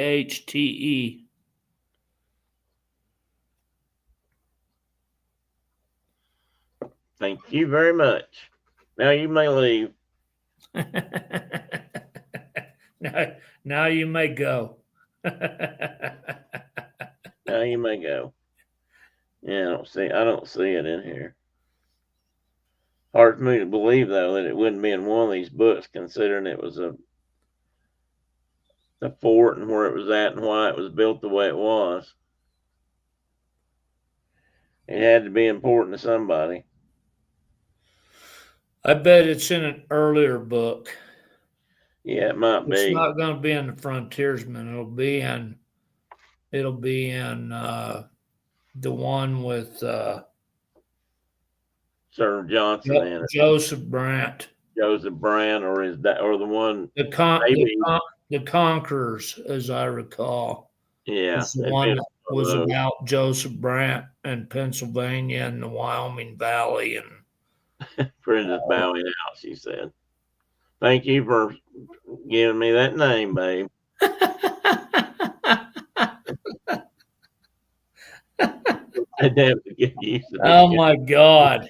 Thank you very much. Now you may leave. now you may go. Now you may go. Yeah, I don't see it in here. Hard for me to believe though that it wouldn't be in one of these books, considering it was the fort and where it was at and why it was built the way it was. It had to be important to somebody. I bet it's in an earlier book. Yeah, it might be. It's not going to be in the Frontiersman. It'll be in the one with Sir Johnson in it. Joseph Brant. Joseph Brant, or is that, or the one the Conquerors, as I recall. Yeah, the one that was about Joseph Brant and Pennsylvania and the Wyoming Valley and Brenda's bowing out, she said. Thank you for giving me that name, babe. I'd have to get used to that. Oh my God.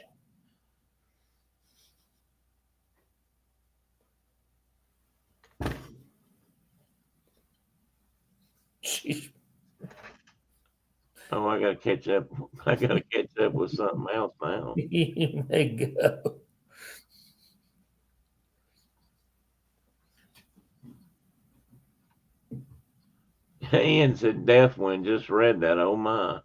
Oh, I gotta catch up. I gotta catch up with something else now. You may go. Ian said Deathwind, just read that. Oh my.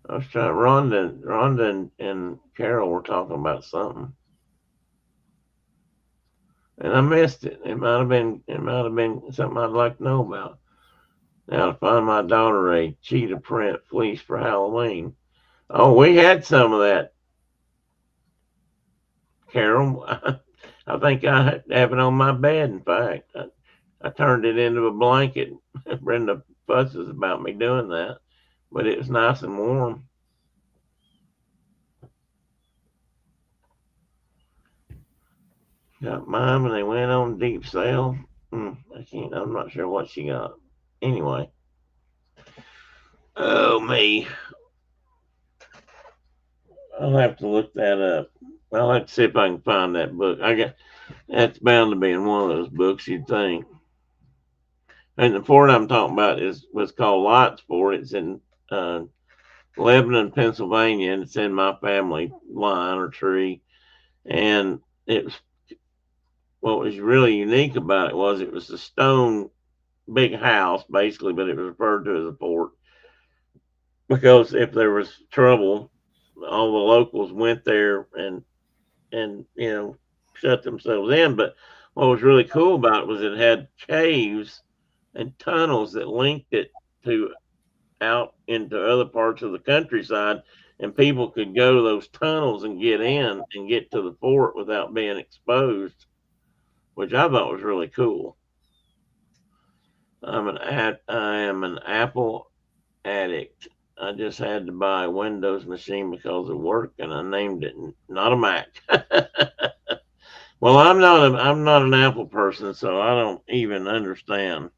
I was trying. Rhonda and Carol were talking about something, and I missed it. It might have been something I'd like to know about. Now to find my daughter a cheetah print fleece for Halloween. Oh, we had some of that, Carol. I think I have it on my bed. In fact, I turned it into a blanket. Brenda fusses about me doing that, but it was nice and warm. Got mine when they went on deep sail. I'm not sure what she got. Anyway. Oh, me. I'll have to look that up. I'll have to see if I can find that book. That's bound to be in one of those books, you'd think. And the fort I'm talking about was called Lott's Fort. It's in Lebanon, Pennsylvania, and it's in my family line or tree. And what was really unique about it was a stone big house, basically, but it was referred to as a fort because if there was trouble, all the locals went there and shut themselves in. But what was really cool about it was it had caves and tunnels that linked it to out into other parts of the countryside, and people could go to those tunnels and get in and get to the fort without being exposed, which I thought was really cool. I am an Apple addict. I just had to buy a Windows machine because of work, and I named it not a Mac. Well, I'm not an Apple person, so I don't even understand.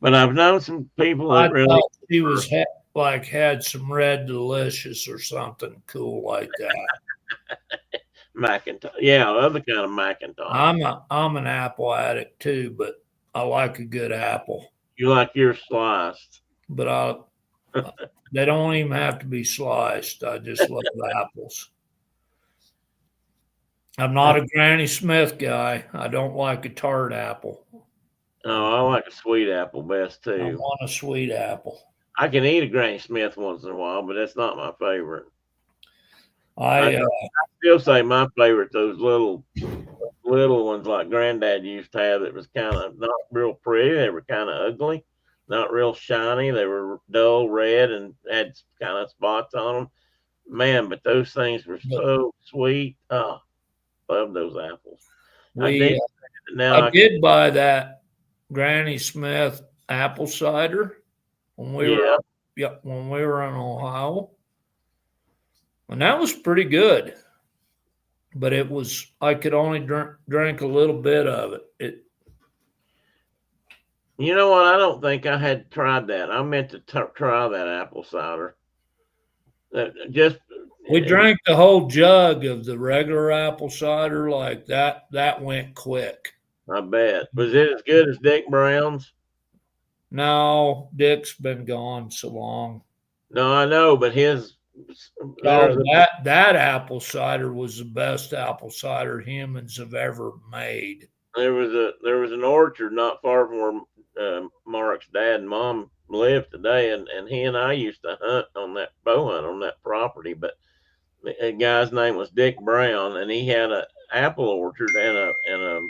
But I've known some people that really. She was had some Red Delicious or something cool like that. Macintosh, yeah, other kind of Macintosh. I'm an Apple addict too, but I like a good apple. You like yours sliced, but they don't even have to be sliced. I just love apples. I'm not a Granny Smith guy. I don't like a tart apple. Oh, I like a sweet apple best too. I want a sweet apple. I can eat a Granny Smith once in a while, but that's not my favorite. I still say my favorite, those little ones like Granddad used to have, that was kind of not real pretty. They were kind of ugly, not real shiny. They were dull red and had kind of spots on them. Man, but those things were so sweet. Oh, love those apples. I did buy that Granny Smith apple cider when we were in Ohio, and that was pretty good. but I could only drink a little bit of it. You know what? I don't think I had tried that. I meant to try that apple cider. We drank the whole jug of the regular apple cider like that. That went quick. I bet. Was it as good as Dick Brown's? No, Dick's been gone so long. No, I know, but his. That apple cider was the best apple cider humans have ever made. There was an orchard not far from where Mark's dad and mom lived today, and he and I used to hunt on that bow hunt on that property. But the guy's name was Dick Brown, and he had an apple orchard and a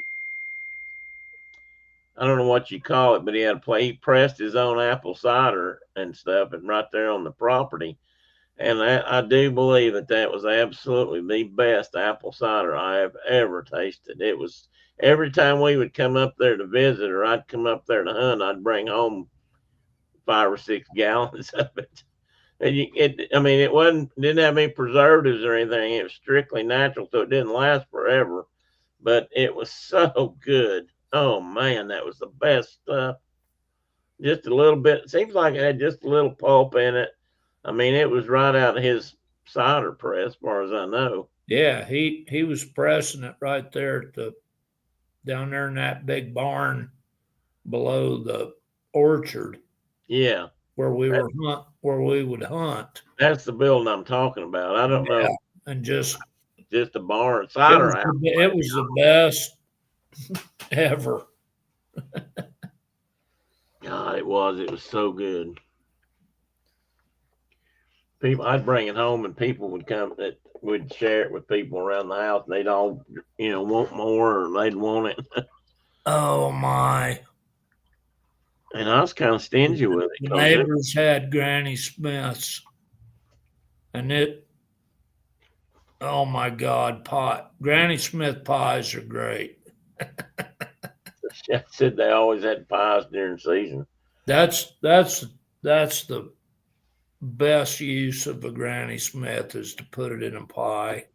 I don't know what you call it, but he pressed his own apple cider and stuff, and right there on the property. And I do believe that was absolutely the best apple cider I have ever tasted. It was every time we would come up there to visit, or I'd come up there to hunt, I'd bring home 5 or 6 gallons of it. And it didn't have any preservatives or anything. It was strictly natural, so it didn't last forever. But it was so good. Oh man, that was the best stuff. Just a little bit. It seems like it had just a little pulp in it. I mean, it was right out of his cider press, as far as I know. Yeah, he was pressing it right there down there in that big barn below the orchard. Yeah, where we would hunt. That's the building I'm talking about. I don't know. And just a barn cider. It was the best ever. God, it was so good. I'd bring it home, and people would come that would share it with people around the house, and they'd all, want more, or they'd want it. Oh my! And I was kind of stingy with it. The neighbors had Granny Smiths, and oh my God, Granny Smith pies are great. I said they always had pies during season. That's the best use of a Granny Smith is to put it in a pie.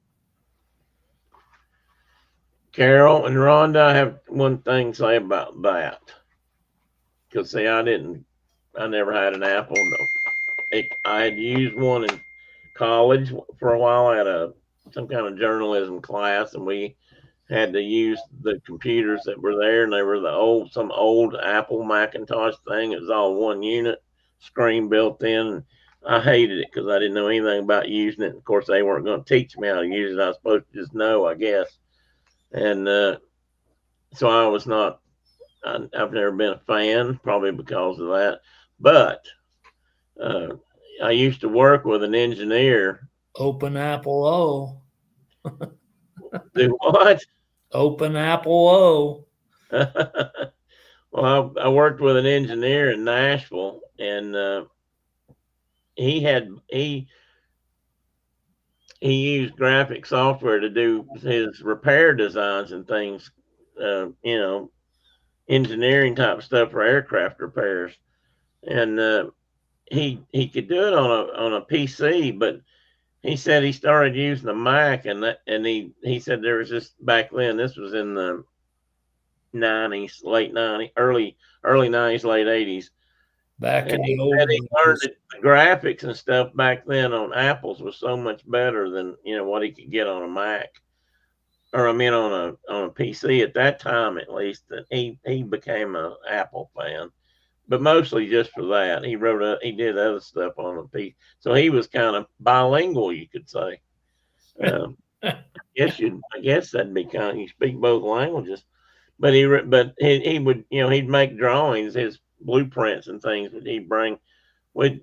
Carol and Rhonda, I have one thing to say about that. Because see, I never had an apple. No. I had used one in college for a while. I had some kind of journalism class, and we had to use the computers that were there, and they were some old Apple Macintosh thing. It was all one unit, screen built in. I hated it because I didn't know anything about using it. Of course, they weren't going to teach me how to use it. I was supposed to just know, I guess. And so I was not. I've never been a fan, probably because of that. But I used to work with an engineer. Open Apple O. Do what? Open Apple O. Well, I worked with an engineer in Nashville, and he used graphic software to do his repair designs and things, engineering type stuff for aircraft repairs. And he could do it on a PC, but he said he started using a Mac, and he said there was just back then, this was in the 90s, late 90s, early 90s, late 80s. Back in the old days. He learned that the graphics and stuff back then on Apples was so much better than what he could get on a Mac, or on a PC at that time, at least. That he became an Apple fan, but mostly just for that. He did other stuff on a PC, so he was kind of bilingual, you could say. I guess that'd be kind of, you speak both languages. But he would, he'd make drawings, his blueprints and things that we'd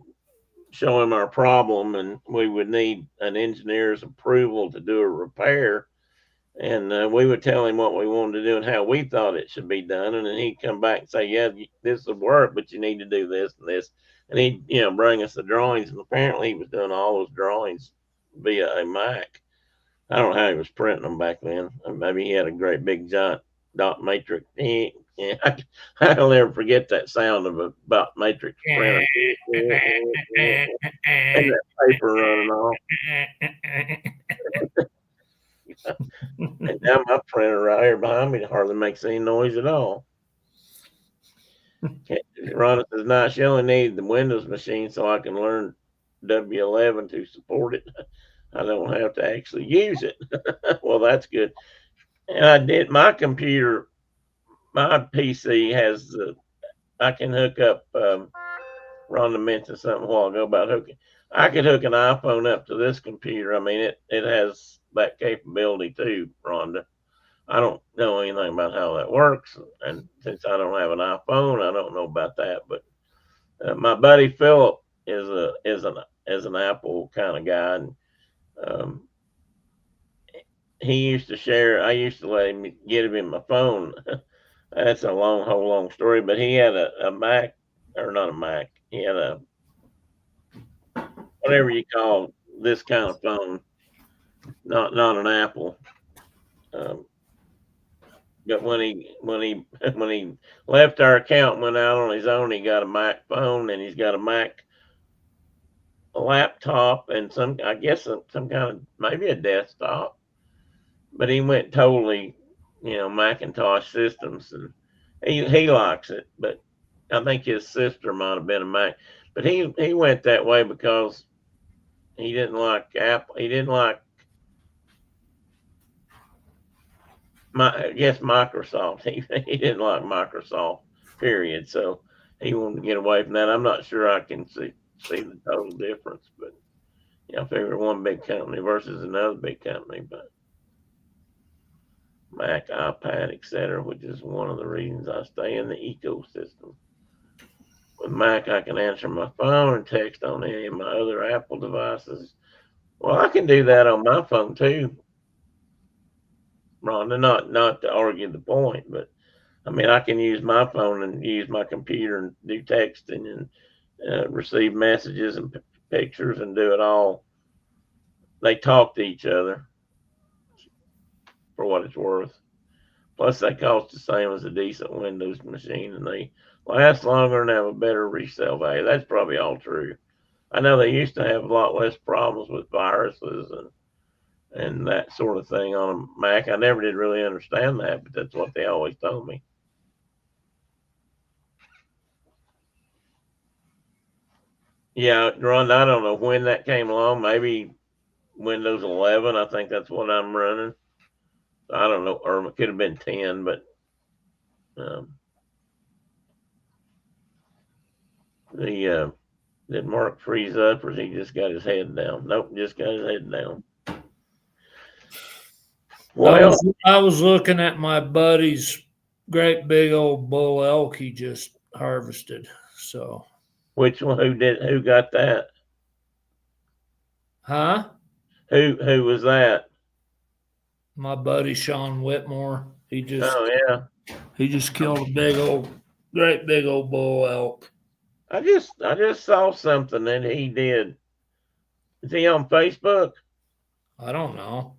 show him our problem, and we would need an engineer's approval to do a repair. And we would tell him what we wanted to do and how we thought it should be done. And then he'd come back and say, yeah, this will work, but you need to do this and this. And he'd, bring us the drawings. And apparently he was doing all those drawings via a Mac. I don't know how he was printing them back then. Maybe he had a great big giant dot matrix. I'll never forget that sound of a dot matrix printer. And that paper running off. Now my printer right here behind me hardly makes any noise at all. Rhonda says, "Not she only needs the Windows machine so I can learn W11 to support it. I don't have to actually use it." Well, that's good. And I did my computer, my PC has I can hook up. Rhonda mentioned something a while ago about hooking. I could hook an iPhone up to this computer. I mean, it has that capability too, Rhonda. I don't know anything about how that works, and since I don't have an iPhone, I don't know about that. But my buddy Philip is an Apple kind of guy, and um, he used to share. I used to let him get him my phone. That's a whole long story. But he had a Mac, or not a Mac. He had a whatever you call this kind of phone, not an Apple. Um, but when he left our account and went out on his own, he got a Mac phone and he's got a Mac laptop and I guess some kind of maybe a desktop. But he went totally, Macintosh systems, and he likes it. But I think his sister might have been a Mac. But he went that way because he didn't like Apple. He didn't like I guess Microsoft. He didn't like Microsoft, period. So he wanted to get away from that. I'm not sure I can see the total difference, but I figure one big company versus another big company, but Mac, iPad, etc., which is one of the reasons I stay in the ecosystem. With Mac, I can answer my phone and text on any of my other Apple devices. Well, I can do that on my phone too, Rhonda. Not to argue the point, but I mean, I can use my phone and use my computer and do texting and receive messages and pictures and do it all. They talk to each other for what it's worth. Plus, they cost the same as a decent Windows machine, and they last longer and have a better resale value. That's probably all true. I know they used to have a lot less problems with viruses and that sort of thing on a Mac. I never did really understand that, but that's what they always told me. Yeah, Ron, I don't know when that came along. Maybe Windows 11. I think that's what I'm running. I don't know, or it could have been 10, but did Mark freeze up, or he just got his head down? Nope, just got his head down. Well, I was looking at my buddy's great big old bull elk he just harvested. So, which one? Who got that? Huh? Who was that? My buddy Sean Whitmore. He just killed a great big old bull elk. I just saw something that he did. Is he on Facebook? I don't know.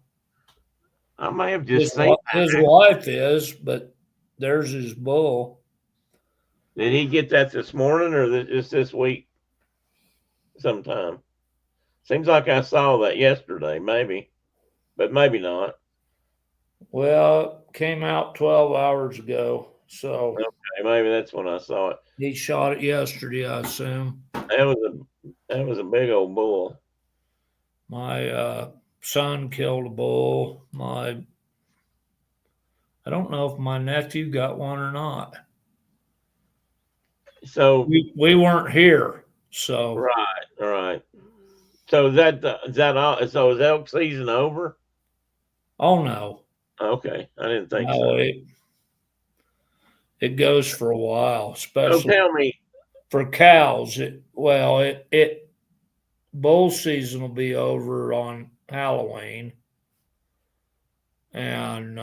I may have just seen his wife is, but there's his bull. Did he get that this morning or just this week? Sometime. Seems like I saw that yesterday, maybe, but maybe not. Well, it came out 12 hours ago, so okay, maybe that's when I saw it. He shot it yesterday, I assume. That was a big old bull. My son killed a bull. I don't know if my nephew got one or not. So we weren't here. So right. So is that all? So is elk season over? Oh no. Okay, I didn't think so. It goes for a while, especially. Tell me, for cows. It bull season will be over on Halloween, and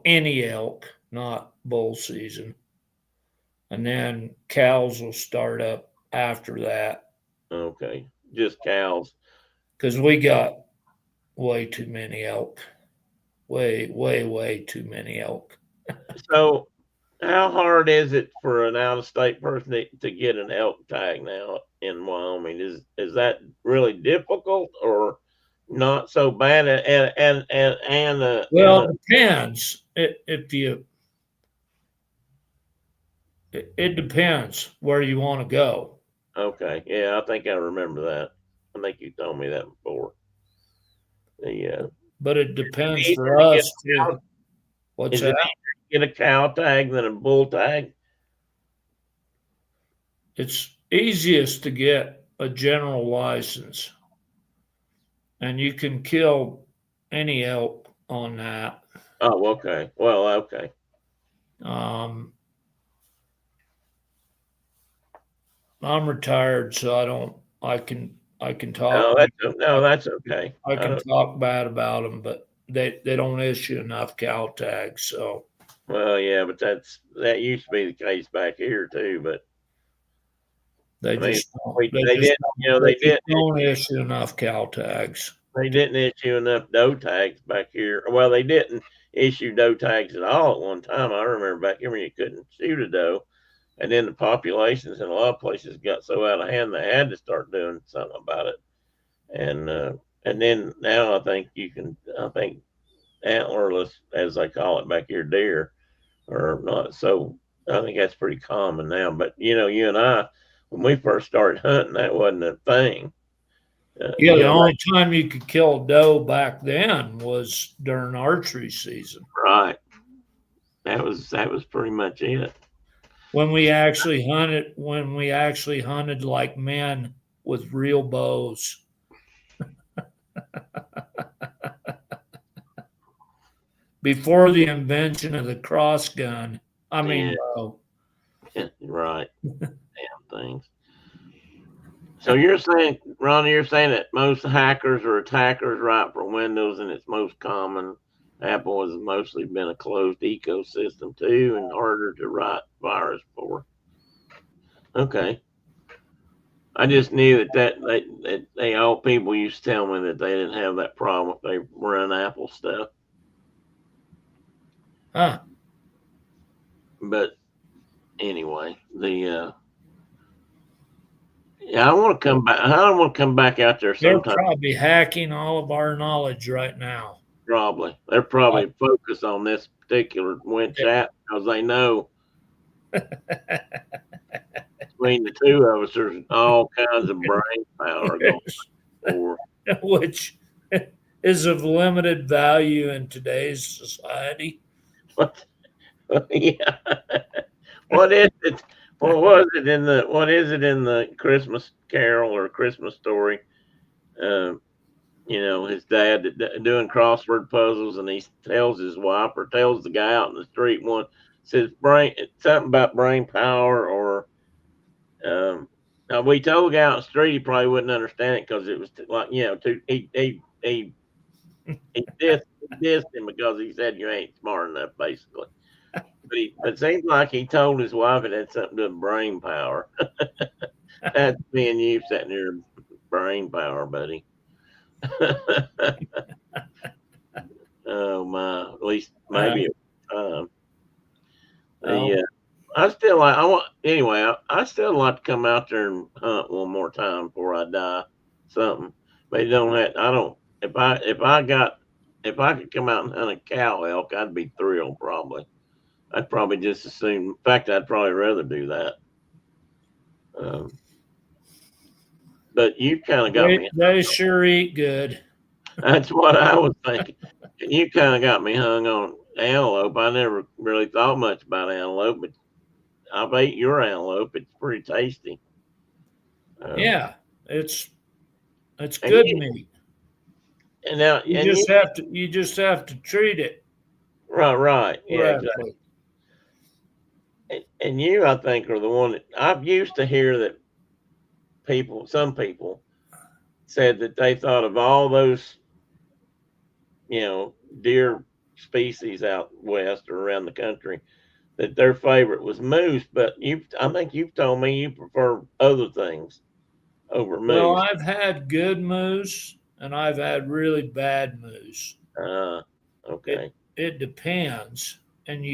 any elk, not bull season, and then cows will start up after that. Okay, just cows, because we got way too many elk, way too many elk. So, how hard is it for an out-of-state person to get an elk tag now in Wyoming? Is that really difficult, or not so bad, Well, it depends. It depends where you want to go. okay, yeah, I think I remember that. I think you told me that before. But it depends Easier for to get us a too. cow, What's is it that? easier to get a cow tag than a bull tag? It's easiest to get a general license, and you can kill any elk on that. Oh, okay. Well, okay. Um, I'm retired, so I don't. I can No, talk. that's okay. I can talk bad about them, but they don't issue enough cow tags, so Well, yeah, but that used to be the case back here too. But they I mean, just don't. they didn't, They just don't issue enough cow tags. they didn't issue enough doe tags back here. Well, they didn't issue doe tags at all at one time. I remember back here when you couldn't shoot a doe, and then the populations in a lot of places got so out of hand they had to start doing something about it. And then now I think you can. I think antlerless, as they call it back here, deer or not. So I think that's pretty common now. But you and I, when we first started hunting, that wasn't a thing. Yeah, the only time you could kill a doe back then was during archery season. Right. That was pretty much it. When we actually hunted like men with real bows. Before the invention of the cross gun. I mean, bow. Yeah, right. Damn things. So you're saying, Ronnie, you're saying that most hackers or attackers write for Windows and it's most common. Apple has mostly been a closed ecosystem too and harder to write virus for. Okay. I just knew that they all people used to tell me that they didn't have that problem if they run Apple stuff. Huh. But anyway, yeah, I want to come back. I want to come back out there They're sometime. probably hacking all of our knowledge right now. Probably they're probably focused on this particular win chat because they know between the two of us, there's all kinds of brain power going forward. Which is of limited value in today's society. What? Yeah. What is it? What is it in the Christmas Carol or Christmas Story? His dad doing crossword puzzles, and he tells his wife or tells the guy out in the street says something about brain power or now we told the guy on the street he probably wouldn't understand it because it was he dissed him because he said you ain't smart enough basically. But it seems like he told his wife it had something to do with brain power. That's me and you sitting here, brain power, buddy. Oh my! At least maybe a time. I still like. I want anyway. I still like to come out there and hunt one more time before I die. Something, but you don't have. I don't. If I could come out and hunt a cow elk, I'd be thrilled. Probably. I'd probably just as soon. In fact, I'd probably rather do that. But you kind of got me. They sure eat good. That's what I was thinking. You kind of got me hung on antelope. I never really thought much about antelope, but I've ate your antelope. It's pretty tasty. Yeah, it's good meat. And now You just have to treat it. Right. Yeah, exactly. And you, I think, are the one that I've used to hear that some people said that they thought of all those, deer species out west or around the country, that their favorite was moose. But I think you've told me you prefer other things over moose. Well, I've had good moose and I've had really bad moose. Okay. It depends, and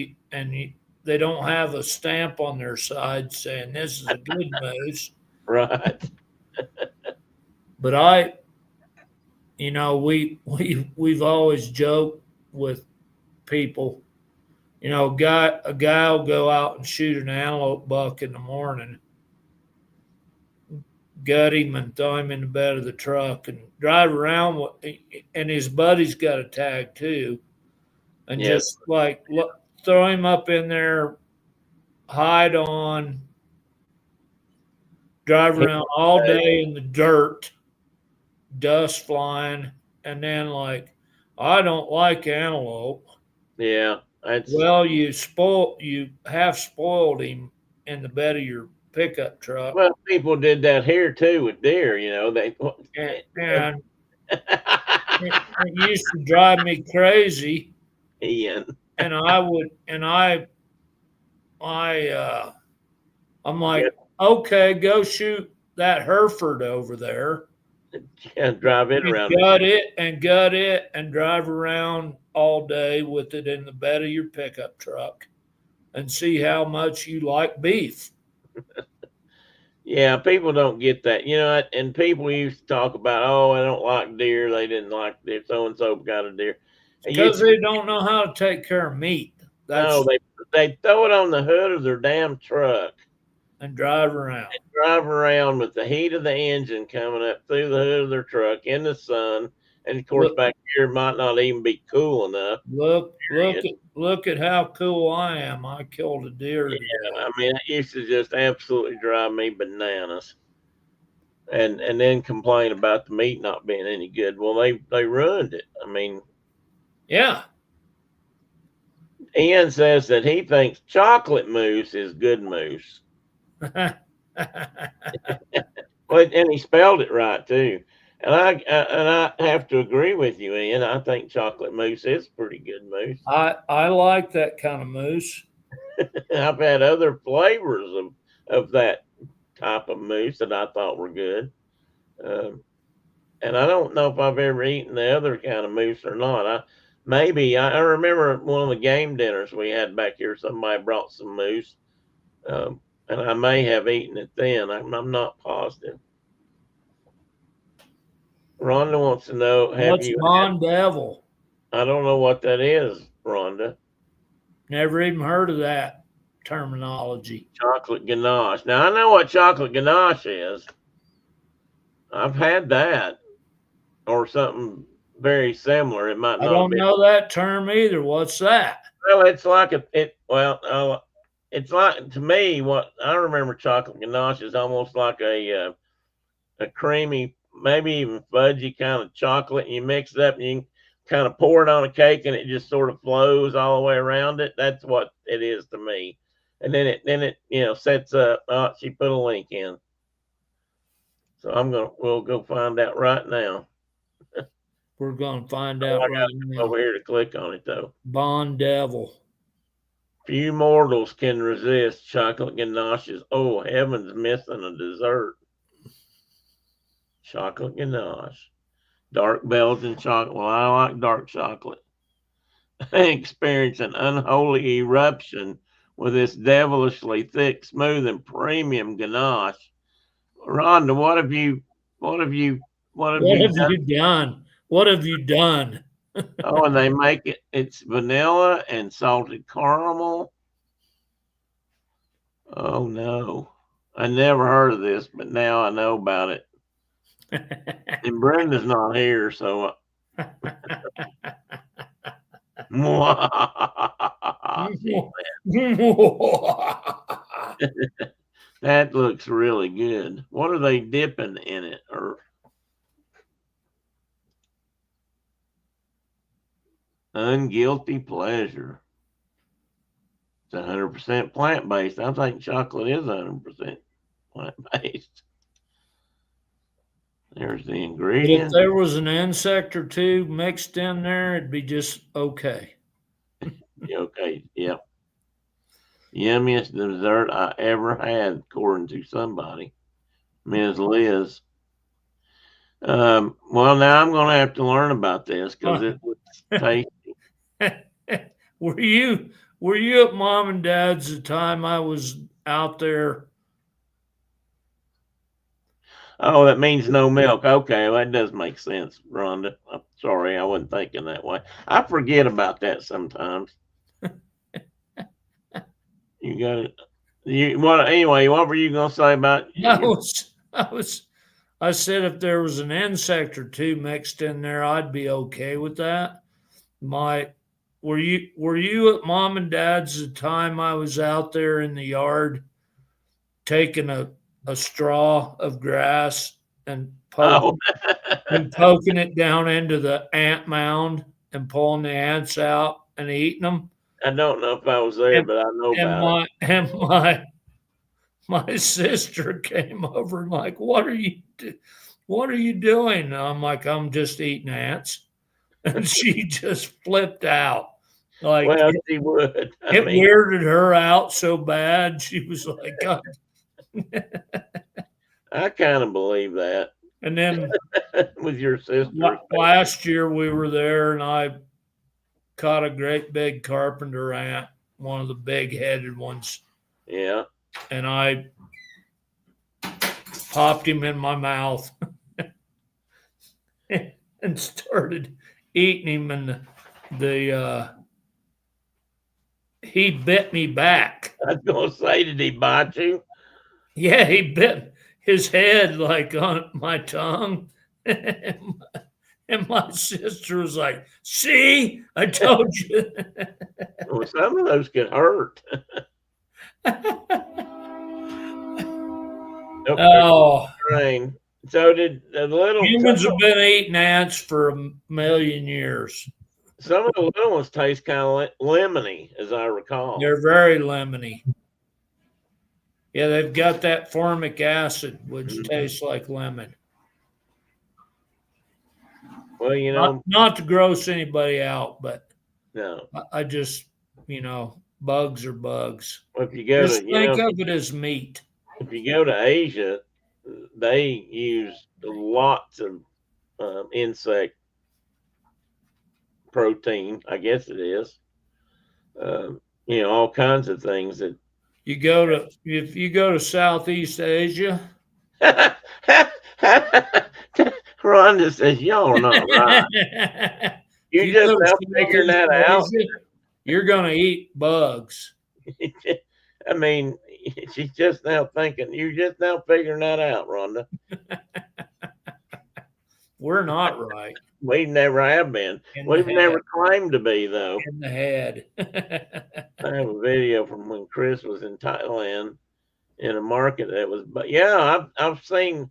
they don't have a stamp on their side saying this is a good moose. Right. But we've always joked with people. A guy will go out and shoot an antelope buck in the morning, gut him and throw him in the bed of the truck and drive around and his buddy's got a tag too, and Yes. just like throw him up in there, hide on, drive around all day in the dirt, dust flying, and then like, I don't like antelope. Yeah. Well, you half spoiled him in the bed of your pickup truck. Well, people did that here too with deer, they And it used to drive me crazy. Ian. And I'm like, okay, go shoot that Hereford over there. Yeah, drive it around. Gut it and drive around all day with it in the bed of your pickup truck and see how much you like beef. Yeah, people don't get that. And people used to talk about, oh, I don't like deer. They didn't like deer. So and so got a deer. Because they don't know how to take care of meat. No, they throw it on the hood of their damn truck and drive around. With the heat of the engine coming up through the hood of their truck in the sun. And of course, back here it might not even be cool enough. Look at how cool I am. I killed a deer today. I mean, it used to just absolutely drive me bananas. And then complain about the meat not being any good. Well, they ruined it. I mean, yeah. Ian says that he thinks chocolate mousse is good mousse. Well, and he spelled it right too. And I have to agree with you, Ian. I think chocolate mousse is pretty good mousse. I like that kind of mousse. I've had other flavors of that type of mousse that I thought were good. And I don't know if I've ever eaten the other kind of mousse or not. I remember one of the game dinners we had back here, somebody brought some mousse. And I may have eaten it then. I'm not positive. Rhonda wants to know, what's Bon Devil? I don't know what that is, Rhonda. Never even heard of that terminology. Chocolate ganache. Now, I know what chocolate ganache is. I've had that or something very similar. It might not. I don't know that term either. What's that? Well, it's like it's like, to me, what I remember chocolate ganache is almost like a creamy, maybe even fudgy kind of chocolate. And you mix it up and you kind of pour it on a cake and it just sort of flows all the way around it. That's what it is to me. And then it sets up. Oh, she put a link in. So we'll go find out right now. We're going to find out right now. Over here to click on it though. Bon Devil. Few mortals can resist chocolate ganaches. Oh, heaven's missing a dessert. Chocolate ganache. Dark Belgian chocolate. Well, I like dark chocolate. I experience an unholy eruption with this devilishly thick, smooth, and premium ganache. Rhonda, what have you done? What have you done? Oh, and they make it's vanilla and salted caramel. Oh no. I never heard of this, but now I know about it. And Brenda's not here, so that looks really good. What are they dipping in it? Or unguilty pleasure. It's 100% plant-based. I think chocolate is 100% plant-based. There's the ingredients. If there was an insect or two mixed in there, it'd be just okay. Okay, yeah. Yummiest dessert I ever had, according to somebody. Ms. Liz. Well, now I'm going to have to learn about this because it looks tasty. Were you at Mom and Dad's the time I was out there? Oh, that means no milk. Okay, well, that does make sense, Rhonda. I'm sorry, I wasn't thinking that way. I forget about that sometimes. You got it. You what? Anyway, what were you gonna say about? I said if there was an insect or two mixed in there, I'd be okay with that. Were you at mom and dad's the time I was out there in the yard taking a straw of grass and Oh, poking it down into the ant mound and pulling the ants out and eating them? I don't know if I was there, And, but I know about it. my sister came over and like, what are you doing? And I'm like, I'm just eating ants. And she just flipped out. Like, Well, she would. It weirded her out so bad. She was like, God. I kind of believe that. And then with your sister. Last year we were there and I caught a great big carpenter ant, one of the big headed ones. Yeah. And I popped him in my mouth and started eating him, and he bit me back. I was gonna say, did he bite you? Yeah, he bit his head like on my tongue. And my sister was like, see, I told you. Well, some of those could hurt. Oh, train. So did the little humans have been eating ants for a million years. Some of the little ones taste kind of lemony, as I recall. They're very lemony. Yeah, they've got that formic acid, which tastes like lemon. Well, you know, not to gross anybody out, but no, I just, bugs are bugs. Well, if you go just think of it as meat. If you go to Asia, they use lots of insect protein. I guess it is. All kinds of things that if you go to Southeast Asia. Rhonda says, y'all are not right. You just now figuring that out. You're going to eat bugs. I mean, she's just now thinking, you're just now figuring that out, Rhonda. We're not right. We never have been. We've never claimed to be, though. In the head. I have a video from when Chris was in Thailand in a market that was, but yeah, I've seen,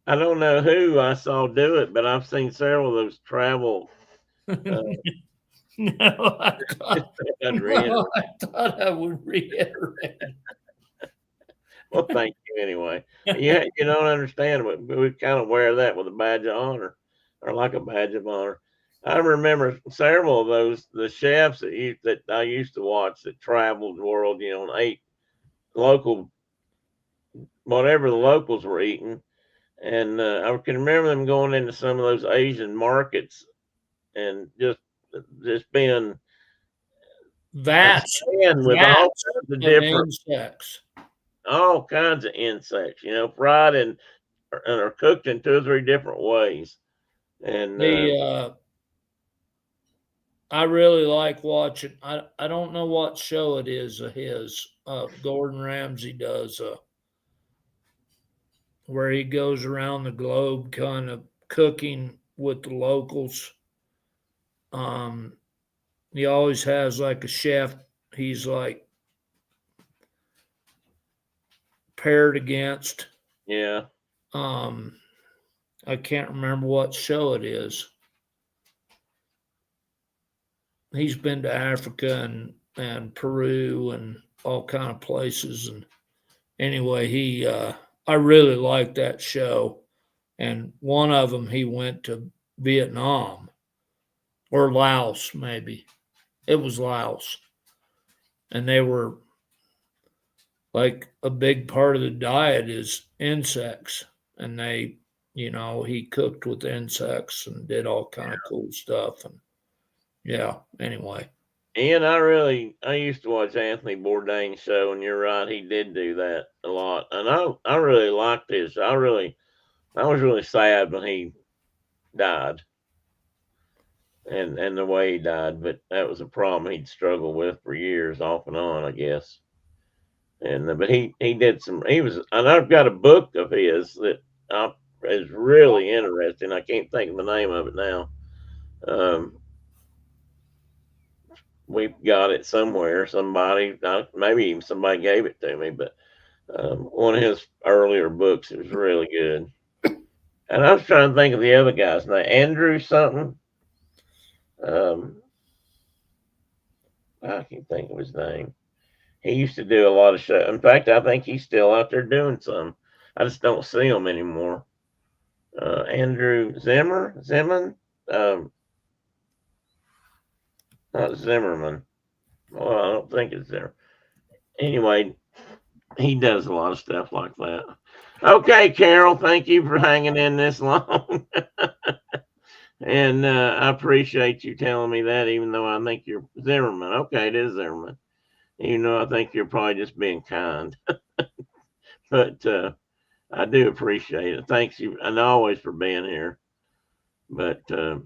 I don't know who I saw do it, but I've seen several of those travel. No, I thought I would reiterate. Well, thank you anyway. Yeah, you don't understand, but we kind of wear that with a badge of honor, or like a badge of honor. I remember several of those, the chefs that I used to watch that traveled the world, and ate local, whatever the locals were eating. And I can remember them going into some of those Asian markets and just being that's with all kinds of different insects. All kinds of insects, fried and are cooked in 2 or 3 different ways. And I really like watching. I don't know what show it is of his. Gordon Ramsay does where he goes around the globe, kind of cooking with the locals. He always has like a chef. He's like paired against. Yeah. I can't remember what show it is. He's been to Africa and Peru and all kind of places. And anyway, I really like that show. And one of them, he went to Vietnam or Laos, maybe. It was Laos. And they were like a big part of the diet is insects. And they, he cooked with insects and did all kind of cool stuff. And yeah, anyway. And I used to watch Anthony Bourdain's show, and you're right, he did do that a lot. And I really liked his. I really I was really sad when he died, and the way he died. But that was a problem he'd struggled with for years, off and on, I guess. And but he did some. He was, and I've got a book of his that is really interesting. I can't think of the name of it now. Um, we've got it somewhere. Somebody, maybe even somebody gave it to me, but one of his earlier books is really good. And I was trying to think of the other guy's name, Andrew something. I can't think of his name. He used to do a lot of shows. In fact, I think he's still out there doing some. I just don't see him anymore. Andrew Zimmern, not Zimmerman. Well, I don't think it's there. Anyway, he does a lot of stuff like that. Okay, Carol, thank you for hanging in this long. And I appreciate you telling me that, even though I think you're Zimmerman. Okay, it is Zimmerman. Even though I think you're probably just being kind. But I do appreciate it. Thanks you, and always for being here. But go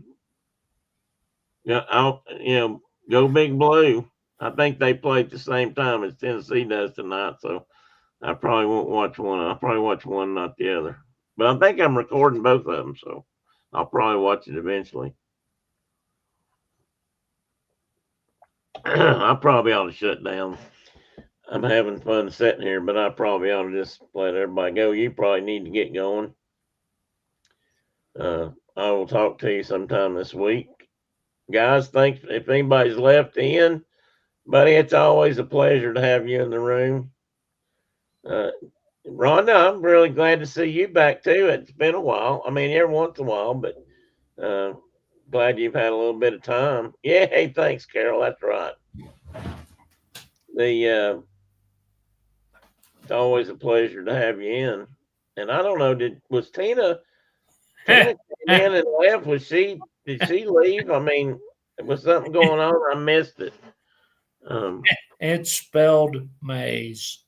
Big Blue. I think they play at the same time as Tennessee does tonight, so I probably won't watch one. I'll probably watch one, not the other. But I think I'm recording both of them, so I'll probably watch it eventually. I probably ought to shut down. I'm having fun sitting here, but I probably ought to just let everybody go. You probably need to get going. I will talk to you sometime this week. Guys, thanks. If anybody's left in, buddy, it's always a pleasure to have you in the room. Rhonda, I'm really glad to see you back too. It's been a while. I mean, every once in a while, but glad you've had a little bit of time. Yeah, hey, thanks, Carol. That's right. It's always a pleasure to have you in. And I don't know, was Tina came in and left? Did she leave? I mean, was something going on? I missed it. It's spelled maize.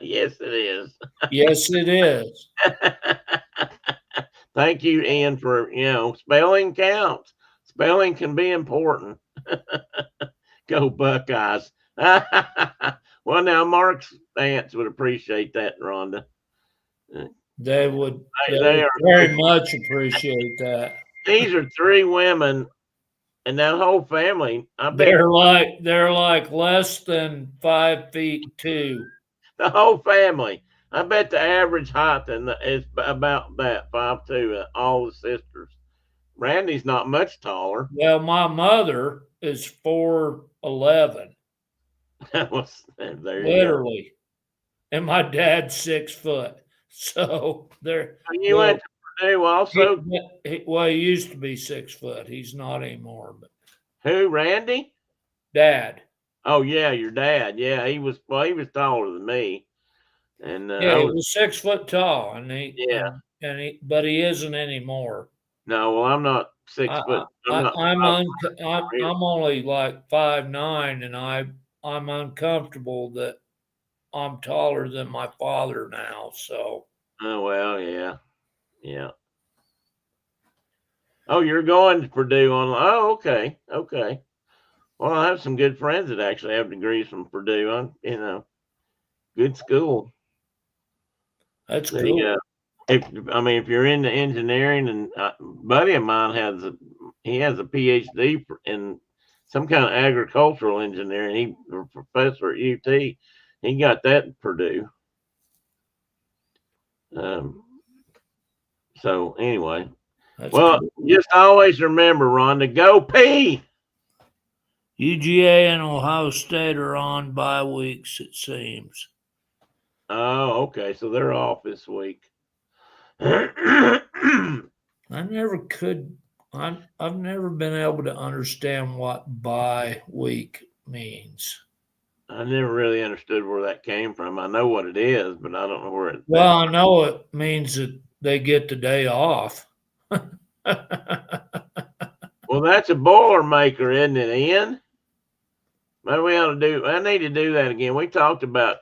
Yes, it is. Yes, it is. Thank you, Ian, for spelling counts. Spelling can be important. Go Buckeyes. Well, now Mark's aunts would appreciate that, Rhonda. They would very much appreciate that. These are three women, and that whole family. I bet they're like less than 5'2". The whole family. I bet the average height is about that 5'2". All the sisters. Randy's not much taller. Well, my mother is 4'11". Literally. And my dad's 6 foot. So they're. You went to Purdue also? He used to be 6 foot. He's not anymore. But who, Randy? Dad. Oh yeah, your dad. Yeah, he was taller than me. And he was 6 foot tall, but he isn't anymore. No, well, I'm not 6 foot. I'm only like 5'9", and I'm uncomfortable that I'm taller than my father now. So. Oh well, yeah. Oh, you're going to Purdue oh, okay. Well, I have some good friends that actually have degrees from Purdue. Good school. That's cool. If you're into engineering, and a buddy of mine has a PhD in some kind of agricultural engineering. He's a professor at UT. He got that at Purdue. So anyway, cool. Just always remember, Rhonda, go P. UGA and Ohio State are on bye weeks, it seems. Oh, okay. So they're off this week. I never could. I've never been able to understand what bye week means. I never really understood where that came from. I know what it is, but I don't know where it. Well, I know it means that they get the day off. Well, that's a Boilermaker, isn't it, Ian? Maybe I need to do that again. We talked about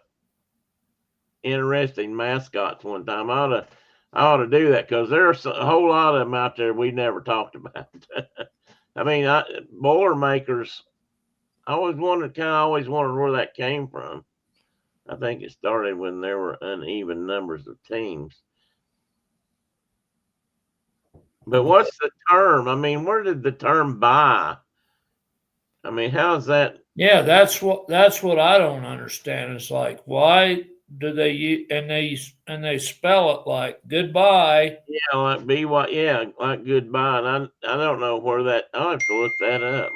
interesting mascots one time. I ought to do that because there's a whole lot of them out there we never talked about. I mean, Boilermakers. I always wondered where that came from. I think it started when there were uneven numbers of teams. But what's the term? I mean, where did the term "buy"? I mean, how's that? Yeah, that's what I don't understand. It's like, why do they and they spell it like goodbye? Yeah, like BY. Yeah, like goodbye. And I don't know where that. I'll have to look that up.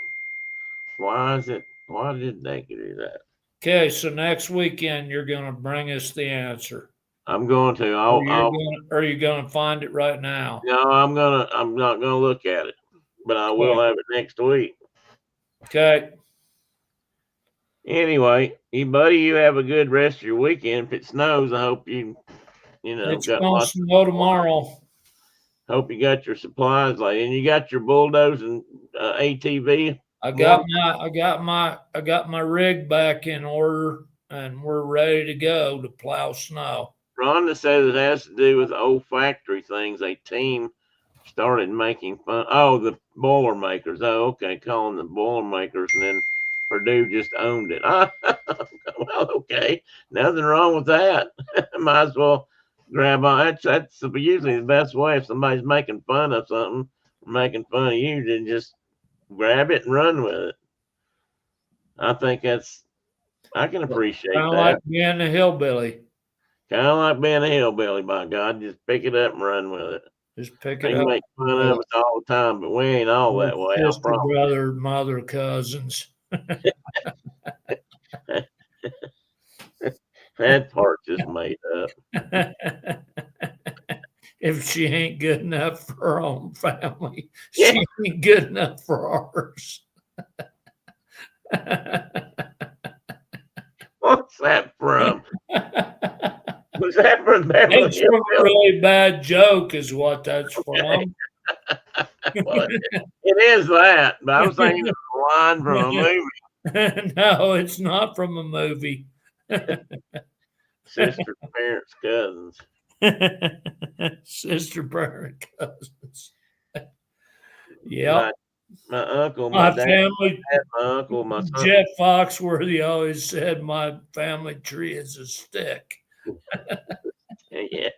Why is it? Why did they do that? Okay, so next weekend you're going to bring us the answer. I'm going to. Are you going to find it right now? No, I'm not gonna look at it, but I will have it next week. Okay. Anyway, buddy, you have a good rest of your weekend. If it snows, I hope It's got going to lots. snow tomorrow. Hope you got your supplies laid, and you got your bulldoze and ATV. I got my rig back in order, and we're ready to go to plow snow. Rhonda says it has to do with old factory things. A team started making fun. Oh, the Boilermakers. Oh, okay, calling the Boilermakers, and then Purdue just owned it. Well, okay, nothing wrong with that. Might as well grab on. That's usually the best way if somebody's making fun of something, making fun of you, then just grab it and run with it. I think I can appreciate Kind of that. like being a hillbilly. Kind of like being a hillbilly, by God. Just pick it up and run with it. Just pick They it up. make fun of us all the time, but we ain't all that way. I Sister, promise. brother, mother, cousins. That part just made up. If she ain't good enough for her own family, she ain't good enough for ours. What's that from? Was that from Beverly It's from a really bad joke, is what that's from. Well, it is that, but I was thinking it was a line from a movie. No, it's not from a movie. Sister, parents, cousins. Sister, parent, cousins. Yeah. My uncle, My dad, family, my uncle, my son. Jeff Foxworthy always said my family tree is a stick. Yeah.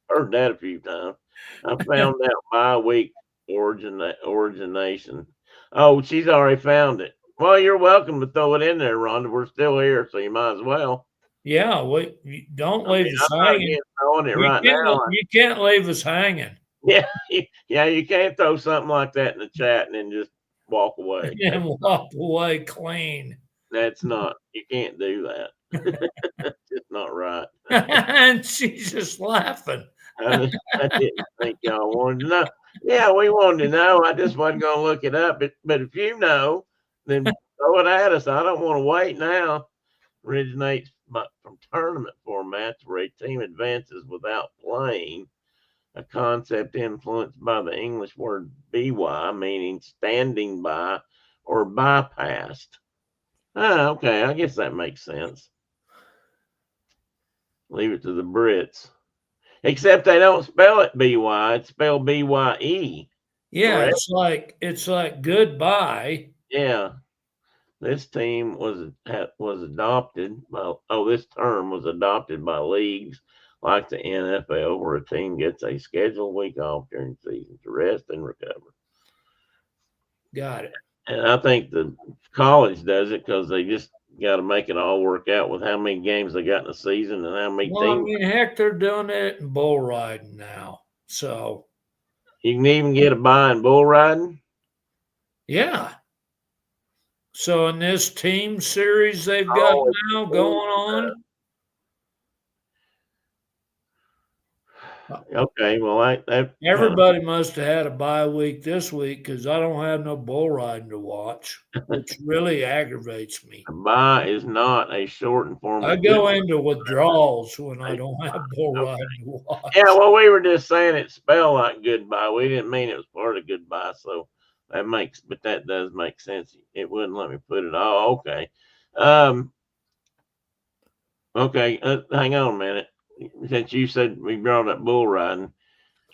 Heard that a few times. I found out my week origination. Oh, she's already found it. Well, you're welcome to throw it in there, Rhonda. We're still here, so you might as well. Yeah, don't leave us hanging. Throwing it right now. You can't leave us hanging. Yeah, yeah, you can't throw something like that in the chat and then just walk away. And walk away clean. That's not. You can't do that. That's just not right. And she's just laughing. I didn't think y'all wanted to know. Yeah, we wanted to know. I just wasn't going to look it up. But if you know, then throw it at us. I don't want to wait now. Originates from tournament formats where a team advances without playing, a concept influenced by the English word BY, meaning standing by or bypassed. Okay, I guess that makes sense. Leave it to the Brits. Except they don't spell it BY, it's spelled BYE. Yeah, correct? it's like goodbye. Yeah. This team was adopted by this term was adopted by leagues like the NFL, where a team gets a scheduled week off during the season to rest and recover. Got it. And I think the college does it because they just got to make it all work out with how many games they got in the season and how many teams. I mean, heck, they're doing it in bull riding now. So you can even get a bye in bull riding. Yeah. So in this team series they've got now going on. Okay, well, everybody must have had a bye week this week because I don't have no bull riding to watch, which really aggravates me. A bye is not a shortened form. I go into withdrawals when I don't have bull riding to watch. Yeah, well, we were just saying it spelled like goodbye. We didn't mean it was part of goodbye, so that does make sense. It wouldn't let me put it. Oh, okay. Okay, hang on a minute. Since you said we brought up bull riding,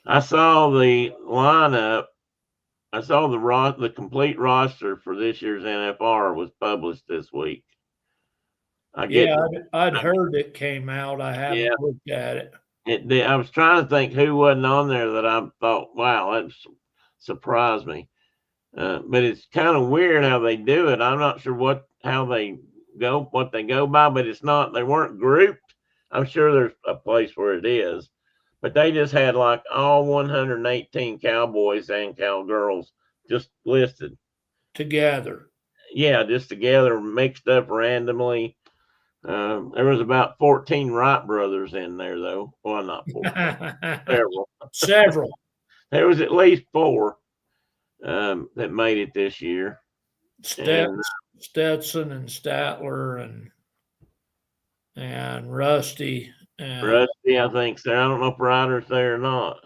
I saw the lineup. I saw the complete roster for this year's NFR was published this week. I'd heard it came out. I haven't Yeah. looked at it. I was trying to think who wasn't on there that I thought, wow, that surprised me. But it's kind of weird how they do it. I'm not sure how they go by, but it's not. They weren't grouped. I'm sure there's a place where it is, but they just had like all 118 cowboys and cowgirls just listed together. Yeah, just together, mixed up randomly. There was about 14 Wright brothers in there, though. Well, not 14, several. There was at least 4 that made it this year. Stetson and Statler and Rusty. Rusty, I think so. I don't know if Ryder's there or not.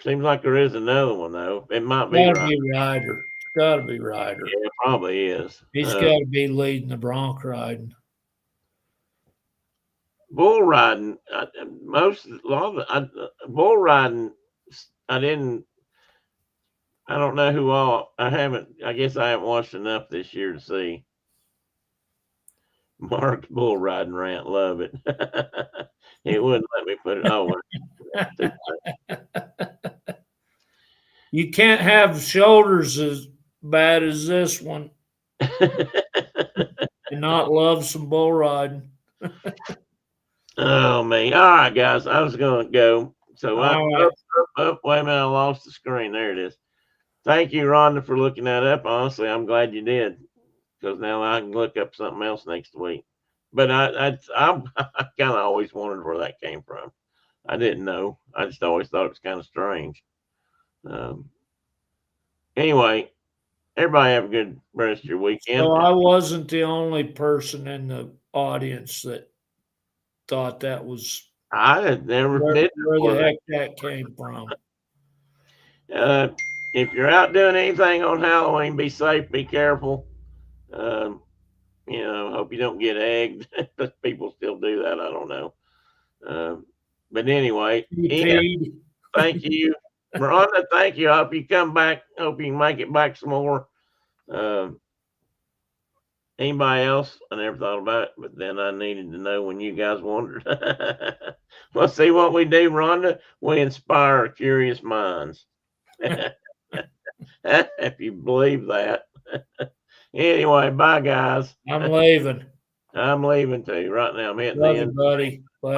Seems like there is another one though. It might be Ryder. It's got to be Ryder. Yeah, it probably is. He's got to be leading the bronc riding. Bull riding, bull riding. I don't know who all. I guess I haven't watched enough this year to see. Mark's bull riding rant, love it. It wouldn't let me put it over. You can't have shoulders as bad as this one and not love some bull riding. Oh man! All right, guys, I was gonna go. So wait a minute, I lost the screen. There it is. Thank you, Rhonda, for looking that up. Honestly, I'm glad you did, because now I can look up something else next week. But I kind of always wondered where that came from. I didn't know. I just always thought it was kind of strange. Anyway, everybody have a good rest of your weekend. So I wasn't the only person in the audience that thought that was. I had never where the heck that came from. If you're out doing anything on Halloween, be safe, be careful. Hope you don't get egged. People still do that. I don't know. But anyway, Ian, thank you. Rhonda, thank you. I hope you come back. Hope you can make it back some more. Anybody else? I never thought about it, but then I needed to know when you guys wondered. Well, see what we do, Rhonda? We inspire curious minds. If you believe that. Anyway, bye, guys. I'm leaving. I'm leaving too. Right now, I'm hitting Love the end. you, buddy. Bye.